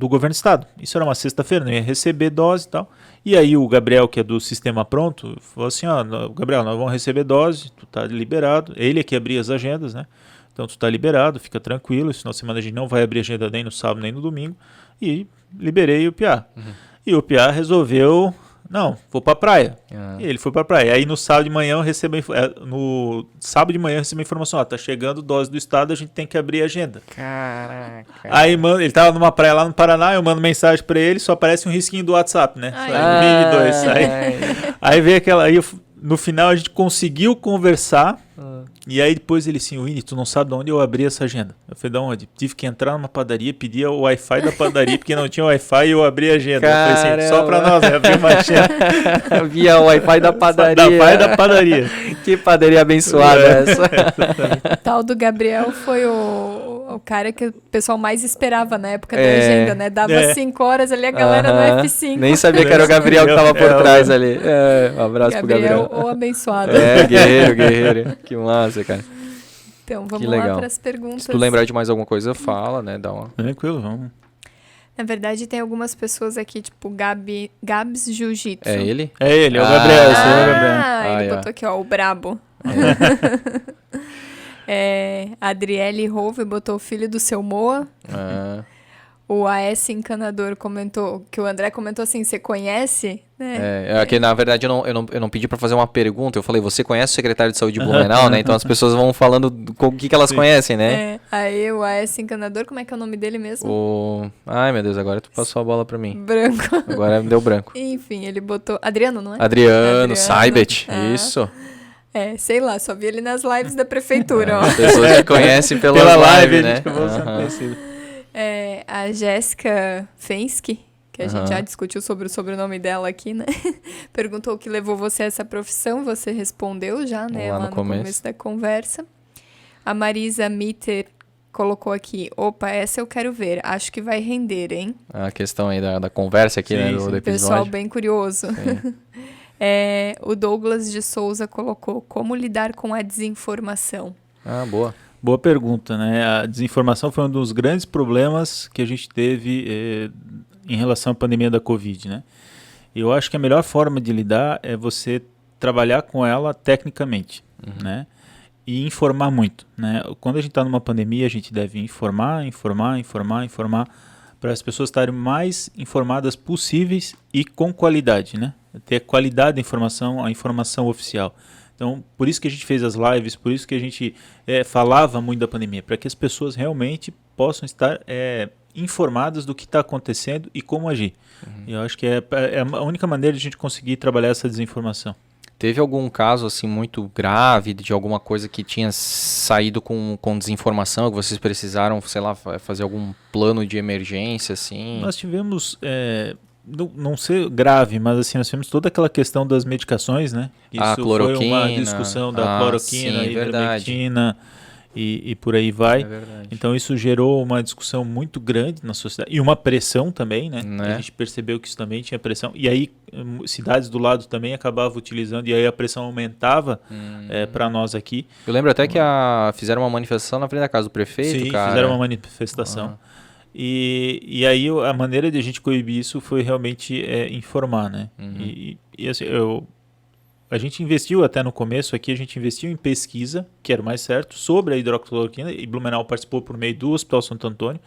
governo do estado. Isso era uma sexta-feira, não ia receber dose e tal. E aí o Gabriel, que é do Sistema Pronto, falou assim, Gabriel, nós vamos receber dose, tu tá liberado. Ele é que abria as agendas, né? Então tu tá liberado, fica tranquilo. Esse final de semana a gente não vai abrir agenda nem no sábado nem no domingo. E liberei o Piá. E o Piá resolveu... Não, vou pra praia. E ele foi pra praia. Aí no sábado de manhã eu recebo a informação, tá chegando dose do estado, a gente tem que abrir a agenda. Caraca. Aí ele tava numa praia lá no Paraná, eu mando mensagem pra ele, só aparece um risquinho do WhatsApp, né? Aí veio aquela... No final a gente conseguiu conversar. E aí depois ele assim, Winnie, tu não sabe de onde eu abri essa agenda? Eu falei, de onde? Tive que entrar numa padaria, pedir o Wi-Fi da padaria, porque não tinha Wi-Fi e eu abri a agenda. Eu falei assim, só pra nós, abri uma agenda. Via o Wi-Fi da padaria. Wi-Fi da padaria. Que padaria abençoada essa. O tal do Gabriel foi o cara que o pessoal mais esperava na época da agenda, né? Dava 5 horas ali, a galera no F5. Nem sabia que era o Gabriel que tava por trás ali. Um abraço pro Gabriel. O abençoado. Guerreiro. Que massa, cara. Então, vamos lá para as perguntas. Se tu lembrar de mais alguma coisa, fala, né? Dá uma... Tranquilo, vamos. Na verdade, tem algumas pessoas aqui, tipo Gabs Jiu-Jitsu. É ele? É ele, é o Gabriel. Ele botou aqui, ó, o brabo. Adriele Rove botou o filho do seu Moa. O AS Encanador comentou, que o André comentou assim, você conhece? Aqui, na verdade, eu não pedi pra fazer uma pergunta, eu falei, você conhece o secretário de saúde de Blumenau, né? Então as pessoas vão falando o que elas conhecem, né? Aí o AS Encanador, como é que é o nome dele mesmo? Ai, meu Deus, agora tu passou a bola pra mim. Branco. Agora deu branco. Enfim, ele botou... Adriano, não é? Adriano. Saibet, isso. Sei lá, só vi ele nas lives da prefeitura, ó. As pessoas que conhecem pela live, né? A gente acabou sendo conhecido. A Jéssica Fensky, que a gente já discutiu sobre o sobrenome dela aqui, né? Perguntou o que levou você a essa profissão, você respondeu já, né? Lá no começo da conversa. A Marisa Mitter colocou aqui, opa, essa eu quero ver, acho que vai render, hein? A questão aí da conversa aqui, né, do episódio. Pessoal bem curioso. O Douglas de Souza colocou, como lidar com a desinformação? Boa. Boa pergunta, né? A desinformação foi um dos grandes problemas que a gente teve em relação à pandemia da Covid, né? Eu acho que a melhor forma de lidar é você trabalhar com ela tecnicamente, né? E informar muito, né? Quando a gente está numa pandemia, a gente deve informar para as pessoas estarem mais informadas possíveis e com qualidade, né? Ter qualidade da informação, a informação oficial. Então, por isso que a gente fez as lives, por isso que a gente falava muito da pandemia, para que as pessoas realmente possam estar informadas do que está acontecendo e como agir. Eu acho que é a única maneira de a gente conseguir trabalhar essa desinformação. Teve algum caso assim muito grave de alguma coisa que tinha saído com desinformação, que vocês precisaram, sei lá, fazer algum plano de emergência, assim? Nós tivemos... não ser grave, mas assim, nós tivemos toda aquela questão das medicações, né? Isso foi uma discussão da cloroquina, ivermectina e por aí vai. Então isso gerou uma discussão muito grande na sociedade e uma pressão também, né? A gente percebeu que isso também tinha pressão. E aí cidades do lado também acabavam utilizando e aí a pressão aumentava para nós aqui. Eu lembro até que fizeram uma manifestação na frente da casa do prefeito, Sim, cara. Fizeram uma manifestação. E aí a maneira de a gente coibir isso foi realmente informar, né? E assim, a gente investiu até no começo aqui, a gente investiu em pesquisa, que era o mais certo, sobre a hidroxicloroquina, e Blumenau participou por meio do Hospital Santo Antônio,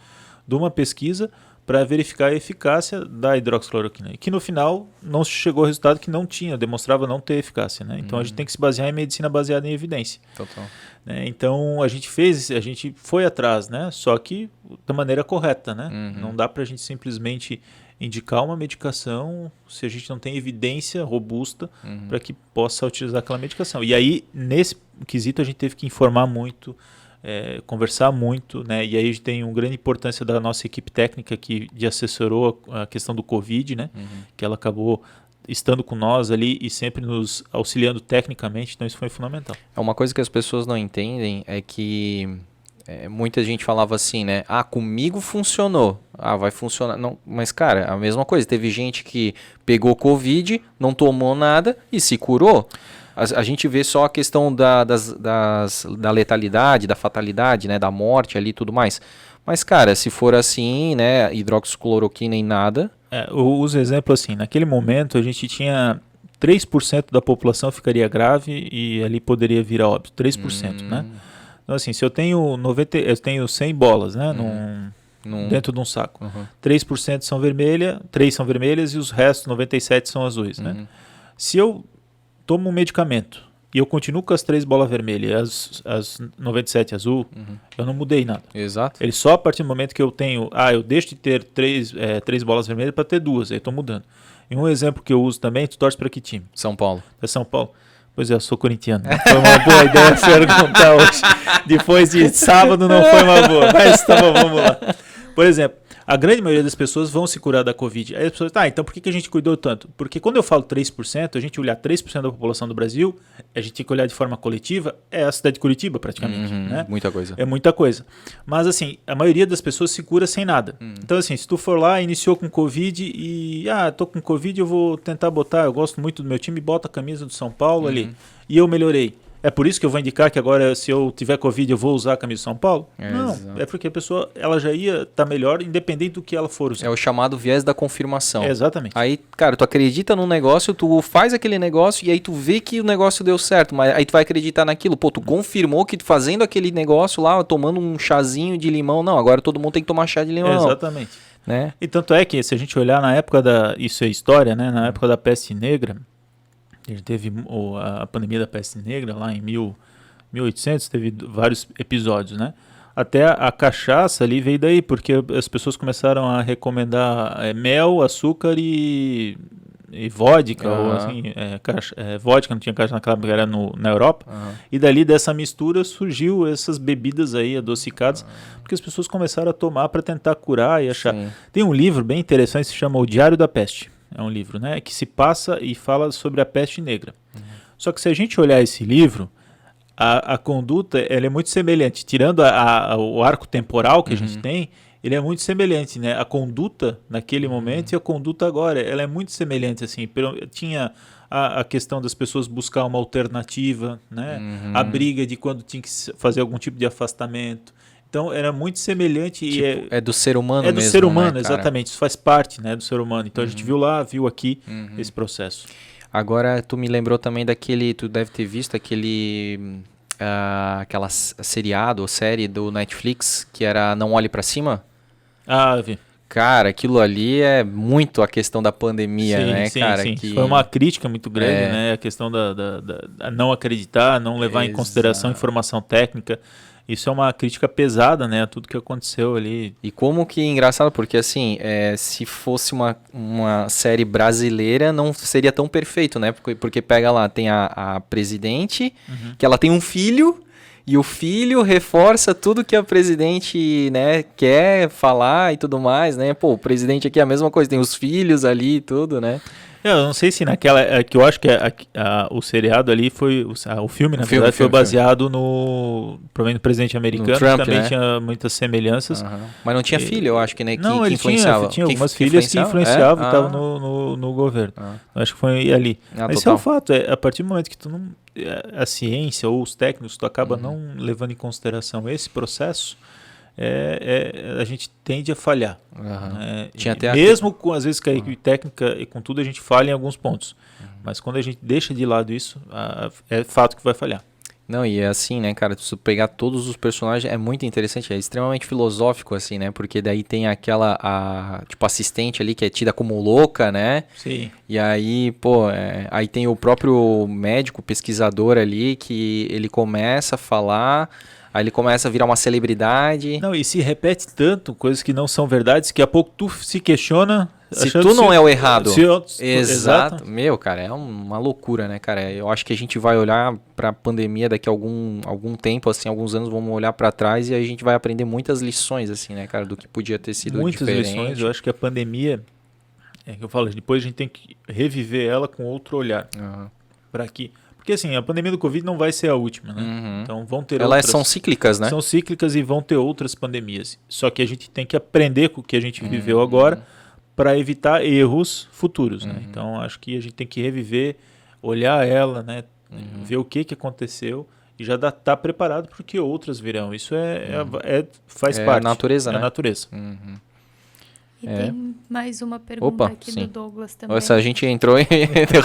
de uma pesquisa para verificar a eficácia da hidroxicloroquina. E que no final não chegou ao resultado que não tinha, demonstrava não ter eficácia, né? Então a gente tem que se basear em medicina baseada em evidência. Total. Né? Então a gente foi atrás, né? Só que da maneira correta, né? Não dá para a gente simplesmente indicar uma medicação se a gente não tem evidência robusta para que possa utilizar aquela medicação. E aí, nesse quesito, a gente teve que informar muito, conversar muito, né? E aí a gente tem uma grande importância da nossa equipe técnica que assessorou a questão do Covid, né? Que ela acabou estando com nós ali e sempre nos auxiliando tecnicamente, então isso foi fundamental. Uma coisa que as pessoas não entendem é que muita gente falava assim, né? Comigo funcionou. Vai funcionar. Não, mas, cara, a mesma coisa. Teve gente que pegou Covid, não tomou nada e se curou. A gente vê só a questão da letalidade, da fatalidade, né? Da morte ali e tudo mais. Mas, cara, se for assim, né? Hidroxicloroquina em nada... Eu uso exemplo assim. Naquele momento, a gente tinha 3% da população ficaria grave e ali poderia vir a óbito. 3%, né? Então, assim, se eu tenho 100 bolas, né? Dentro de um saco. 3% são vermelhas, 3 são vermelhas e os restos, 97, são azuis, né? Se eu tomo um medicamento e eu continuo com as 3 bolas vermelhas e as 97 azul, eu não mudei nada. Exato. Ele só a partir do momento que eu tenho... eu deixo de ter 3 bolas vermelhas para ter 2, aí eu estou mudando. E um exemplo que eu uso também, tu torce para que time? São Paulo. É São Paulo? Pois é, eu sou corintiano. Foi uma boa ideia perguntar hoje. Depois de sábado não foi uma boa. Mas tá bom, vamos lá. Por exemplo, a grande maioria das pessoas vão se curar da Covid. Aí as pessoas, então por que a gente cuidou tanto? Porque quando eu falo 3%, a gente olhar 3% da população do Brasil, a gente tem que olhar de forma coletiva, é a cidade de Curitiba praticamente. Né? Muita coisa. É muita coisa. Mas assim, a maioria das pessoas se cura sem nada. Então assim, se tu for lá, iniciou com Covid e, tô com Covid, eu vou tentar botar, eu gosto muito do meu time, bota a camisa do São Paulo ali. E eu melhorei. É por isso que eu vou indicar que agora, se eu tiver Covid, eu vou usar a camisa de São Paulo? Não, é porque a pessoa ela já ia estar melhor, independente do que ela for usar. É o chamado viés da confirmação. Exatamente. Aí, cara, tu acredita num negócio, tu faz aquele negócio e aí tu vê que o negócio deu certo, mas aí tu vai acreditar naquilo. Pô, tu confirmou que fazendo aquele negócio lá, tomando um chazinho de limão, não, agora todo mundo tem que tomar chá de limão. Exatamente. Né? E tanto é que, se a gente olhar na época isso é história, né? Na época da peste negra, a gente teve a pandemia da peste negra lá em 1800, teve vários episódios, né? Até a cachaça ali veio daí, porque as pessoas começaram a recomendar mel, açúcar e vodka, ou assim, vodka, não tinha cachaça naquela época, era na Europa, e dali dessa mistura surgiu essas bebidas aí adocicadas, porque as pessoas começaram a tomar para tentar curar e achar. Sim. Tem um livro bem interessante, se chama O Diário da Peste. É um livro, né, que se passa e fala sobre a peste negra. Só que se a gente olhar esse livro, a conduta ela é muito semelhante. Tirando o arco temporal que a gente tem, ele é muito semelhante, né? A conduta naquele momento e a conduta agora, ela é muito semelhante. Assim. Tinha a questão das pessoas buscar uma alternativa, né? A briga de quando tinha que fazer algum tipo de afastamento. Então, era muito semelhante. Tipo, é do ser humano mesmo, do ser humano, né, exatamente. Isso faz parte, né, do ser humano. Então, a gente viu lá, viu aqui esse processo. Agora, tu me lembrou também tu deve ter visto aquela seriado ou série do Netflix, que era Não Olhe Pra Cima? Eu vi. Cara, aquilo ali é muito a questão da pandemia, né, cara? Sim. Foi uma crítica muito grande, né? A questão da não acreditar, não levar em consideração informação técnica. Isso é uma crítica pesada, né, a tudo que aconteceu ali. E como que engraçado, porque assim, se fosse uma série brasileira, não seria tão perfeito, né? Porque pega lá, tem a presidente, que ela tem um filho, e o filho reforça tudo que a presidente, né, quer falar e tudo mais, né? Pô, o presidente aqui é a mesma coisa, tem os filhos ali e tudo, né? Eu não sei se naquela... que eu acho que o seriado ali foi... O filme, na verdade, foi baseado provavelmente no presidente americano, Trump, que também, né, tinha muitas semelhanças. Mas não tinha filho, eu acho que, né? Não, que ele influenciava. tinha algumas filhas que influenciavam e estavam no governo. Acho que foi ali. Mas esse é o fato. A partir do momento que tu não... A ciência ou os técnicos, tu acaba não levando em consideração esse processo, a gente tende a falhar. Tinha até mesmo com, às vezes, com a equipe técnica e com tudo, a gente falha em alguns pontos. Mas quando a gente deixa de lado isso, é fato que vai falhar. Não, e é assim, né, cara, se tu pegar todos os personagens, é muito interessante, é extremamente filosófico, assim, né, porque daí tem tipo, assistente ali que é tida como louca, né? Sim. E aí, pô, aí tem o próprio médico, pesquisador ali, que ele começa a falar, aí ele começa a virar uma celebridade. Não, e se repete tanto, coisas que não são verdades, que a pouco tu se questiona... Se tu não é o errado. Exato. Exato. Meu, cara, é uma loucura, né, cara? Eu acho que a gente vai olhar pra pandemia daqui a algum tempo, assim, alguns anos, vamos olhar pra trás e a gente vai aprender muitas lições, assim, né, cara, do que podia ter sido muitas diferente. lições. Eu acho que a pandemia, é que eu falo, depois a gente tem que reviver ela com outro olhar. Para aqui. Porque assim, a pandemia do Covid não vai ser a última, né? Então vão ter Elas são cíclicas, né? São cíclicas e vão ter outras pandemias. Só que a gente tem que aprender com o que a gente viveu agora para evitar erros futuros, né? Então acho que a gente tem que reviver, olhar ela, né? Ver o que aconteceu e já tá preparado para que outras virão. Isso faz parte. É a natureza, né? É a natureza. E tem mais uma pergunta aqui do Douglas também. Nossa, a gente entrou e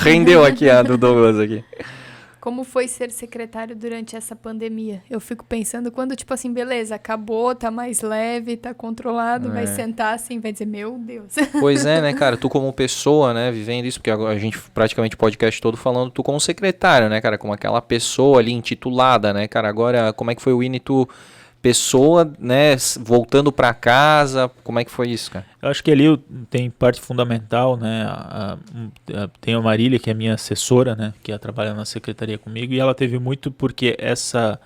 rendeu aqui a do Douglas aqui. Como foi ser secretário durante essa pandemia? Eu fico pensando quando, tipo assim, beleza, acabou, tá mais leve, tá controlado, vai sentar assim, vai dizer, meu Deus. Pois é, né, cara, tu como pessoa, né, vivendo isso, porque a gente praticamente o podcast todo falando, tu como secretário, né, cara, como aquela pessoa ali intitulada, né, cara, agora como é que foi o Winnie, tu pessoa, né, voltando pra casa, como é que foi isso, cara? Eu acho que ali tem parte fundamental, né, tem a Marília, que é minha assessora, né, que trabalha na secretaria comigo, e ela teve muito porque essa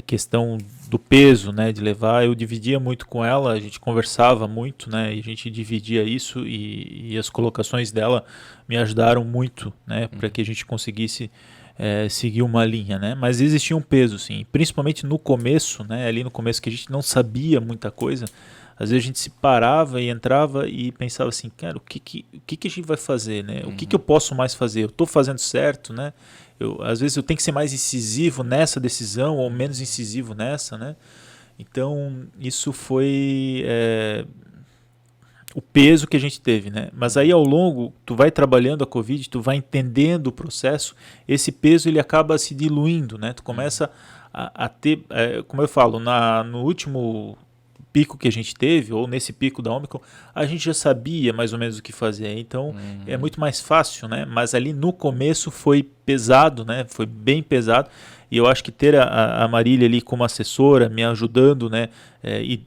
questão do peso, né, de levar, eu dividia muito com ela, a gente conversava muito, né, e a gente dividia isso, e as colocações dela me ajudaram muito, né, para que a gente conseguisse seguir uma linha, né? Mas existia um peso, sim, principalmente no começo, né? Ali no começo que a gente não sabia muita coisa, às vezes a gente se parava e entrava e pensava assim, cara, o que a gente vai fazer, né? O que eu posso mais fazer? Eu estou fazendo certo, né? Às vezes eu tenho que ser mais incisivo nessa decisão ou menos incisivo nessa, né? Então isso foi o peso que a gente teve, né? Mas aí ao longo, tu vai trabalhando a Covid, tu vai entendendo o processo, esse peso ele acaba se diluindo, né? Tu começa a ter, como eu falo, no último pico que a gente teve, ou nesse pico da Omicron, a gente já sabia mais ou menos o que fazer, então é muito mais fácil, né? Mas ali no começo foi pesado, né? Foi bem pesado, e eu acho que ter a Marília ali como assessora, me ajudando, né?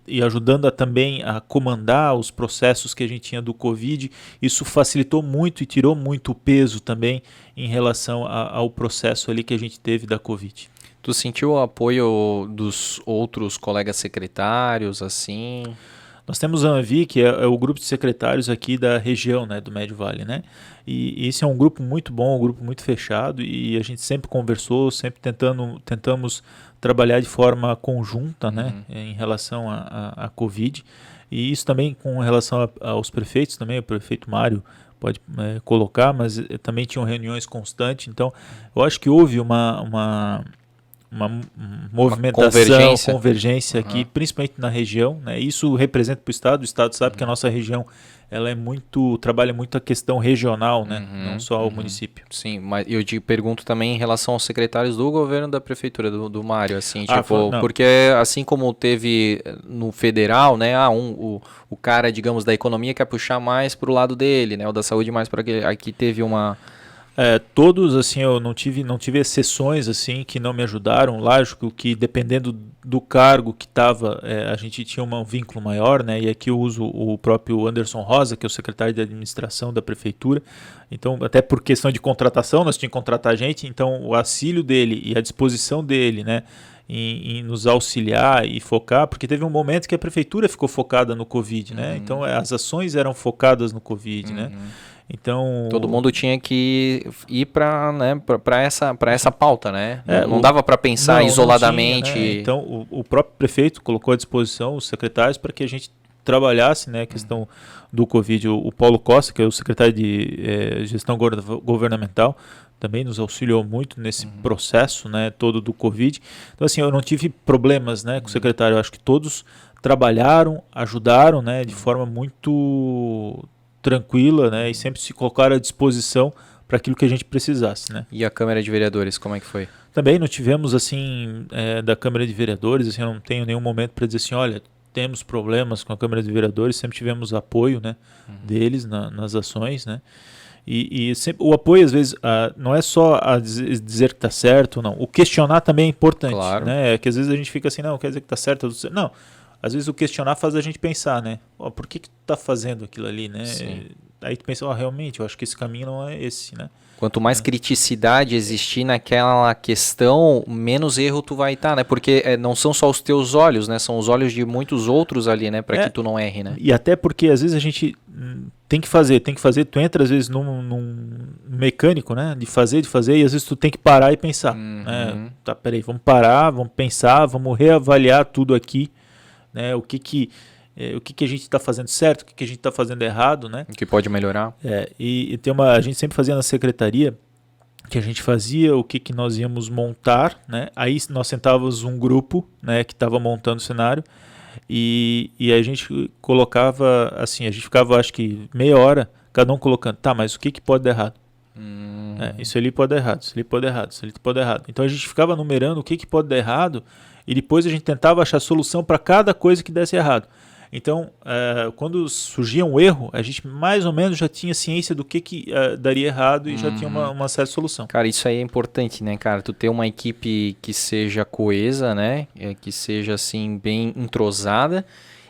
E ajudando também a comandar os processos que a gente tinha do Covid, isso facilitou muito e tirou muito peso também em relação ao processo ali que a gente teve da Covid. Tu sentiu o apoio dos outros colegas secretários, assim? Nós temos a ANVI, que é o grupo de secretários aqui da região, né, do Médio Vale, né? E esse é um grupo muito bom, um grupo muito fechado, e a gente sempre conversou, sempre tentamos trabalhar de forma conjunta, né, em relação à Covid. E isso também com relação aos prefeitos, também o prefeito Mário pode colocar, mas também tinham reuniões constantes. Então, eu acho que houve uma movimentação, convergência aqui, principalmente na região, né? Isso representa para o Estado sabe que a nossa região ela trabalha muito a questão regional, né? Não só o município. Sim, mas eu te pergunto também em relação aos secretários do governo da prefeitura, do Mário, assim, porque assim como teve no federal, né, o cara, digamos, da economia quer puxar mais para o lado dele, né, o da saúde mais para aqui teve uma... Todos, assim, eu não tive exceções, assim, que não me ajudaram. Lógico que dependendo do cargo que estava, a gente tinha um vínculo maior, né? E aqui eu uso o próprio Anderson Rosa, que é o secretário de administração da prefeitura. Então, até por questão de contratação, nós tínhamos que contratar gente. Então, o auxílio dele e a disposição dele, né? Em nos auxiliar e focar, porque teve um momento que a prefeitura ficou focada no Covid, né? Então, as ações eram focadas no Covid, né? Então, todo mundo tinha que ir para essa pauta, né? Não dava para pensar isoladamente. Não tinha, né? Então, o próprio prefeito colocou à disposição os secretários para que a gente trabalhasse, né, a questão do Covid. O Paulo Costa, que é o secretário de gestão governamental, também nos auxiliou muito nesse processo, né, todo do Covid. Então, assim, eu não tive problemas, né, com o secretário. Eu acho que todos trabalharam, ajudaram, né, de forma muito tranquila, né, e sempre se colocaram à disposição para para aquilo que a gente precisasse, né? E a Câmara de Vereadores, como é que foi? Também não tivemos, assim, da Câmara de Vereadores, assim, eu não tenho nenhum momento para dizer assim, olha, temos problemas com a Câmara de Vereadores, sempre tivemos apoio, né, deles nas ações, né? E sempre, o apoio, às vezes, não é só dizer que está certo, não. O questionar também é importante, claro, né? Que às vezes a gente fica assim, não, quer dizer que está certo. Não, às vezes o questionar faz a gente pensar, né? Por que tu está fazendo aquilo ali, né? Sim. Aí tu pensa, realmente, eu acho que esse caminho não é esse, né? Quanto mais criticidade existir naquela questão, menos erro tu vai estar, né? Porque não são só os teus olhos, né? São os olhos de muitos outros ali, né? Para que tu não erre, né? E até porque às vezes a gente tem que fazer. Tu entra às vezes num mecânico, né? De fazer, e às vezes tu tem que parar e pensar. Né? Tá, peraí, vamos parar, vamos pensar, vamos reavaliar tudo aqui, né? O que a gente está fazendo certo, o que a gente está fazendo errado, né? O que pode melhorar. E a gente sempre fazia na secretaria, que a gente fazia o que nós íamos montar, né? Aí nós sentávamos um grupo, né, que estava montando o cenário, e a gente colocava, assim, a gente ficava acho que meia hora, cada um colocando, tá, mas o que pode dar errado? Isso ali pode dar errado, isso ali pode dar errado, isso ali pode dar errado. Então a gente ficava numerando o que pode dar errado, e depois a gente tentava achar solução para cada coisa que desse errado. Então, quando surgia um erro, a gente mais ou menos já tinha ciência do que daria errado e já tinha uma certa solução. Cara, isso aí é importante, né, cara? Tu ter uma equipe que seja coesa, né? Que seja, assim, bem entrosada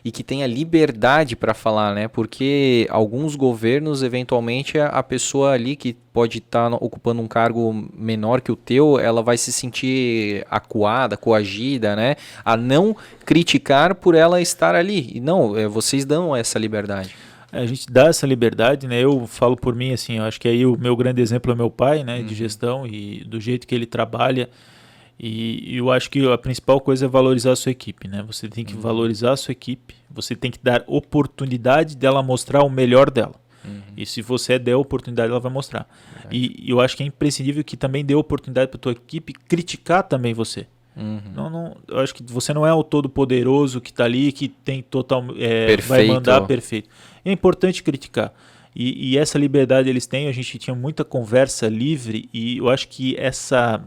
e que tenha liberdade para falar, né? Porque alguns governos, eventualmente, a pessoa ali que pode estar ocupando um cargo menor que o teu, ela vai se sentir acuada, coagida, né? A não criticar por ela estar ali. E não, vocês dão essa liberdade. A gente dá essa liberdade, né? Eu falo por mim, assim, eu acho que aí o meu grande exemplo é meu pai, né? De gestão e do jeito que ele trabalha. E eu acho que a principal coisa é valorizar a sua equipe, né? Você tem que valorizar a sua equipe, você tem que dar oportunidade dela mostrar o melhor dela. E se você der oportunidade, ela vai mostrar. E eu acho que é imprescindível que também dê oportunidade para a tua equipe criticar também você. Não, eu acho que você não é o todo poderoso que está ali, que tem total vai mandar perfeito. É importante criticar. E essa liberdade eles têm, a gente tinha muita conversa livre e eu acho que essa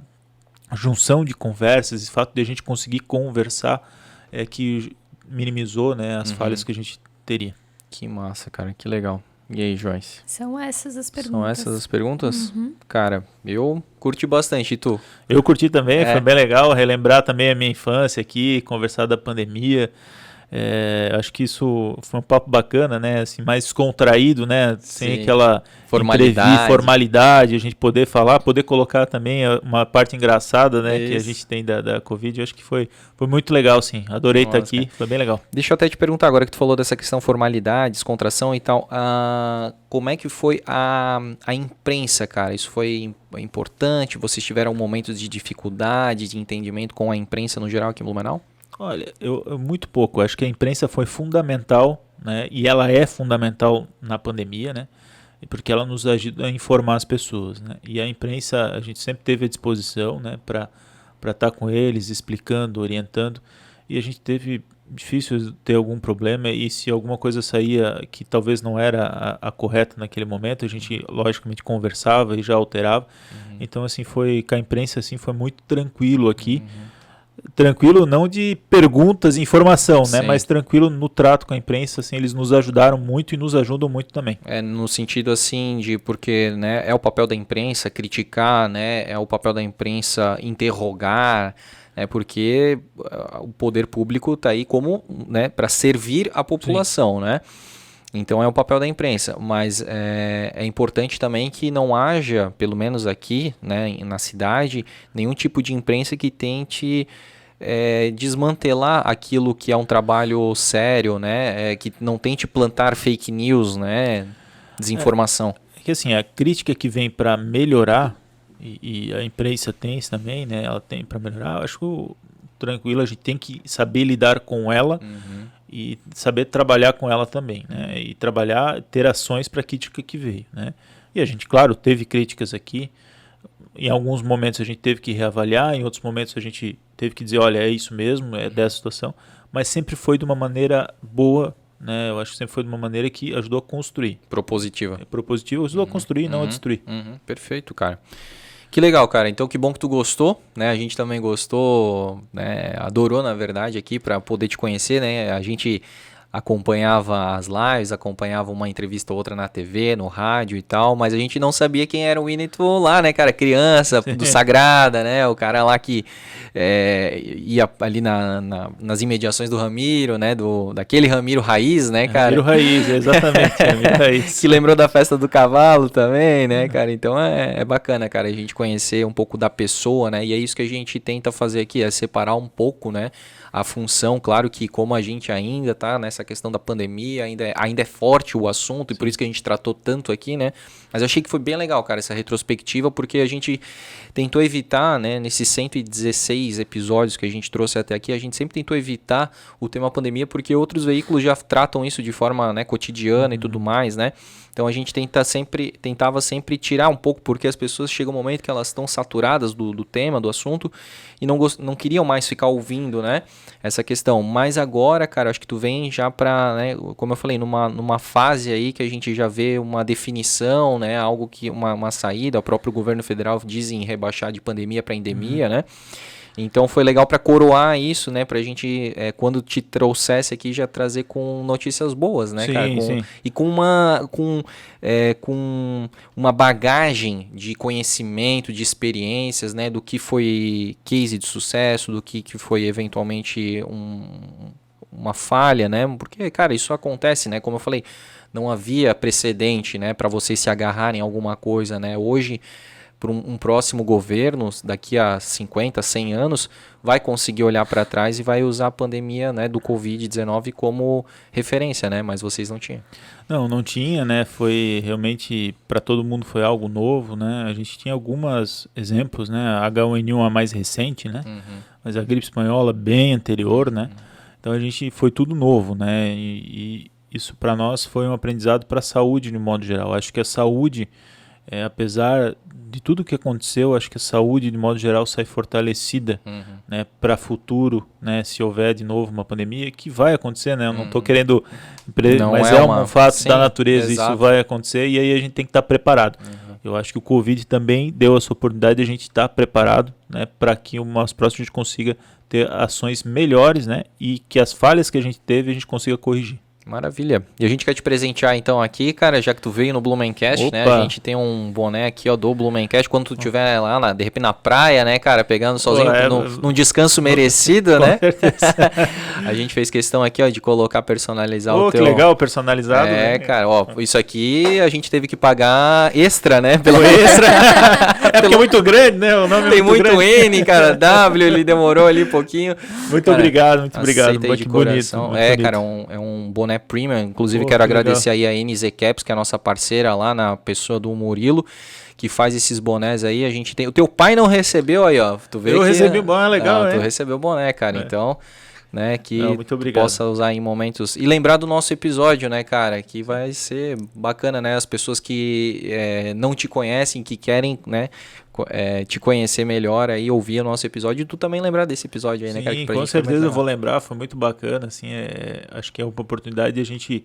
junção de conversas, esse fato de a gente conseguir conversar é que minimizou, né, as falhas que a gente teria. Que massa, cara, que legal. E aí, Joyce? São essas as perguntas. São essas as perguntas? Cara, eu curti bastante, e tu? Eu curti também, foi bem legal relembrar também a minha infância aqui, conversar da pandemia. Acho que isso foi um papo bacana, né? Assim, mais descontraído, né? Sem aquela formalidade, a gente poder falar, poder colocar também uma parte engraçada, né? Que a gente tem da Covid. Eu acho que foi muito legal, sim. Adorei estar aqui, cara. Foi bem legal. Deixa eu até te perguntar agora que tu falou dessa questão formalidade, descontração e tal. Como é que foi a imprensa, cara? Isso foi importante? Vocês tiveram momentos de dificuldade, de entendimento com a imprensa no geral aqui em Blumenau? Olha, eu muito pouco. Acho que a imprensa foi fundamental, né? E ela é fundamental na pandemia, né? Porque ela nos ajuda a informar as pessoas, né? E a imprensa, a gente sempre teve à disposição, né? Para estar com eles, explicando, orientando. E a gente teve difícil ter algum problema. E se alguma coisa saía que talvez não era a correta naquele momento, a gente logicamente conversava e já alterava. Então, assim, com a imprensa, assim, foi muito tranquilo aqui. Tranquilo não de perguntas e informação, né? Mas tranquilo no trato com a imprensa, assim, eles nos ajudaram muito e nos ajudam muito também. No sentido assim de porque, né, é o papel da imprensa criticar, né? É o papel da imprensa interrogar, né? Porque o poder público está aí como, né, para servir a população, né? Então é o papel da imprensa, mas é importante também que não haja, pelo menos aqui, né, na cidade, nenhum tipo de imprensa que tente desmantelar aquilo que é um trabalho sério, né, que não tente plantar fake news, né, desinformação. É que assim, a crítica que vem para melhorar, e a imprensa tem isso também, né, ela tem para melhorar, eu acho tranquilo, a gente tem que saber lidar com ela, e saber trabalhar com ela também, né? E ter ações para a crítica que veio, né? E a gente, claro, teve críticas aqui. Em alguns momentos a gente teve que reavaliar, em outros momentos a gente teve que dizer, olha, é isso mesmo, é dessa situação. Mas sempre foi de uma maneira boa, né? Eu acho que sempre foi de uma maneira que ajudou a construir. Propositiva. Propositiva ajudou a construir, não a destruir. Perfeito, cara. Que legal, cara. Então, que bom que tu gostou, né? A gente também gostou, né? Adorou, na verdade, aqui para poder te conhecer, né? A gente acompanhava as lives, acompanhava uma entrevista ou outra na TV, no rádio e tal, mas a gente não sabia quem era o Winnetou lá, né, cara? Criança, do Sagrada, né? O cara lá que ia ali nas imediações do Ramiro, né? Daquele Ramiro Raiz, né, cara? Ramiro Raiz, exatamente. Ramiro Raiz. Que lembrou da festa do cavalo também, né, cara? Então é bacana, cara, a gente conhecer um pouco da pessoa, né? E é isso que a gente tenta fazer aqui, é separar um pouco, né? A função, claro que como a gente ainda tá nessa questão da pandemia, ainda é forte o assunto, e por isso que a gente tratou tanto aqui, né? Mas eu achei que foi bem legal, cara, essa retrospectiva, porque a gente tentou evitar, né, nesses 116 episódios que a gente trouxe até aqui, a gente sempre tentou evitar o tema pandemia, porque outros veículos já tratam isso de forma, né, cotidiana e tudo mais, né? Então a gente tentava sempre tirar um pouco, porque as pessoas chegam um momento que elas estão saturadas do tema, do assunto, e não queriam mais ficar ouvindo, né, essa questão. Mas agora, cara, acho que tu vem já para, né, como eu falei, numa fase aí que a gente já vê uma definição, né, algo que uma saída. O próprio governo federal diz em rebaixar de pandemia para endemia, né? Então foi legal para coroar isso, né? Pra gente, quando te trouxesse aqui, já trazer com notícias boas, né, sim, cara? Sim. E com uma bagagem de conhecimento, de experiências, né? Do que foi case de sucesso, do que foi eventualmente uma falha, né? Porque, cara, isso acontece, né? Como eu falei, não havia precedente, né? Para vocês se agarrarem a alguma coisa, né? Hoje, para um próximo governo, daqui a 50, 100 anos, vai conseguir olhar para trás e vai usar a pandemia, né, do Covid-19 como referência, né? Mas vocês não tinham. Não tinha, né? Foi realmente, para todo mundo foi algo novo, né? A gente tinha alguns exemplos, né? A H1N1 a mais recente, né? Mas a gripe espanhola bem anterior, né? Então a gente foi tudo novo, né? E isso para nós foi um aprendizado para a saúde de modo geral. Acho que a saúde, apesar de tudo que aconteceu, acho que a saúde de modo geral sai fortalecida, né, para futuro, né, se houver de novo uma pandemia, que vai acontecer, né? Eu não estou querendo, mas é um fato, sim, da natureza, exato. Isso vai acontecer, e aí a gente tem que estar preparado. Eu acho que o Covid também deu essa oportunidade de a gente estar preparado, né, para que umas próximas a gente consiga ter ações melhores, né, e que as falhas que a gente teve a gente consiga corrigir. Maravilha. E a gente quer te presentear então aqui, cara, já que tu veio no Blumencast, né? A gente tem um boné aqui, ó, do Blumencast. Quando tu estiver lá, de repente na praia, né, cara, pegando sozinho num descanso merecido, né? A gente fez questão aqui, ó, de colocar, personalizar o teu... que legal, personalizado. né? Cara, ó, isso aqui a gente teve que pagar extra, né? Pelo extra. Porque é muito grande, né? O nome tem muito grande. N, cara, W, ele demorou ali um pouquinho. Muito cara, obrigado, muito obrigado. De coração. Bonito, bonito. Cara, é um boné premium, inclusive quero agradecer aí a NZ Caps, que é a nossa parceira lá, na pessoa do Murilo, que faz esses bonés aí. A gente tem... O teu pai não recebeu aí, ó. Tu vê recebi o boné, legal, Tu recebeu o boné, cara. Então, né, que tu possa usar em momentos... E lembrar do nosso episódio, né, cara, que vai ser bacana, né, as pessoas que não te conhecem, que querem, né, te conhecer melhor aí, ouvir o nosso episódio, e tu também lembrar desse episódio aí, né, cara? Sim, com certeza eu vou lembrar, foi muito bacana, assim, acho que é uma oportunidade de a gente,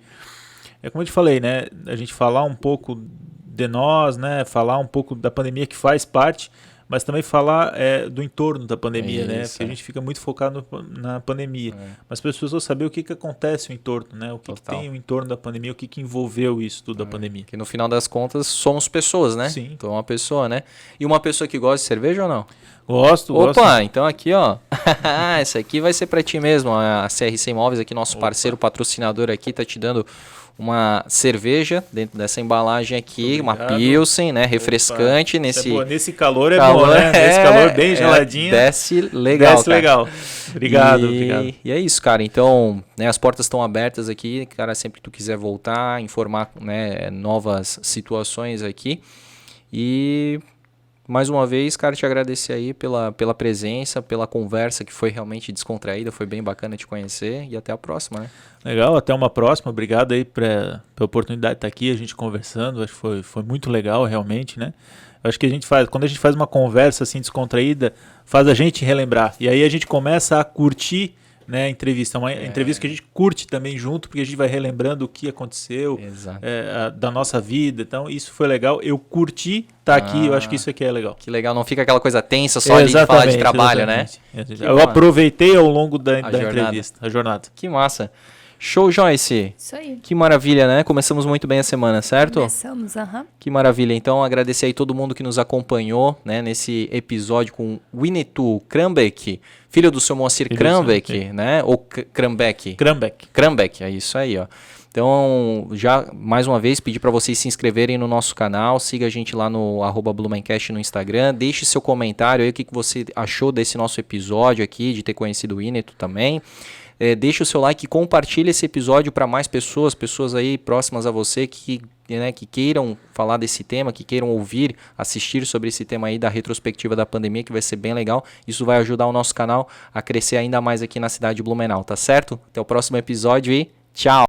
como eu te falei, né, a gente falar um pouco de nós, né, falar um pouco da pandemia que faz parte, mas também falar do entorno da pandemia, né? Porque a gente fica muito focado na pandemia. Mas para as pessoas saber o que acontece no entorno, né? O que tem o entorno da pandemia, o que envolveu isso tudo da pandemia. Que no final das contas somos pessoas, né? Sim. Então uma pessoa, né? E uma pessoa que gosta de cerveja ou não? Gosto. Então aqui, ó. Essa aqui vai ser para ti mesmo. A CRC Imóveis aqui, nosso parceiro patrocinador aqui, tá te dando uma cerveja dentro dessa embalagem aqui, uma Pilsen, né, refrescante. Nesse calor bom, né? Nesse calor bem geladinho. Desce legal, Desce legal. Obrigado. E é isso, cara. Então, né, as portas estão abertas aqui, cara, sempre que tu quiser voltar, informar, né, novas situações aqui. E mais uma vez, cara, te agradecer aí pela presença, pela conversa que foi realmente descontraída, foi bem bacana te conhecer, e até a próxima, né? Legal, até uma próxima. Obrigado aí pela oportunidade de estar aqui, a gente conversando. Acho que foi muito legal, realmente, né? Acho que quando a gente faz uma conversa assim descontraída, faz a gente relembrar. E aí a gente começa a curtir né, entrevista. Uma entrevista que a gente curte também junto, porque a gente vai relembrando o que aconteceu da nossa vida. Então, isso foi legal. Eu curti estar aqui, eu acho que isso aqui é legal. Que legal, não fica aquela coisa tensa só ali de falar de trabalho, né? Eu aproveitei ao longo da entrevista, a jornada. Que massa. Show, Joyce. Isso aí. Que maravilha, né? Começamos muito bem a semana, certo? Começamos, Que maravilha. Então, agradecer aí todo mundo que nos acompanhou, né, nesse episódio com Winnetou Krambeck, filho do seu Moacir Krambeck, né? Ou Krambeck? Krambeck, é isso aí, ó. Então, já mais uma vez, pedir para vocês se inscreverem no nosso canal, siga a gente lá no @Blumencast no Instagram, deixe seu comentário aí, o que você achou desse nosso episódio aqui, de ter conhecido o Winnetou também. Deixe o seu like e compartilhe esse episódio para mais pessoas aí próximas a você que queiram falar desse tema, que queiram ouvir, assistir sobre esse tema aí da retrospectiva da pandemia, que vai ser bem legal. Isso vai ajudar o nosso canal a crescer ainda mais aqui na cidade de Blumenau, tá certo? Até o próximo episódio e tchau!